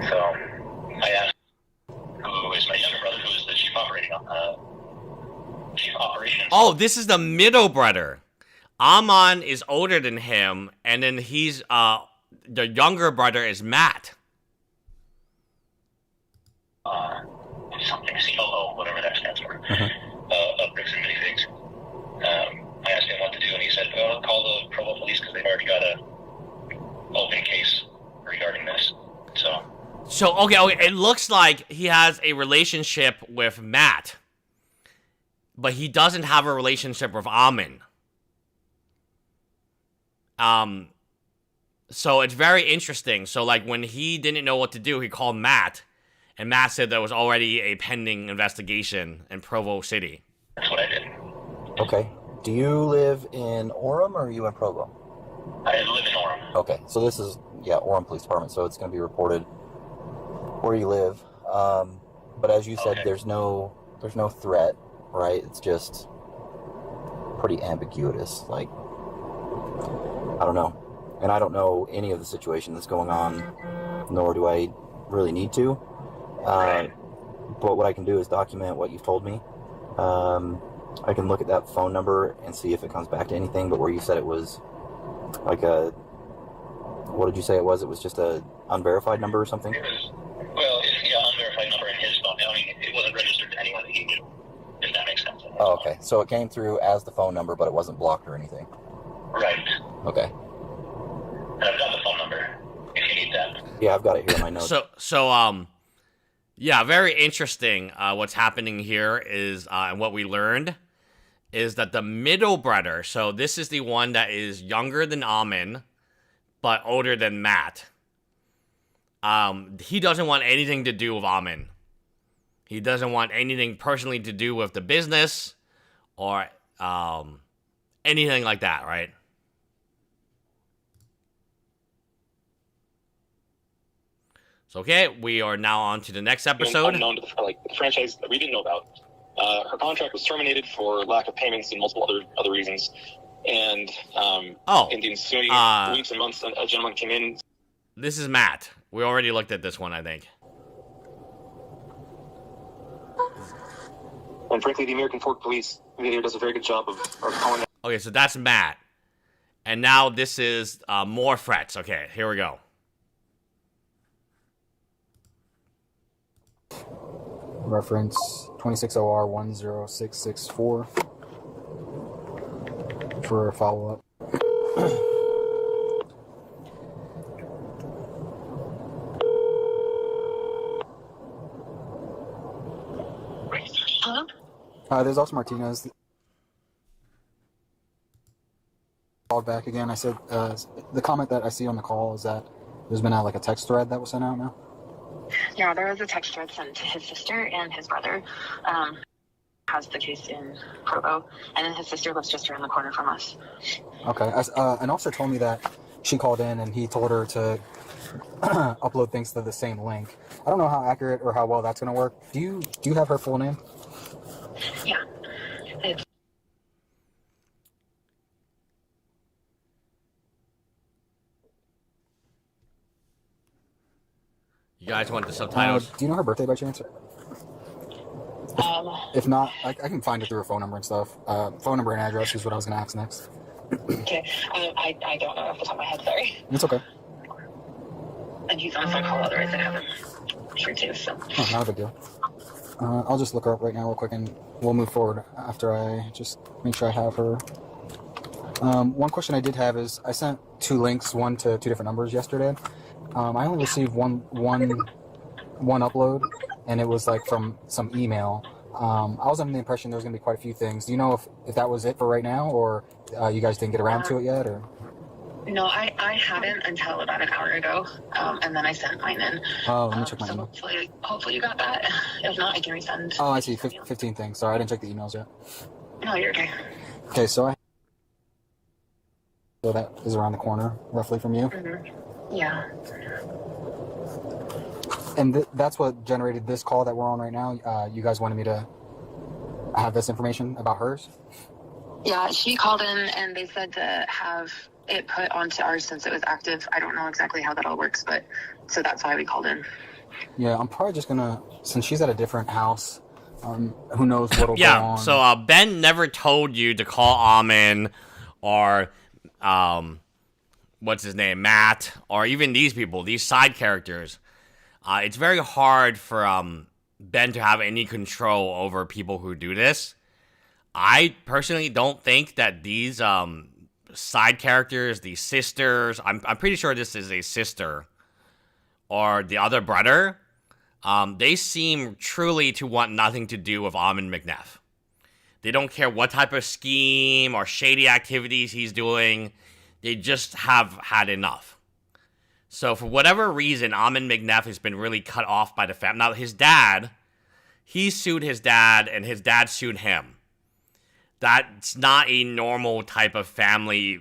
So I asked who is my younger brother, who is the chief operations. Oh, this is the middle brother. Ammon is older than him, and then he's the younger brother is Matt. Something COO, whatever that stands for. Of Bricks and Minifigs. I asked him what to do, and he said, "Well, call the Provo police because they've already got a open case regarding this." So okay, it looks like he has a relationship with Matt, but he doesn't have a relationship with Ammon. So it's very interesting. So like when he didn't know what to do, he called Matt, and Matt said there was already a pending investigation in Provo City. That's what I did. Okay. Do you live in Orem or are you in Provo? I live in Orem. Okay, so this is, Orem Police Department, so it's going to be reported where you live. But as you said, there's no threat, right? It's just pretty ambiguous. Like, I don't know. And I don't know any of the situation that's going on, nor do I really need to. But what I can do is document what you've told me. I can look at that phone number and see if it comes back to anything, but where you said it was like what did you say it was? It was just a unverified number or something? It was, unverified number in his phone. I mean, it wasn't registered to anyone that he knew, if that makes sense. Oh, okay. So it came through as the phone number, but it wasn't blocked or anything? Right. Okay. And I've got the phone number, if you need that. Yeah, I've got it here in my notes. Yeah, very interesting. What's happening here is, and what we learned is that the middle brother, so this is the one that is younger than Ammon, but older than Matt. He doesn't want anything to do with Ammon. He doesn't want anything personally to do with the business or anything like that, right? So, okay, we are now on to the next episode. Unknown to the franchise that we didn't know about. Her contract was terminated for lack of payments and multiple other reasons. And in the ensuing weeks and months, a gentleman came in. This is Matt. We already looked at this one, I think. And frankly, the American Fork Police video does a very good job of calling out. Okay, so that's Matt. And now this is more threats. Okay, here we go. Reference 26OR10664 for a follow-up. Hello? There's also Martinez. Called back again. I said the comment that I see on the call is that there's been a text thread that was sent out now. Yeah, there was a text thread sent to his sister and his brother. Has the case in Provo, and then his sister lives just around the corner from us. Okay. An officer told me that she called in and he told her to upload things to the same link. I don't know how accurate or how well that's going to work. Do you have her full name? Yeah. It's You guys want the subtitles? Do you know her birthday by chance? If not, I can find it through her phone number and stuff. Phone number and address is what I was going to ask next. okay. I don't know off the top of my head, sorry. It's okay. And he's on a phone call, otherwise I'd have him sure too, so. Oh, not a big deal. I'll just look her up right now real quick and we'll move forward after I just make sure I have her. One question I did have is I sent 2 links, one to 2 different numbers yesterday. I only received one upload, and it was from some email. I was under the impression there was going to be quite a few things. Do you know if that was it for right now, or you guys didn't get around to it yet, or? No, I hadn't until about an hour ago, and then I sent mine in. Oh, let me check my so email. hopefully you got that. If not, I can resend. Oh, I see. 15 things. Sorry, I didn't check the emails yet. No, you're okay. Okay, so that is around the corner, roughly from you. Mm-hmm. Yeah. And that's what generated this call that we're on right now. You guys wanted me to have this information about hers? Yeah, she called in and they said to have it put onto ours since it was active. I don't know exactly how that all works, but so that's why we called in. Yeah, I'm probably just gonna, since she's at a different house, who knows what'll go on. Yeah, so Ben never told you to call Ammon or what's his name, Matt, or even these people, these side characters. It's very hard for Ben to have any control over people who do this. I personally don't think that these side characters, these sisters, I'm pretty sure this is a sister, or the other brother, they seem truly to want nothing to do with Ammon McNeff. They don't care what type of scheme or shady activities he's doing. They just have had enough. So for whatever reason, Ammon McNeff has been really cut off by the family. Now his dad, he sued his dad and his dad sued him. That's not a normal type of family,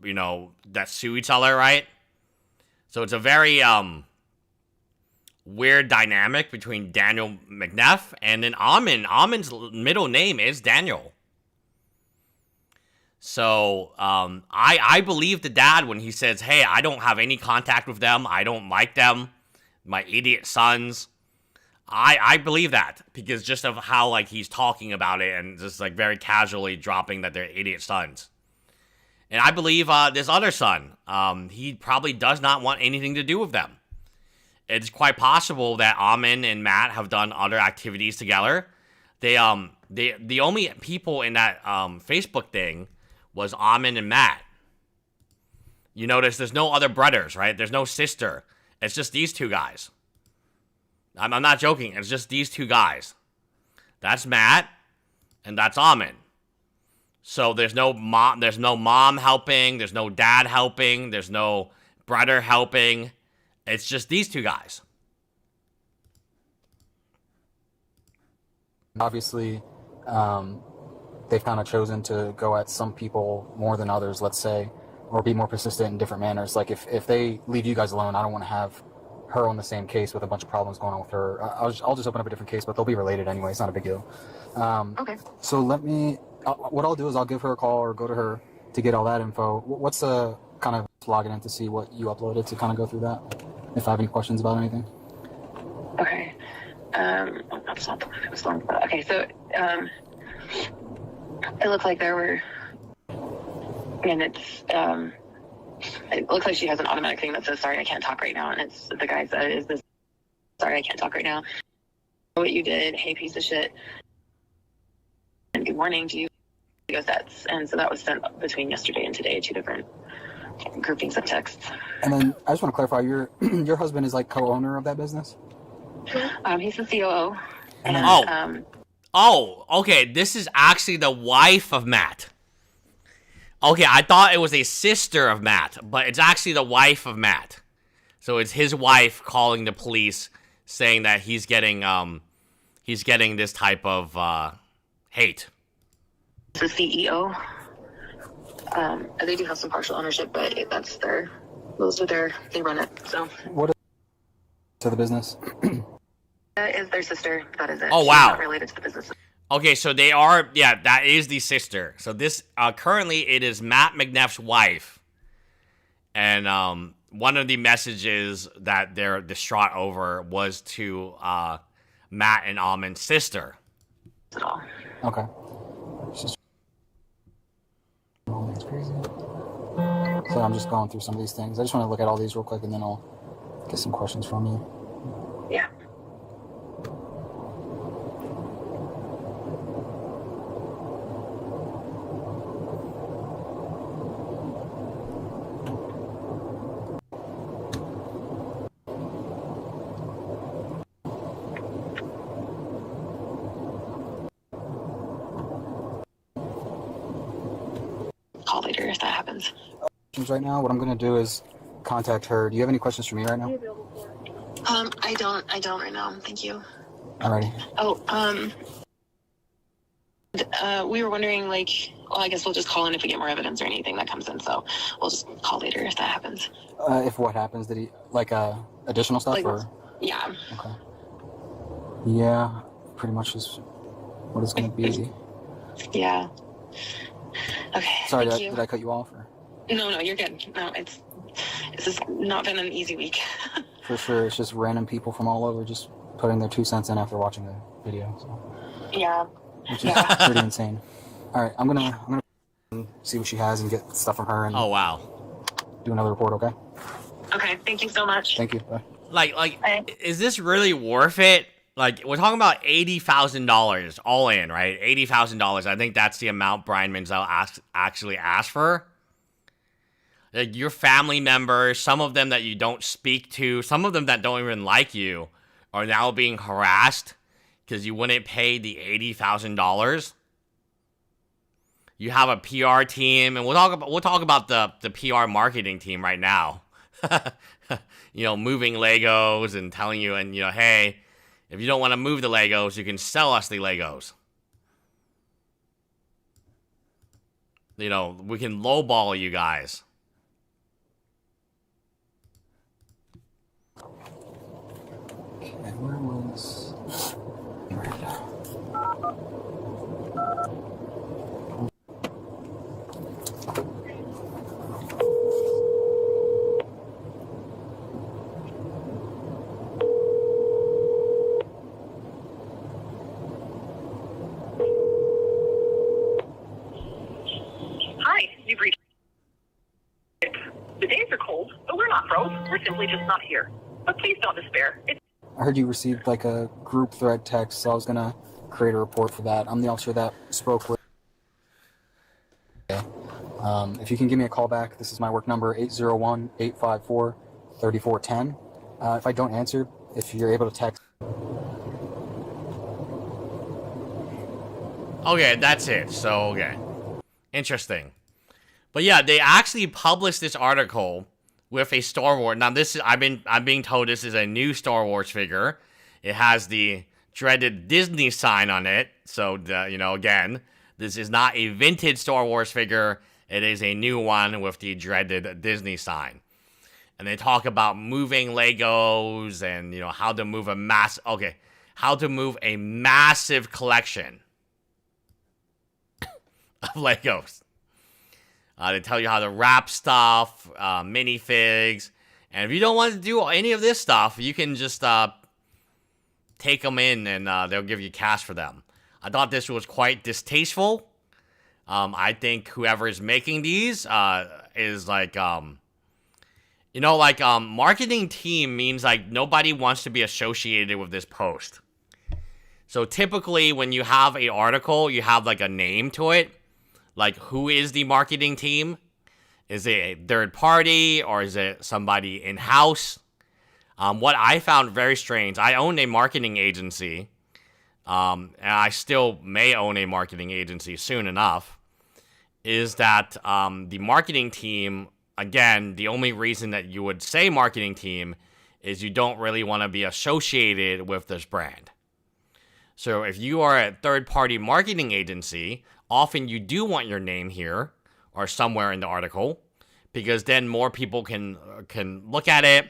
you know, that sue each other, right? So it's a very weird dynamic between Daniel McNeff and then Ammon. Ammon's middle name is Daniel. So I believe the dad when he says, hey, I don't have any contact with them. I don't like them. My idiot sons. I believe that because just of how like he's talking about it and just like very casually dropping that they're idiot sons. And I believe this other son, he probably does not want anything to do with them. It's quite possible that Ammon and Matt have done other activities together. The only people in that Facebook thing was Ammon and Matt. You notice there's no other brothers, right? There's no sister. It's just these two guys. I'm not joking. It's just these two guys. That's Matt, and that's Ammon. So there's no mom helping. There's no dad helping. There's no brother helping. It's just these two guys. Obviously, they've kind of chosen to go at some people more than others, let's say, or be more persistent in different manners. Like if they leave you guys alone, I don't want to have her on the same case with a bunch of problems going on with her. I'll just open up a different case, but they'll be related anyway. It's not a big deal. Okay. So what I'll do is I'll give her a call or go to her to get all that info. What's the kind of logging in to see what you uploaded to kind of go through that? If I have any questions about anything. Okay. That's not the one I was looking for. Okay, so it looks like there were, and it's it looks like she has an automatic thing that says, sorry, I can't talk right now. And it's the guy said, is this, sorry, I can't talk right now. What you did, hey, piece of shit. And good morning to you. He goes, that's, and so that was sent between yesterday and today, 2 different groupings of texts. And then I just want to clarify, your husband is like co-owner of that business? He's the COO. And, okay, this is actually the wife of Matt. Okay, I thought it was a sister of Matt, but it's actually the wife of Matt. So it's his wife calling the police, saying that he's getting this type of hate. The CEO. They do have some partial ownership, but they run it. So. What is to the business? That is their sister. That is it. Oh, She's wow. not related to the business. Okay, so they are, yeah, that is the sister. So this, currently it is Matt McNeff's wife. And one of the messages that they're distraught over was to Matt and Ammon's sister. Okay. That's crazy. So I'm just going through some of these things. I just want to look at all these real quick and then I'll get some questions from you. Yeah. Call later if that happens. questions right now. What I'm going to do is contact her. Do you have any questions for me right now? I don't right now. Thank you. Alrighty. Oh, we were wondering, like, well, I guess we'll just call in if we get more evidence or anything that comes in. So we'll just call later if that happens. If what happens, did he like additional stuff Like, or? yeah. Okay. Yeah, pretty much is what it's going to be. Yeah. Okay. Sorry, thank you. did I cut you off? Or? No, you're good. No, it's just not been an easy week. For sure, it's just random people from all over just putting their 2 cents in after watching the video. So. Yeah. Which is pretty insane. All right, I'm gonna see what she has and get stuff from her. And oh wow. Do another report, okay? Okay. Thank you so much. Thank you. Bye. Like, is this really worth it? Like, we're talking about $80,000 all in, right? $80,000. I think that's the amount Brian Menzel actually asked for. Like, your family members, some of them that you don't speak to, some of them that don't even like you, are now being harassed because you wouldn't pay the $80,000. You have a PR team, and we'll talk about the PR marketing team right now. You know, moving Legos and telling you, and you know, hey, if you don't want to move the Legos, you can sell us the Legos. You know, we can lowball you guys. Okay, where was Hi, you've reached. The days are cold, but we're not froze. We're simply just not here. But please don't despair. I heard you received like a group thread text, so I was gonna create a report for that. I'm the officer that spoke with. If you can give me a call back, this is my work number, 801-854-3410. If I don't answer, if you're able to text. Okay, that's it. So, okay. Interesting. But yeah, they actually published this article with a Star Wars. Now, this is I'm being told this is a new Star Wars figure. It has the dreaded Disney sign on it. So, you know, again, this is not a vintage Star Wars figure. It is a new one with the dreaded Disney sign. And they talk about moving Legos and, you know, how to move a massive collection of Legos. They tell you how to wrap stuff, minifigs, and if you don't want to do any of this stuff, you can just take them in and they'll give you cash for them. I thought this was quite distasteful. I think whoever is making these is like, you know, like marketing team means like nobody wants to be associated with this post. So typically when you have an article, you have like a name to it. Like, who is the marketing team? Is it a third party or is it somebody in-house? What I found very strange, I own a marketing agency, and I still may own a marketing agency soon enough, is that the marketing team, again, the only reason that you would say marketing team is you don't really want to be associated with this brand. So if you are a third-party marketing agency, often you do want your name here or somewhere in the article because then more people can look at it,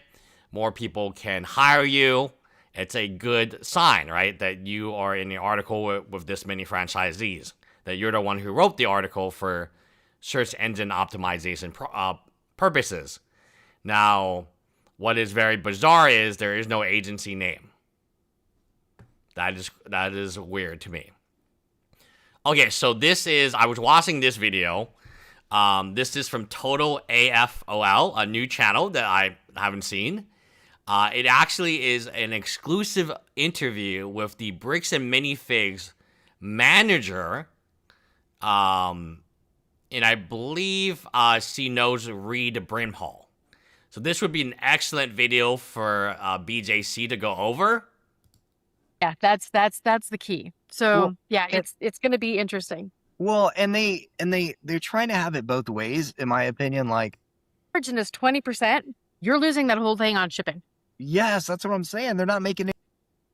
more people can hire you. It's a good sign, right, that you are in the article with this many franchisees, that you're the one who wrote the article for search engine optimization purposes. Now, what is very bizarre is there is no agency name. That is weird to me. Okay, so I was watching this video. This is from Total AFOL, a new channel that I haven't seen. It actually is an exclusive interview with the Bricks and Minifigs manager. And I believe she knows Reed Brimhall. So this would be an excellent video for BJC to go over. Yeah, that's the key. So Well, yeah, and- it's going to be interesting. Well, and they're trying to have it both ways, in my opinion. Like, margin is 20%, you're losing that whole thing on shipping. Yes, that's what I'm saying. They're not making it.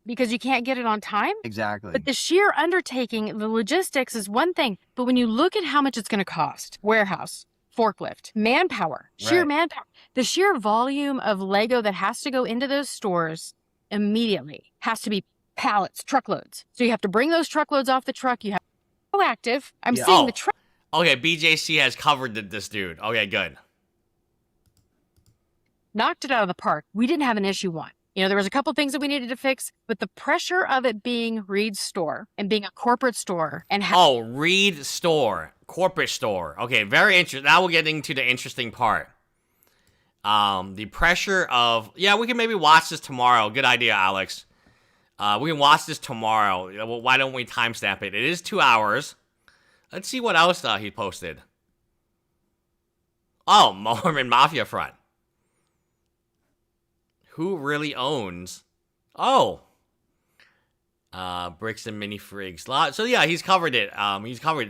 Because you can't get it on time? Exactly. But the sheer undertaking, the logistics is one thing. But when you look at how much it's going to cost, warehouse, forklift, manpower, sheer manpower, the sheer volume of Lego that has to go into those stores immediately has to be pallets, truckloads. So you have to bring those truckloads off the truck. You have to be proactive. I'm seeing the truck. Okay, BJC has covered this dude. Okay, good. Knocked it out of the park. We didn't have an issue on. You know, there was a couple things that we needed to fix, but the pressure of it being Reed's store and being a corporate store and oh, Reed store, corporate store. Okay, very interesting. Now we're getting to the interesting part. The pressure of we can maybe watch this tomorrow. Good idea, Alex. We can watch this tomorrow. Well, why don't we timestamp it? It is 2 hours. Let's see what else he posted. Oh, Mormon Mafia front. Who really owns? Oh. Bricks and Minifigs. So yeah, he's covered it.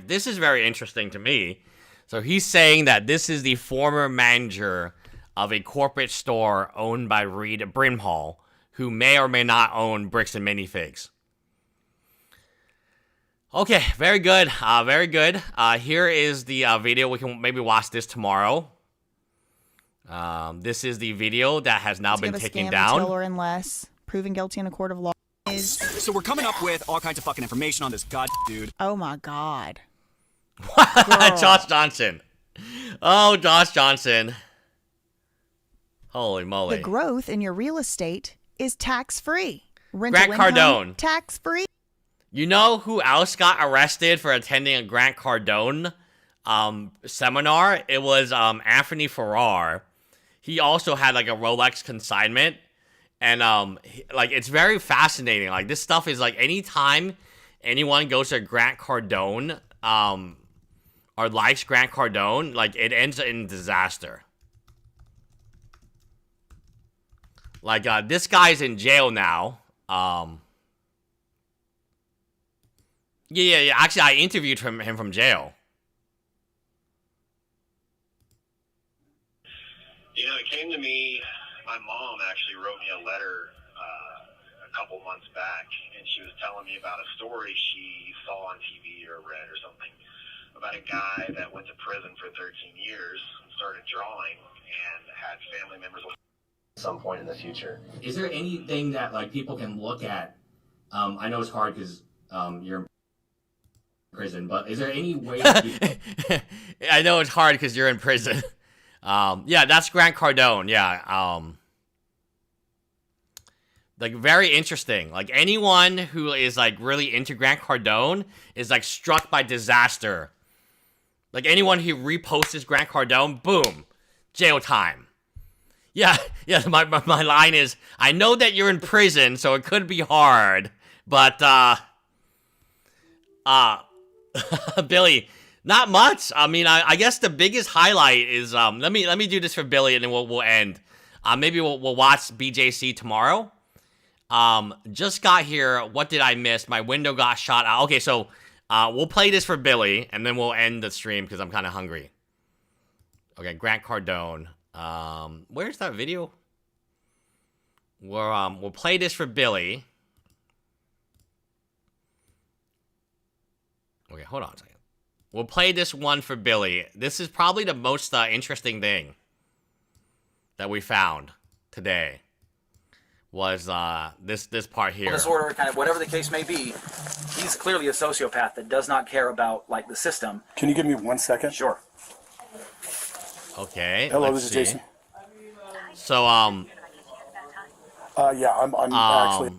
This is very interesting to me. So he's saying that this is the former manager of a corporate store owned by Reed Brimhall, who may or may not own Bricks and Minifigs. Okay, very good. Very good. Here is the video. We can maybe watch this tomorrow. This is the video that has now been taken down. Or less, proven guilty in a court of law is... So we're coming up with all kinds of fucking information on this dude. Oh my god. Josh Johnson. Oh, Josh Johnson. Holy moly. The growth in your real estate is tax-free. Grant Cardone. Tax-free. You know who else got arrested for attending a Grant Cardone seminar? It was Anthony Farrar. He also had like a Rolex consignment, and like it's very fascinating. Like this stuff is like anytime anyone goes to Grant Cardone or likes Grant Cardone, like it ends in disaster. Like this guy's in jail now. Yeah. Actually, I interviewed him from jail. You know, it came to me, my mom actually wrote me a letter a couple months back, and she was telling me about a story she saw on TV or read or something about a guy that went to prison for 13 years and started drawing and had family members at some point in the future. Is there anything that like people can look at? I know it's hard because you're in prison, but is there any way I know it's hard because you're in prison. Yeah, that's Grant Cardone. Yeah. Like very interesting. Like anyone who is like really into Grant Cardone is like struck by disaster. Like anyone who reposts Grant Cardone, boom, jail time. Yeah. My line is, I know that you're in prison, so it could be hard, but Billy. Not much. I mean, I guess the biggest highlight is let me do this for Billy and then we'll end. Maybe we'll watch BJC tomorrow. Just got here. What did I miss? My window got shot out. Okay, so we'll play this for Billy and then we'll end the stream because I'm kind of hungry. Okay, Grant Cardone. Where's that video? We'll play this for Billy. Okay, hold on a second. We'll play this one for Billy. This is probably the most interesting thing that we found today. Was this part here? Disorder, kind of whatever the case may be. He's clearly a sociopath that does not care about like the system. Can you give me 1 second? Sure. Okay. Hello, this is Jason. So yeah, I'm actually.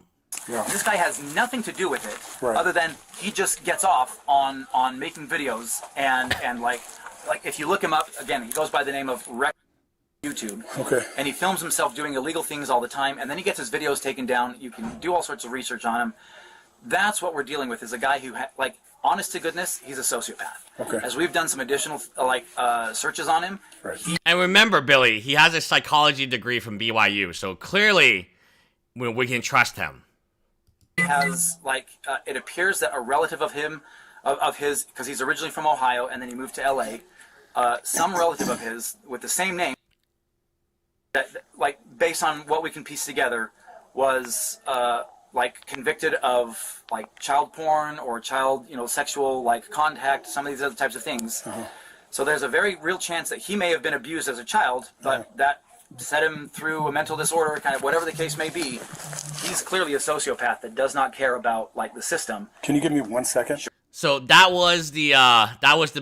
Yeah. This guy has nothing to do with it, Right. other than he just gets off on making videos and like if you look him up again, he goes by the name of YouTube. Okay. And he films himself doing illegal things all the time, and then he gets his videos taken down. You can do all sorts of research on him. That's what we're dealing with, is a guy who, like, honest to goodness, he's a sociopath. Okay. As we've done some additional, searches on him. Right. And remember, Billy, he has a psychology degree from BYU, so clearly we can trust him. He has, it appears that a relative of his, because he's originally from Ohio, and then he moved to LA, some relative of his with the same name. that, like, based on what we can piece together, was like convicted of like child porn or child, sexual like contact, some of these other types of things. So there's a very real chance that he may have been abused as a child, but that set him through a mental disorder, kind of whatever the case may be. He's clearly a sociopath that does not care about like the system. Can you give me 1 second? So that was the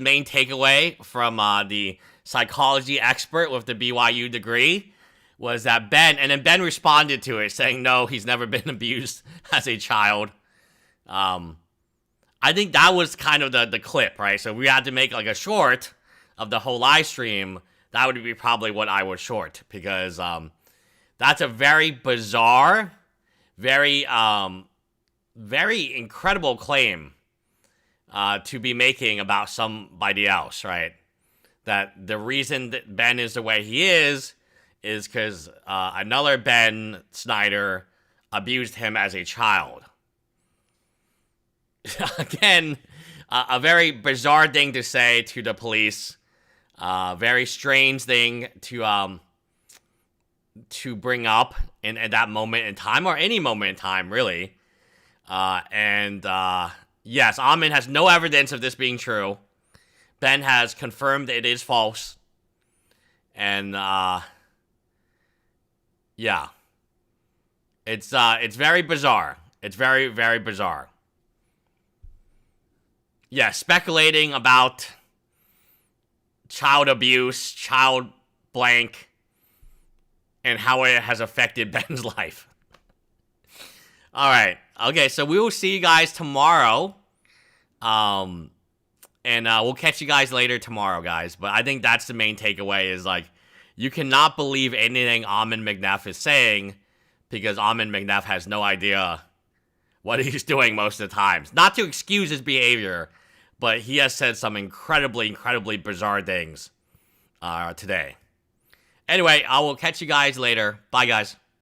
main takeaway from the psychology expert with the BYU degree, was that Ben responded to it saying no, he's never been abused as a child. I think that was kind of the clip, right? So we had to make like a short of the whole live stream. That would be probably what I would short, because that's a very bizarre, very very incredible claim to be making about somebody else, right? That the reason that Ben is the way he is because another Ben Snyder abused him as a child. Again, a very bizarre thing to say to the police. Very strange thing to bring up in that moment in time, or any moment in time, really. Yes, Ammon has no evidence of this being true. Ben has confirmed it is false. And, yeah. It's very bizarre. It's very, very bizarre. Yeah, speculating about child abuse, child blank, and how it has affected Ben's life. All right. Okay, so we will see you guys tomorrow. And we'll catch you guys later tomorrow, guys. But I think that's the main takeaway, is like, you cannot believe anything Ammon McNeff is saying, because Ammon McNeff has no idea what he's doing most of the times. Not to excuse his behavior, but he has said some incredibly, incredibly bizarre things today. Anyway, I will catch you guys later. Bye, guys.